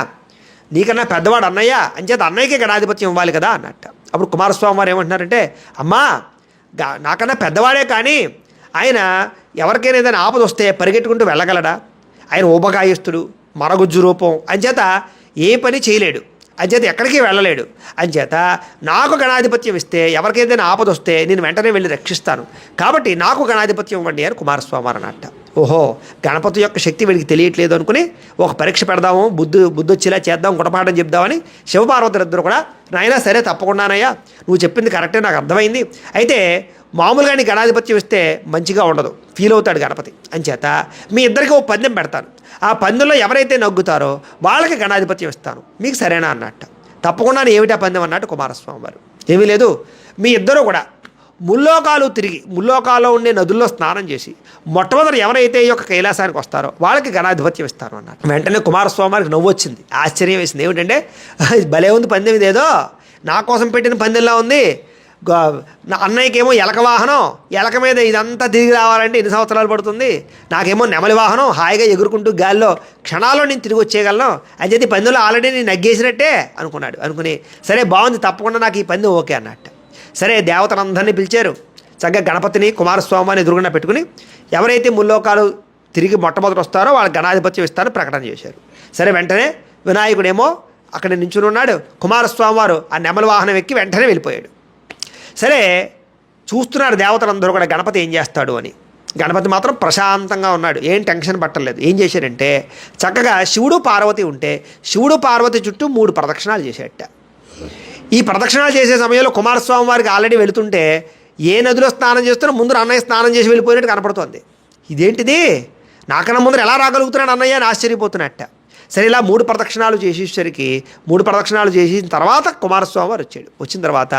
నీకన్నా పెద్దవాడు అన్నయ్య, అంచేత అన్నయ్యకే గణాధిపత్యం ఇవ్వాలి కదా అన్నట్ట. అప్పుడు కుమారస్వామి వారు ఏమంటున్నారంటే అమ్మా నాకన్నా పెద్దవాడే కానీ ఆయన ఎవరికైనా ఏదైనా ఆపద వస్తే పరిగెట్టుకుంటూ వెళ్ళగలడా, ఆయన ఊబకాయస్తుడు, మరగుజ్జు రూపం, అంచేత ఏ పని చేయలేడు, అంచేత ఎక్కడికి వెళ్ళలేడు. అంచేత నాకు గణాధిపత్యం ఇస్తే ఎవరికైనా ఆపద వస్తే నేను వెంటనే వెళ్ళి రక్షిస్తాను, కాబట్టి నాకు గణాధిపత్యం ఇవ్వండి అని కుమారస్వామి వారు అన్నట్ట. ఓహో గణపతి యొక్క శక్తి వీడికి తెలియట్లేదు అనుకుని ఒక పరీక్ష పెడదాము, బుద్ధి వచ్చేలా చేద్దాం, గుణపాఠం చెప్దామని శివపార్వతులిద్దరు కూడా నాయనా సరే తప్పకుండానయ్యా నువ్వు చెప్పింది కరెక్టే, నాకు అర్థమైంది. అయితే మామూలుగా నీ గణాధిపత్యం ఇస్తే మంచిగా ఉండదు, ఫీల్ అవుతాడు గణపతి. అంచేత మీ ఇద్దరికి ఓ పందెం పెడతాను, ఆ పందెంలో ఎవరైతే నగ్గుతారో వాళ్ళకి గణాధిపత్యం ఇస్తాను, మీకు సరేనా అన్నట్ట. తప్పకుండా ఏమిటా పందెం అన్నట్టు కుమారస్వామి వారు. ఏమీ లేదు, మీ ఇద్దరు కూడా ముల్లోకాలు తిరిగి ముల్లోకాల్లో ఉండే నదుల్లో స్నానం చేసి మొట్టమొదటి ఎవరైతే ఈ యొక్క కైలాసానికి వస్తారో వాళ్ళకి గణాధిపత్యం ఇస్తారు అన్నారు. వెంటనే కుమారస్వామి వారికి నవ్వు వచ్చింది, ఆశ్చర్యం వేసింది. ఏమిటంటే భలే ఉంది పందెం, ఇదేదో నా కోసం పెట్టిన పందెంలా ఉంది, అన్నయ్యకేమో ఎలక వాహనం, ఎలక మీద ఇదంతా తిరిగి రావాలంటే ఎన్ని సంవత్సరాలు పడుతుంది, నాకేమో నెమలి వాహనం, హాయిగా ఎగురుకుంటూ గాల్లో క్షణాల్లో నేను తిరిగి వచ్చేయగలను అని చెప్పి పందెంలో ఆల్రెడీ నేను నగ్గేసినట్టే అనుకున్నాడు. అనుకుని సరే బాగుంది, తప్పకుండా నాకు ఈ పందెం ఓకే అన్నట్టు. సరే దేవతలందరినీ పిలిచారు. చక్కగా గణపతిని కుమారస్వామిని ఎదురుగుండా పెట్టుకుని ఎవరైతే ముల్లోకాలు తిరిగి మొట్టమొదటి వస్తారో వాళ్ళ గణాధిపత్యం ఇస్తారో ప్రకటన చేశారు. సరే వెంటనే వినాయకుడేమో అక్కడ నించుని ఉన్నాడు. కుమారస్వామి వారు ఆ నెమలి వాహనం ఎక్కి వెంటనే వెళ్ళిపోయాడు. సరే చూస్తున్నారు దేవతలందరూ కూడా గణపతి ఏం చేస్తాడు అని. గణపతి మాత్రం ప్రశాంతంగా ఉన్నాడు, ఏం టెన్షన్ పట్టలేదు. ఏం చేశాడంటే చక్కగా శివుడు పార్వతి ఉంటే శివుడు పార్వతి చుట్టూ 3 ప్రదక్షిణాలు చేసేట. ఈ ప్రదక్షిణాలు చేసే సమయంలో కుమారస్వామి వారికి ఆల్రెడీ వెళుతుంటే ఏ నదిలో స్నానం చేస్తున్నా ముందు అన్నయ్య స్నానం చేసి వెళ్ళిపోయినట్టు కనపడుతోంది. ఇదేంటిది, నాకన్నా ముందర ఎలా రాగలుగుతున్నాడు అన్నయ్య అని ఆశ్చర్యపోతున్నట్ట. సరే ఇలా 3 ప్రదక్షిణాలు చేసేసరికి 3 ప్రదక్షిణాలు చేసిన తర్వాత కుమారస్వామి వారు వచ్చాడు. వచ్చిన తర్వాత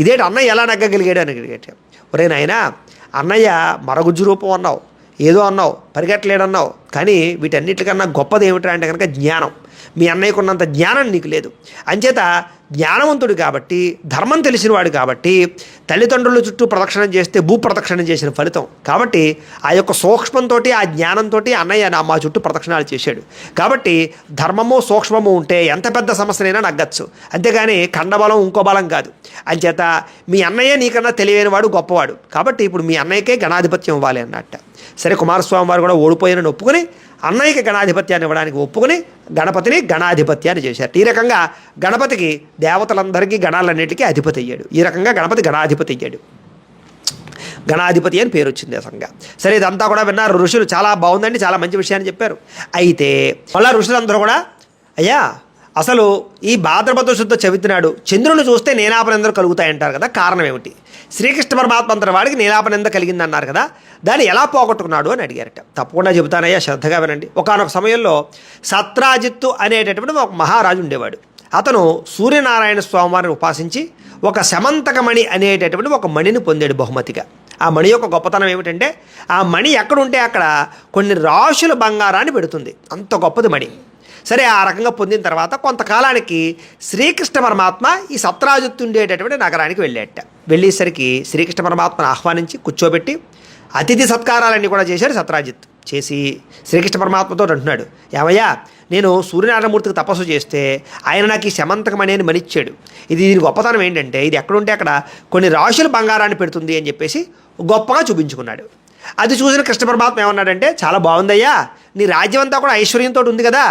ఇదేంటి అన్నయ్య ఎలా నగ్గగలిగాడు అని అడిగాడు. ఒరే నాయనా, అన్నయ్య మరగుజ్జు రూపం అన్నావు, ఏదో అన్నావు, పరిగెట్టలేడన్నావు, కానీ వీటన్నిటికన్నా గొప్పది ఏమిటంటే అంటే కనుక జ్ఞానం. మీ అన్నయ్యకున్నంత జ్ఞానం నీకు లేదు. అంచేత జ్ఞానవంతుడు కాబట్టి, ధర్మం తెలిసినవాడు కాబట్టి, తల్లిదండ్రుల చుట్టూ ప్రదక్షిణం చేస్తే భూప్రదక్షిణం చేసిన ఫలితం కాబట్టి ఆ యొక్క సూక్ష్మంతో ఆ జ్ఞానంతో అన్నయ్య మా చుట్టూ ప్రదక్షిణాలు చేశాడు. కాబట్టి ధర్మము సూక్ష్మము ఉంటే ఎంత పెద్ద సమస్యనైనా నగ్గచ్చు, అంతేగాని ఖండబలం ఇంకో బలం కాదు. అంచేత మీ అన్నయ్య నీకన్నా తెలియని వాడు గొప్పవాడు కాబట్టి ఇప్పుడు మీ అన్నయ్యకే గణాధిపత్యం ఇవ్వాలి అన్నట్ట. సరే కుమారస్వామి వారు కూడా ఓడిపోయినని ఒప్పుకొని అన్నయ్యకి గణాధిపత్యాన్ని ఇవ్వడానికి ఒప్పుకొని గణపతిని గణాధిపత్యాన్ని చేశారు. ఈ రకంగా గణపతికి దేవతలందరికీ గణాలన్నిటికీ అధిపతి అయ్యాడు. ఈ రకంగా గణపతి గణాధిపతి అయ్యాడు. గణాధిపతి అని పేరు వచ్చింది అసంగా. సరే ఇదంతా కూడా విన్నారు ఋషులు. చాలా బాగుందండి, చాలా మంచి విషయాన్ని చెప్పారు. అయితే మళ్ళా ఋషులందరూ కూడా అయ్యా అసలు ఈ భాద్రపద శుద్ధ చవితి నాడు చంద్రుని చూస్తే నీలాపనిందలు కలుగుతాయంటారు కదా, కారణం ఏమిటి? శ్రీకృష్ణ పరమాత్మ అంతటి వాడికి నీలాపనింద కలిగిందన్నారు కదా, దాన్ని ఎలా పోగొట్టుకున్నాడు అని అడిగారట. తప్పకుండా చెబుతానయ్యా, శ్రద్ధగా వినండి. ఒకానొక సమయంలో సత్రాజిత్తు అనేటటువంటి ఒక మహారాజు ఉండేవాడు. అతను సూర్యనారాయణ స్వామివారిని ఉపాసించి ఒక శమంతకమణి అనేటటువంటి ఒక మణిని పొందాడు బహుమతిగా. ఆ మణి యొక్క గొప్పతనం ఏమిటంటే ఆ మణి ఎక్కడుంటే అక్కడ కొన్ని రాశుల బంగారాన్ని పెడుతుంది, అంత గొప్పది మణి. సరే ఆ రకంగా పొందిన తర్వాత కొంతకాలానికి శ్రీకృష్ణ పరమాత్మ ఈ సత్రాజిత్తు ఉండేటటువంటి నగరానికి వెళ్ళేట. వెళ్ళేసరికి శ్రీకృష్ణ పరమాత్మను ఆహ్వానించి కూర్చోబెట్టి అతిథి సత్కారాలన్నీ కూడా చేశారు సత్రాజిత్. చేసి శ్రీకృష్ణ పరమాత్మతో అంటున్నాడు, ఏమయ్యా నేను సూర్యనారాయణమూర్తికి తపస్సు చేస్తే ఆయన నాకు ఈ శమంతకమణి అని మనిచ్చాడు. దీని గొప్పతనం ఏంటంటే ఇది ఎక్కడుంటే అక్కడ కొన్ని రాశుల బంగారాన్ని పెడుతుంది అని చెప్పేసి గొప్పగా చూపించుకున్నాడు. అది చూసిన కృష్ణ పరమాత్మ ఏమన్నాడంటే, చాలా బాగుందయ్యా, నీ రాజ్యం అంతా కూడా ఐశ్వర్యంతో ఉంది కదా,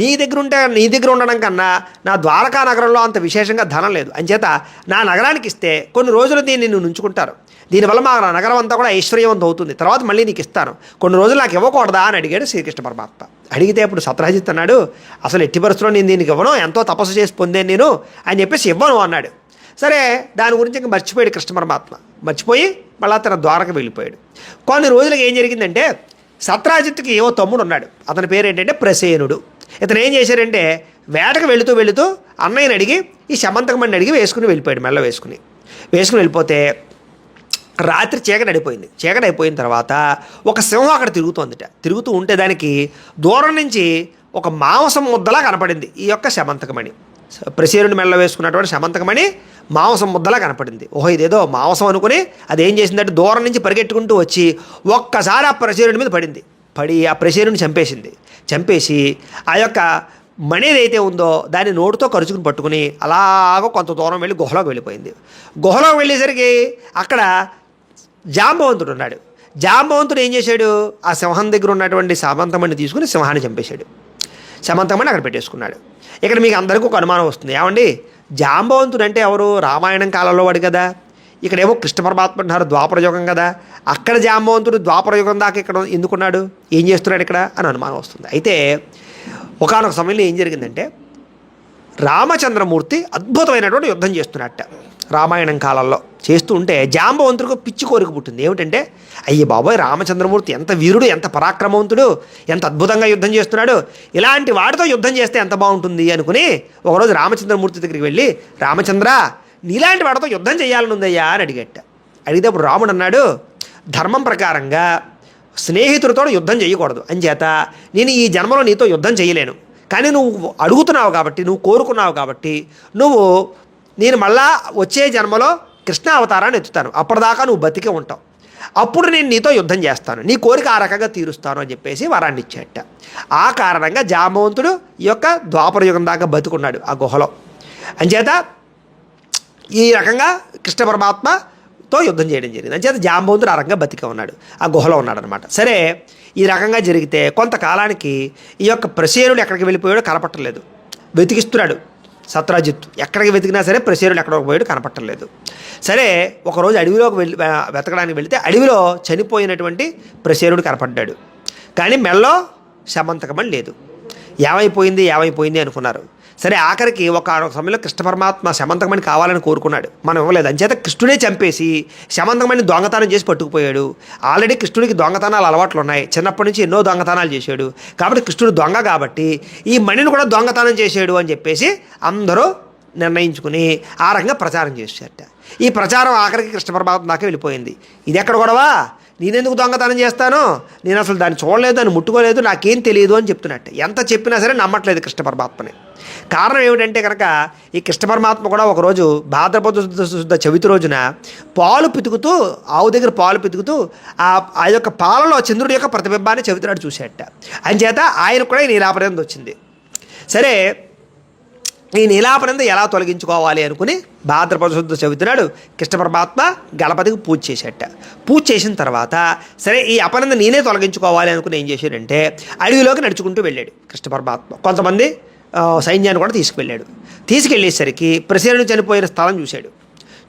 నీ దగ్గర ఉండడం కన్నా నా ద్వారకా నగరంలో అంత విశేషంగా ధనం లేదు, అంచేత నా నగరానికి ఇస్తే కొన్ని రోజులు దీన్ని నిన్ను ఉంచుకుంటారు, దీనివల్ల మా నగరం అంతా కూడా ఐశ్వర్యవంతం అవుతుంది, తర్వాత మళ్ళీ నీకు ఇస్తాను, కొన్ని రోజులు నాకు ఇవ్వకూడదా అని అడిగాడు శ్రీకృష్ణ పరమాత్మ. అడిగితే అప్పుడు సత్రాజిత్ అన్నాడు, అసలు ఎట్టి పరిస్థితుల్లో నేను దీనికి ఇవ్వను, ఎంతో తపస్సు చేసి పొందాను నేను అని చెప్పేసి ఇవ్వను అన్నాడు. సరే దాని గురించి ఇంకా మర్చిపోయాడు కృష్ణ పరమాత్మ. మర్చిపోయి మళ్ళా తన ద్వారకు వెళ్ళిపోయాడు. కొన్ని రోజులకు ఏం జరిగిందంటే సత్రాజిత్తుకి ఓ తమ్ముడు ఉన్నాడు, అతని పేరు ఏంటంటే ప్రసేనుడు. ఇతను ఏం చేశారంటే వేటకు వెళుతూ అన్నయ్యని అడిగి ఈ శమంతకమణిని అడిగి వేసుకుని వెళ్ళిపోయాడు. మెల్ల వేసుకుని వెళ్ళిపోతే రాత్రి చీకటి అయిపోయిన తర్వాత ఒక సింహం అక్కడ తిరుగుతూ ఉంటే దానికి దూరం నుంచి ఒక మాంసం ముద్దలా కనపడింది ఈ యొక్క శమంతకమణి. ప్రసేనుడి మెల్ల వేసుకున్నటువంటి శమంతకమణి మాంసం ముద్దలా కనపడింది. ఓహో ఇదేదో మాంసం అనుకుని అది ఏం చేసిందంటే దూరం నుంచి పరిగెట్టుకుంటూ వచ్చి ఒక్కసారి ఆ ప్రసేనుడి మీద పడి ఆ ప్రసేనుడిని చంపేసి ఆ యొక్క మణి ఏదైతే ఉందో దాన్ని నోటితో కరుచుకుని పట్టుకుని అలాగ కొంత దూరం వెళ్ళి గుహలోకి వెళ్ళిపోయింది. గుహలోకి వెళ్ళేసరికి అక్కడ జాంబవంతుడు ఉన్నాడు. జాంబవంతుడు ఏం చేశాడు, ఆ సింహం దగ్గర ఉన్నటువంటి శమంతకమణిని తీసుకుని సింహాన్ని చంపేశాడు. శమంతకమణి అక్కడ పెట్టేసుకున్నాడు. ఇక్కడ మీకు అందరికీ ఒక అనుమానం వస్తుంది, ఏమండి జాంబవంతుడు అంటే ఎవరు? రామాయణం కాలంలో వాడు కదా, ఇక్కడేమో కృష్ణ పరమాత్మ అంటున్నారు ద్వాపరయుగం కదా, అక్కడ జాంబవంతుడు ద్వాపరయుగం దాకా ఇక్కడ ఎందుకున్నాడు, ఏం చేస్తున్నాడు ఇక్కడ అని అనుమానం వస్తుంది. అయితే ఒకానొక సమయంలో ఏం జరిగిందంటే రామచంద్రమూర్తి అద్భుతమైనటువంటి యుద్ధం చేస్తున్నట్ట. రామాయణం కాలంలో చేస్తూ ఉంటే జాంబవంతుడికి పిచ్చి కోరిక పుట్టింది. ఏమిటంటే అయ్యే బాబోయ్, రామచంద్రమూర్తి ఎంత వీరుడు, ఎంత పరాక్రమవంతుడు, ఎంత అద్భుతంగా యుద్ధం చేస్తున్నాడు, ఇలాంటి వాడితో యుద్ధం చేస్తే ఎంత బాగుంటుంది అనుకుని ఒకరోజు రామచంద్రమూర్తి దగ్గరికి వెళ్ళి, రామచంద్ర నీలాంటి వాడితో యుద్ధం చేయాలని ఉందయ్యా అని అడిగితే అప్పుడు రాముడు అన్నాడు, ధర్మం ప్రకారంగా స్నేహితుడితో యుద్ధం చేయకూడదు, అంచేత నేను ఈ జన్మలో నీతో యుద్ధం చేయలేను, కానీ నువ్వు అడుగుతున్నావు కాబట్టి, నువ్వు కోరుకున్నావు కాబట్టి నేను మళ్ళా వచ్చే జన్మలో కృష్ణ అవతారాన్ని ఎత్తుతాను, అప్పటిదాకా నువ్వు బతికే ఉంటావు, అప్పుడు నేను నీతో యుద్ధం చేస్తాను, నీ కోరిక ఆ రకంగా తీరుస్తాను అని చెప్పేసి వరాన్ని ఇచ్చేట. ఆ కారణంగా జాంబవంతుడు ఈ యొక్క ద్వాపర యుగం దాకా బతుకున్నాడు ఆ గుహలో. అంచేత ఈ రకంగా కృష్ణ పరమాత్మతో యుద్ధం చేయడం జరిగింది. అంచేత జాంబవంతుడు ఆ రకంగా బతికే ఉన్నాడు, ఆ గుహలో ఉన్నాడు అనమాట. సరే, ఈ రకంగా జరిగితే కొంతకాలానికి ఈ యొక్క ప్రసేనుడు ఎక్కడికి వెళ్ళిపోయాడో కనపట్టలేదు. వెతికిస్తున్నాడు సత్రాజిత్తు, ఎక్కడికి వెతికినా సరే ప్రసేనుడు ఎక్కడికి పోయాడు కనపట్టలేదు. సరే, ఒకరోజు అడవిలోకి వెతకడానికి వెళితే అడవిలో చనిపోయినటువంటి ప్రసేనుడు కనపడ్డాడు. కానీ మెల్లో శమంతకమని లేదు. ఏమైపోయింది అనుకున్నారు. సరే, ఆఖరికి ఒక సమయంలో కృష్ణ పరమాత్మ శమంతకమని కావాలని కోరుకున్నాడు, మనం ఇవ్వలేదు. అంచేత కృష్ణుడే చంపేసి శమంతకమని దొంగతనం చేసి పట్టుకుపోయాడు. ఆల్రెడీ కృష్ణుడికి దొంగతనాలు అలవాట్లు ఉన్నాయి, చిన్నప్పటి నుంచి ఎన్నో దొంగతనాలు చేశాడు. కాబట్టి కృష్ణుడు దొంగ కాబట్టి ఈ మణిని కూడా దొంగతనం చేశాడు అని చెప్పేసి అందరూ నిర్ణయించుకుని ఆ రకంగా ప్రచారం చేశారట. ఈ ప్రచారం ఆఖరికి కృష్ణ పరమాత్మ దాకా వెళ్ళిపోయింది. ఇది ఎక్కడ గొడవ, నేనెందుకు దొంగతనం చేస్తాను, నేను అసలు దాన్ని చూడలేదు, దాన్ని ముట్టుకోలేదు, నాకేం తెలియదు అని చెప్తున్నట్టు. ఎంత చెప్పినా సరే నమ్మట్లేదు కృష్ణ పరమాత్మని. కారణం ఏమిటంటే కనుక ఈ కృష్ణ పరమాత్మ కూడా ఒకరోజు భాద్రపద శుద్ధ చవితి రోజున పాలు పితుకుతూ, ఆవు దగ్గర పాలు పితుకుతూ ఆ యొక్క పాలలో చంద్రుడి యొక్క ప్రతిబింబాన్ని చవితినాడు చూసేట. అంచేత ఆయన కూడా ఈ నీలాపనంద వచ్చింది. సరే, ఈ నీలాపనంద ఎలా తొలగించుకోవాలి అనుకుని భాద్రపద శుద్ధ చవితినాడు కృష్ణ పరమాత్మ గణపతికి పూజ చేసేట. పూజ చేసిన తర్వాత సరే ఈ అపనంద నేనే తొలగించుకోవాలి అనుకుని ఏం చేశాడంటే అడవిలోకి నడుచుకుంటూ వెళ్ళాడు కృష్ణ పరమాత్మ. కొంతమంది సైన్యాన్ని కూడా తీసుకెళ్ళేసరికి ప్రసేనుడు చనిపోయిన స్థలం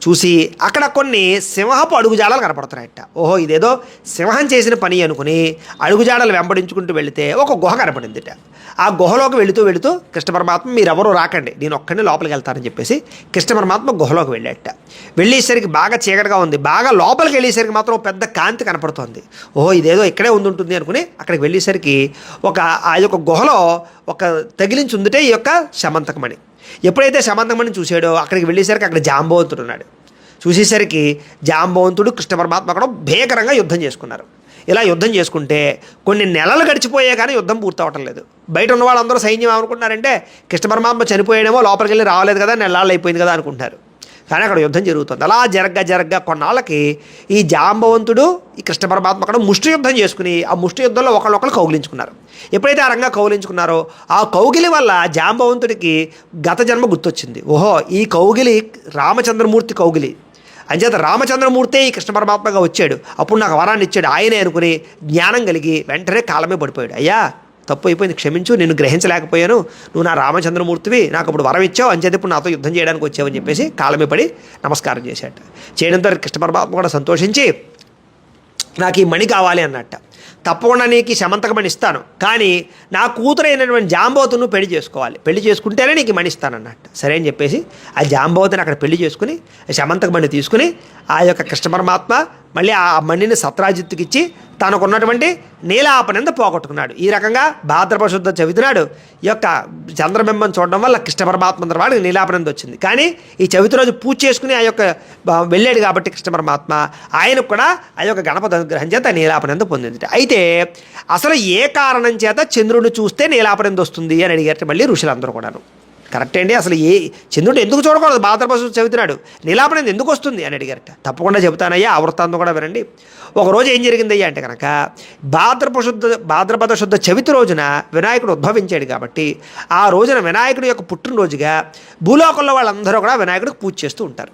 చూసి అక్కడ కొన్ని సింహపు అడుగుజాడలు కనపడుతున్నాయట. ఓహో, ఇదేదో సింహం చేసిన పని అనుకుని అడుగుజాడలు వెంబడించుకుంటూ వెళితే ఒక గుహ కనపడిందిట. ఆ గుహలోకి వెళుతూ కృష్ణ పరమాత్మ మీరెవరూ రాకండి, నేను ఒక్కడిని లోపలికి వెళ్తానని చెప్పేసి కృష్ణ పరమాత్మ గుహలోకి వెళ్ళాట. వెళ్ళేసరికి బాగా చీకటిగా ఉంది. బాగా లోపలికి వెళ్ళేసరికి మాత్రం పెద్ద కాంతి కనపడుతోంది. ఓహో, ఇదేదో ఇక్కడే ఉంటుంది అనుకుని అక్కడికి వెళ్ళేసరికి ఆ యొక్క గుహలో ఒక తగిలించి ఉందిటే ఈ యొక్క శమంతకమణి. ఎప్పుడైతే శమంతకమణి చూశాడో అక్కడికి వెళ్ళేసరికి అక్కడ జాంబవంతుడు ఉన్నాడు. చూసేసరికి జాంబవంతుడు కృష్ణ పరమాత్మ అక్కడ భీకరంగా యుద్ధం చేసుకున్నారు. ఇలా యుద్ధం చేసుకుంటే కొన్ని నెలలు గడిచిపోయే కానీ యుద్ధం పూర్తవటం లేదు. బయట ఉన్న వాళ్ళందరూ సైన్యం ఏమనుకుంటున్నారంటే కృష్ణ పరమాత్మ చనిపోయాడేమో, లోపలికి వెళ్ళి రావలేదు కదా, నెలలు అయిపోయింది కదా అనుకుంటారు. కానీ అక్కడ యుద్ధం జరుగుతుంది. అలా జరగ్గా కొన్నాళ్ళకి ఈ జాంబవంతుడు ఈ కృష్ణ పరమాత్మ అక్కడ ముష్టి యుద్ధం చేసుకుని ఆ ముష్టి యుద్ధంలో ఒకళ్ళొకళ్ళు కౌగిలించుకున్నారు. ఎప్పుడైతే ఆ రంగా కౌగిలించుకున్నారో ఆ కౌగిలి వల్ల జాంబవంతుడికి గత జన్మ గుర్తొచ్చింది. ఓహో, ఈ కౌగిలి రామచంద్రమూర్తి కౌగిలి, అంచేత రామచంద్రమూర్తే ఈ కృష్ణ పరమాత్మగా వచ్చాడు, అప్పుడు నాకు వరాన్ని ఇచ్చాడు ఆయనే అనుకుని జ్ఞానం కలిగి వెంటనే కాలమే పడిపోయాడు. అయ్యా, తప్పు అయిపోయింది, క్షమించు, నిన్ను గ్రహించలేకపోయాను, నువ్వు నా రామచంద్రమూర్తివి, నాకు ఇప్పుడు వరం ఇచ్చావు, అంచేత ఇప్పుడు నాతో యుద్ధం చేయడానికి వచ్చావని చెప్పేసి కాలమే పడి నమస్కారం చేశాట. చేయడంతో కృష్ణ పరమాత్మ కూడా సంతోషించి నాకు ఈ మణి కావాలి అన్నట్ట. తప్పకుండా నీకు శమంతకమణి ఇస్తాను, కానీ నా కూతురైనటువంటి జాంబవతిని పెళ్లి చేసుకోవాలి, పెళ్లి చేసుకుంటేనే నీకు మణి ఇస్తానన్నట్టు. సరే అని చెప్పేసి ఆ జాంబవతిని అక్కడ పెళ్లి చేసుకుని శమంతకమణి తీసుకుని ఆ యొక్క కృష్ణ పరమాత్మ మళ్ళీ ఆ మణిని సత్రాజిత్తుకిచ్చి తనకున్నటువంటి నీలాపనంద పోగొట్టుకున్నాడు. ఈ రకంగా భాద్రపద శుద్ధ చవితి నాడు ఈ యొక్క చంద్రబింబం చూడడం వల్ల కృష్ణ పరమాత్మ వాడికి నీలాపనంద వచ్చింది. కానీ ఈ చవితి రోజు పూజ చేసుకుని ఆ యొక్క వెళ్ళాడు కాబట్టి కృష్ణ పరమాత్మ ఆయనకు కూడా ఆ యొక్క గణపతి అనుగ్రహం చేత నీలాపనంద పొందింది. అయితే అసలు ఏ కారణం చేత చంద్రుడిని చూస్తే నీలాపనంద వస్తుంది అని అడిగారు మళ్ళీ ఋషులందరూ కూడాను. కరెక్ట్ అండి, అసలు చంద్రుడు ఎందుకు చూడకూడదు, భాద్రపద చదువుతున్నాడు, నీలాపనంద ఎందుకు వస్తుంది అని అడిగారట. తప్పకుండా చెబుతానయ్యా, ఆ వృత్తాంతం కూడా వినండి. ఒకరోజు ఏం జరిగిందయ్యా అంటే కనుక భాద్రపద శుద్ధ చవితి రోజున వినాయకుడు ఉద్భవించాడు కాబట్టి ఆ రోజున వినాయకుడి యొక్క పుట్టినరోజుగా భూలోకంలో వాళ్ళందరూ కూడా వినాయకుడికి పూజ చేస్తూ ఉంటారు.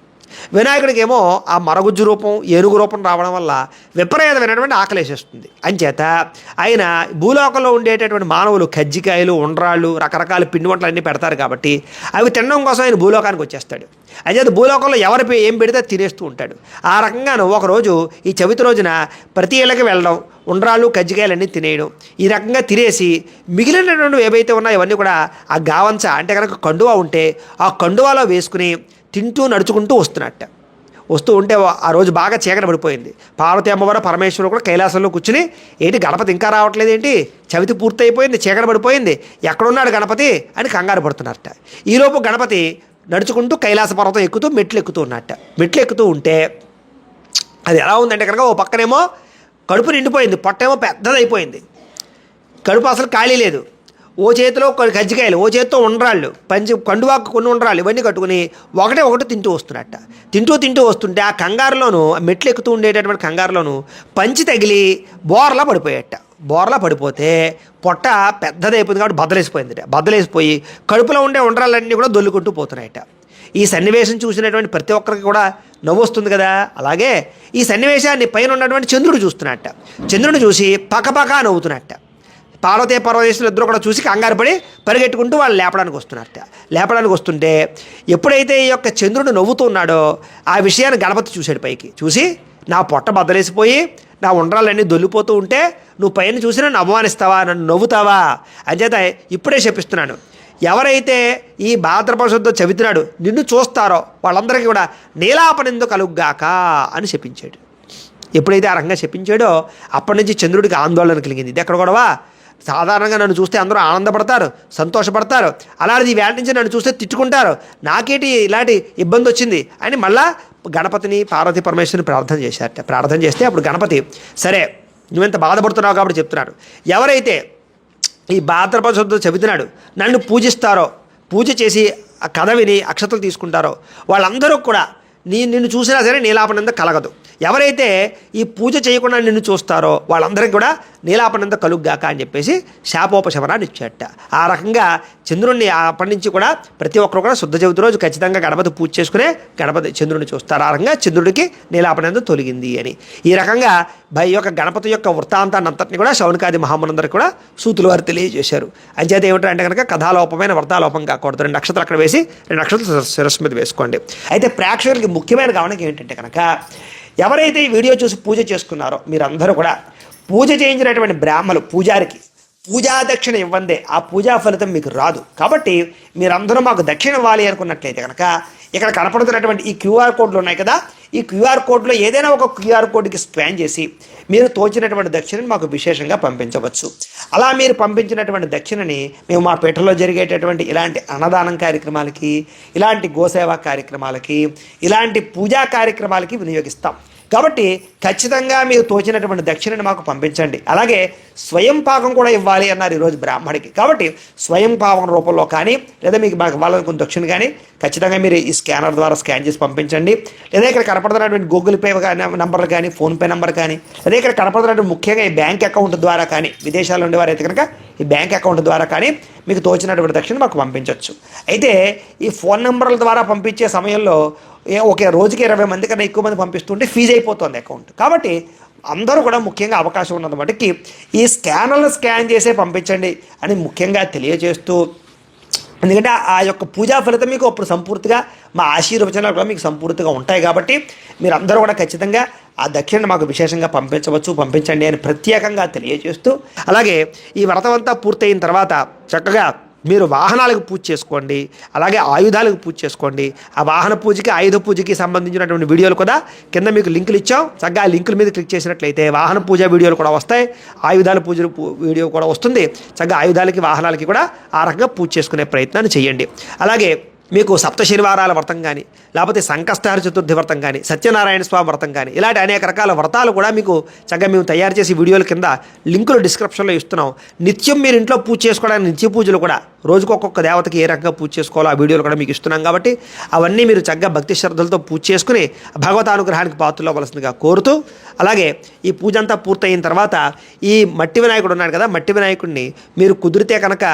వినాయకుడికి ఏమో ఆ మరగుజ్జు రూపం, ఏనుగు రూపం రావడం వల్ల విపరీతమైనటువంటి ఆకలేసేస్తుంది. అంచేత ఆయన భూలోకంలో ఉండేటటువంటి మానవులు కజ్జికాయలు, ఉండ్రాళ్ళు, రకరకాల పిండి వంటలు అన్నీ పెడతారు కాబట్టి అవి తినడం కోసం ఆయన భూలోకానికి వచ్చేస్తాడు. అంచేత భూలోకంలో ఎవరు ఏం పెడితే తినేస్తూ ఉంటాడు. ఆ రకంగాను ఒకరోజు ఈ చవితి రోజున ప్రతి ఇళ్ళకి వెళ్ళడం, ఉండ్రాళ్ళు కజ్జికాయలన్నీ తినేయడం, ఈ రకంగా తినేసి మిగిలినటువంటి ఏవైతే ఉన్నాయో ఇవన్నీ కూడా ఆ గావంచ అంటే కనుక కండువా ఉంటే ఆ కండువాలో వేసుకుని తింటూ నడుచుకుంటూ వస్తూ ఉంటే ఆ రోజు బాగా చీకటి పడిపోయింది. పార్వతీ అమ్మవారు పరమేశ్వరుడు కూడా కైలాసంలో కూర్చుని ఏంటి గణపతి ఇంకా రావట్లేదు, ఏంటి చవితి పూర్తయిపోయింది, చీకటి పడిపోయింది, ఎక్కడున్నాడు గణపతి అని కంగారు పడుతున్నారట. ఈలోపు గణపతి నడుచుకుంటూ కైలాస పర్వతం ఎక్కుతూ మెట్లు ఎక్కుతూ ఉంటే అది ఎలా ఉందంటే కనుక ఓ పక్కనేమో కడుపు నిండిపోయింది, పొట్టేమో పెద్దదైపోయింది, కడుపు అసలు ఖాళీ లేదు. ఓ చేతిలో కొన్ని కజ్జికాయలు, ఓ చేతితో ఉండ్రాళ్ళు, కండువాకు కొన్ని ఉండ్రాళ్ళు ఇవన్నీ కట్టుకుని ఒకటి తింటూ వస్తున్నట్ట. తింటూ వస్తుంటే ఆ కంగారులోను, మెట్లు ఎక్కుతూ ఉండేటటువంటి కంగారులోను పంచి తగిలి బోర్లా పడిపోయేట. బోర్లా పడిపోతే పొట్ట పెద్దదైపోయింది కాబట్టి బద్దలేసిపోయి కడుపులో ఉండే ఉండ్రాలన్నీ కూడా దొల్లుకుంటూ పోతున్నాయట. ఈ సన్నివేశం చూసినటువంటి ప్రతి ఒక్కరికి కూడా నవ్వు వస్తుంది కదా. అలాగే ఈ సన్నివేశాన్ని పైన ఉన్నటువంటి చంద్రుడు చూస్తున్నట్ట. చంద్రుడు చూసి పకపకా నవ్వుతున్నట్ట. పార్వతీ పరమేశ్వరులు ఇద్దరు కూడా చూసి కంగారు పడి పరిగెట్టుకుంటూ వాళ్ళు లేపడానికి వస్తుంటే ఎప్పుడైతే ఈ యొక్క చంద్రుడు నవ్వుతున్నాడో ఆ విషయాన్ని గణపతి చూశాడు. పైకి చూసి నా పొట్ట బద్దలేసిపోయి నా ఉండ్రాలన్నీ దొల్లిపోతూ ఉంటే నువ్వు పైన చూసి నన్ను అవమానిస్తావా, నన్ను నవ్వుతావా? అంచేత ఇప్పుడే చెప్పిస్తున్నాను, ఎవరైతే ఈ భాద్రపద శుద్ధ చవితినాడు నిన్ను చూస్తారో వాళ్ళందరికీ కూడా నీలాపనిందు కలుగ్గాక అని చెప్పించాడు. ఎప్పుడైతే ఆ రకంగా చెప్పించాడో అప్పటి నుంచి చంద్రుడికి ఆందోళన కలిగింది. ఇది ఎక్కడ గొడవ? సాధారణంగా నన్ను చూస్తే అందరూ ఆనందపడతారు, సంతోషపడతారు, అలాంటిది వేళ నుంచి నన్ను చూస్తే తిట్టుకుంటారు, నాకేంటి ఇలాంటి ఇబ్బంది వచ్చింది అని మళ్ళా గణపతిని పార్వతీ పరమేశ్వరుని ప్రార్థన చేస్తే అప్పుడు గణపతి సరే నువ్వెంత బాధపడుతున్నావు కాబట్టి చెప్తున్నాడు, ఎవరైతే ఈ భాద్రపద శుద్ధ చవితినాడు నన్ను పూజిస్తారో, పూజ చేసి ఆ కథ విని అక్షతలు తీసుకుంటారో వాళ్ళందరూ కూడా నిన్ను చూసినా సరే నీలాపనంద కలగదు. ఎవరైతే ఈ పూజ చేయకుండా నిన్ను చూస్తారో వాళ్ళందరికీ కూడా నీలాపనంద కలుగ్గాక అని చెప్పేసి శాపోపశమనాన్ని ఇచ్చేట. ఆ రకంగా చంద్రుడిని అప్పటి నుంచి కూడా ప్రతి ఒక్కరు కూడా శుద్ధ చవితి రోజు ఖచ్చితంగా గణపతి పూజ చేసుకునే గణపతి చంద్రుడిని చూస్తారు. ఆ రకంగా చంద్రుడికి నీలాపనంద తొలగింది అని. ఈ రకంగా ఈ యొక్క గణపతి యొక్క వృత్తాంతాన్ని అంతటిని కూడా శౌనకాది మహామునందరికీ కూడా సూతుల వారు తెలియజేశారు. అంచేత ఏమిటంటే కనుక కథాలోపమైన వ్రతాలోపం కాకూడదు. 2 నక్షత్రాలు అక్కడ వేసి 2 నక్షత్రాలు శిరస్సు మీద వేసుకోండి. అయితే ప్రేక్షకులకి ముఖ్యమైన గమనిక ఏంటంటే కనుక ఎవరైతే ఈ వీడియో చూసి పూజ చేసుకున్నారో మీరందరూ కూడా పూజ చేయించినటువంటి బ్రాహ్మలు పూజారికి పూజా దక్షిణ ఇవ్వందే ఆ పూజా ఫలితం మీకు రాదు. కాబట్టి మీరందరూ మాకు దక్షిణ ఇవ్వాలి అనుకున్నట్లయితే కనుక ఇక్కడ కనపడుతున్నటువంటి ఈ క్యూఆర్ కోడ్లు ఉన్నాయి కదా, ఈ క్యూఆర్ కోడ్లో ఏదైనా ఒక క్యూఆర్ కోడ్కి స్కాన్ చేసి మీరు తోచినటువంటి దక్షిణని మాకు విశేషంగా పంపించవచ్చు. అలా మీరు పంపించినటువంటి దక్షిణని మేము మా పీఠంలో జరిగేటటువంటి ఇలాంటి అన్నదానం కార్యక్రమాలకి, ఇలాంటి గోసేవా కార్యక్రమాలకి, ఇలాంటి పూజా కార్యక్రమాలకి వినియోగిస్తాం. కాబట్టి ఖచ్చితంగా మీరు తోచినటువంటి దక్షిణని మాకు పంపించండి. అలాగే స్వయం పాకం కూడా ఇవ్వాలి అన్నారు ఈరోజు బ్రాహ్మడికి. కాబట్టి స్వయం పాకం రూపంలో కానీ లేదా మీకు మాకు ఇవ్వాలనుకున్న దక్షిణ కానీ ఖచ్చితంగా మీరు ఈ స్కానర్ ద్వారా స్కాన్ చేసి పంపించండి. లేదా ఇక్కడ కనపడుతున్నటువంటి గూగుల్ పే నంబర్లు కానీ, ఫోన్పే నంబర్ కానీ, లేదా ఇక్కడ కనపడుతున్నటువంటి ముఖ్యంగా ఈ బ్యాంక్ అకౌంట్ ద్వారా కానీ, విదేశాల్లో ఉండేవారైతే కనుక ఈ బ్యాంక్ అకౌంట్ ద్వారా కానీ మీకు తోచినటువంటి దక్షిణ మాకు పంపించవచ్చు. అయితే ఈ ఫోన్ నెంబర్ల ద్వారా పంపించే సమయంలో ఒకే రోజుకి 20 మంది కన్నా ఎక్కువ మంది పంపిస్తుంటే ఫీజు అయిపోతుంది అకౌంట్. కాబట్టి అందరూ కూడా ముఖ్యంగా అవకాశం ఉన్నది మటుకి ఈ స్కానర్లు స్కాన్ చేసే పంపించండి అని ముఖ్యంగా తెలియజేస్తూ, ఎందుకంటే ఆ యొక్క పూజా ఫలితం మీకు అప్పుడు సంపూర్తిగా మా ఆశీర్వచనాలు కూడా మీకు సంపూర్తిగా ఉంటాయి. కాబట్టి మీరు అందరూ కూడా ఖచ్చితంగా ఆ దక్షిణ మాకు విశేషంగా పంపించండి అని ప్రత్యేకంగా తెలియజేస్తూ, అలాగే ఈ వ్రతం అంతా పూర్తయిన తర్వాత చక్కగా మీరు వాహనాలకు పూజ చేసుకోండి, అలాగే ఆయుధాలకు పూజ చేసుకోండి. ఆ వాహన పూజకి, ఆయుధ పూజకి సంబంధించినటువంటి వీడియోలు కూడా కింద మీకు లింకులు ఇచ్చాం. చక్కగా ఆ లింకుల మీద క్లిక్ చేసినట్లయితే వాహన పూజ వీడియోలు కూడా వస్తాయి, ఆయుధాల పూజ వీడియో కూడా వస్తుంది. చక్కగా ఆయుధాలకి, వాహనాలకి కూడా ఆ రకంగా పూజ చేసుకునే ప్రయత్నాన్ని చేయండి. అలాగే మీకు సప్త శనివారాల వ్రతం కానీ, లేకపోతే సంకష్టహార చతుర్థి వ్రతం కానీ, సత్యనారాయణ స్వామి వ్రతం కానీ, ఇలాంటి అనేక రకాల వ్రతాలు కూడా మీకు చక్కగా మేము తయారు చేసి వీడియోల కింద లింకులు డిస్క్రిప్షన్లో ఇస్తున్నాం. నిత్యం మీరు ఇంట్లో పూజ చేసుకోవడానికి నిత్య పూజలు కూడా రోజుకు ఒక్కొక్క దేవతకి ఏ రకంగా పూజ చేసుకోవాలో ఆ వీడియోలు కూడా మీకు ఇస్తున్నాం. కాబట్టి అవన్నీ మీరు చక్కగా భక్తి శ్రద్ధలతో పూజ చేసుకుని భగవతానుగ్రహానికి పాత్రలు అవ్వాల్సిందిగా కోరుతూ, అలాగే ఈ పూజ అంతా పూర్తయిన తర్వాత ఈ మట్టి వినాయకుడు ఉన్నాడు కదా, మట్టి వినాయకుడిని మీరు కుదిరితే కనుక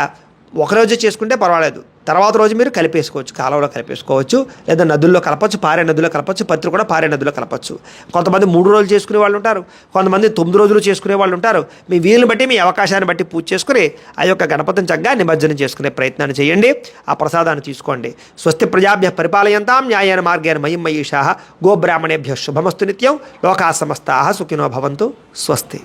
ఒకరోజు చేసుకుంటే పర్వాలేదు, తర్వాత రోజు మీరు కలిపేసుకోవచ్చు, కాలంలో కలిపేసుకోవచ్చు, లేదా నదుల్లో కలపచ్చు, పారే నదుల్లో కలపచ్చు, పత్రి కూడా పారే నదుల్లో కలపచ్చు. కొంతమంది 3 రోజులు చేసుకునే వాళ్ళు ఉంటారు, కొంతమంది 9 రోజులు చేసుకునే వాళ్ళు ఉంటారు. మీ వీలుని బట్టి, మీ అవకాశాన్ని బట్టి పూజ చేసుకుని ఆ యొక్క గణపతిని చక్కగా నిమజ్జనం చేసుకునే ప్రయత్నాన్ని చేయండి. ఆ ప్రసాదాన్ని తీసుకోండి. స్వస్తి ప్రజాభ్య పరిపాలయంతాం న్యాయేన మార్గేణ మహిం మయీషాః గోబ్రాహ్మణేభ్యః శుభమస్తు నిత్యం లోకాః సమస్తాః సుఖినో భవంతు. స్వస్తి.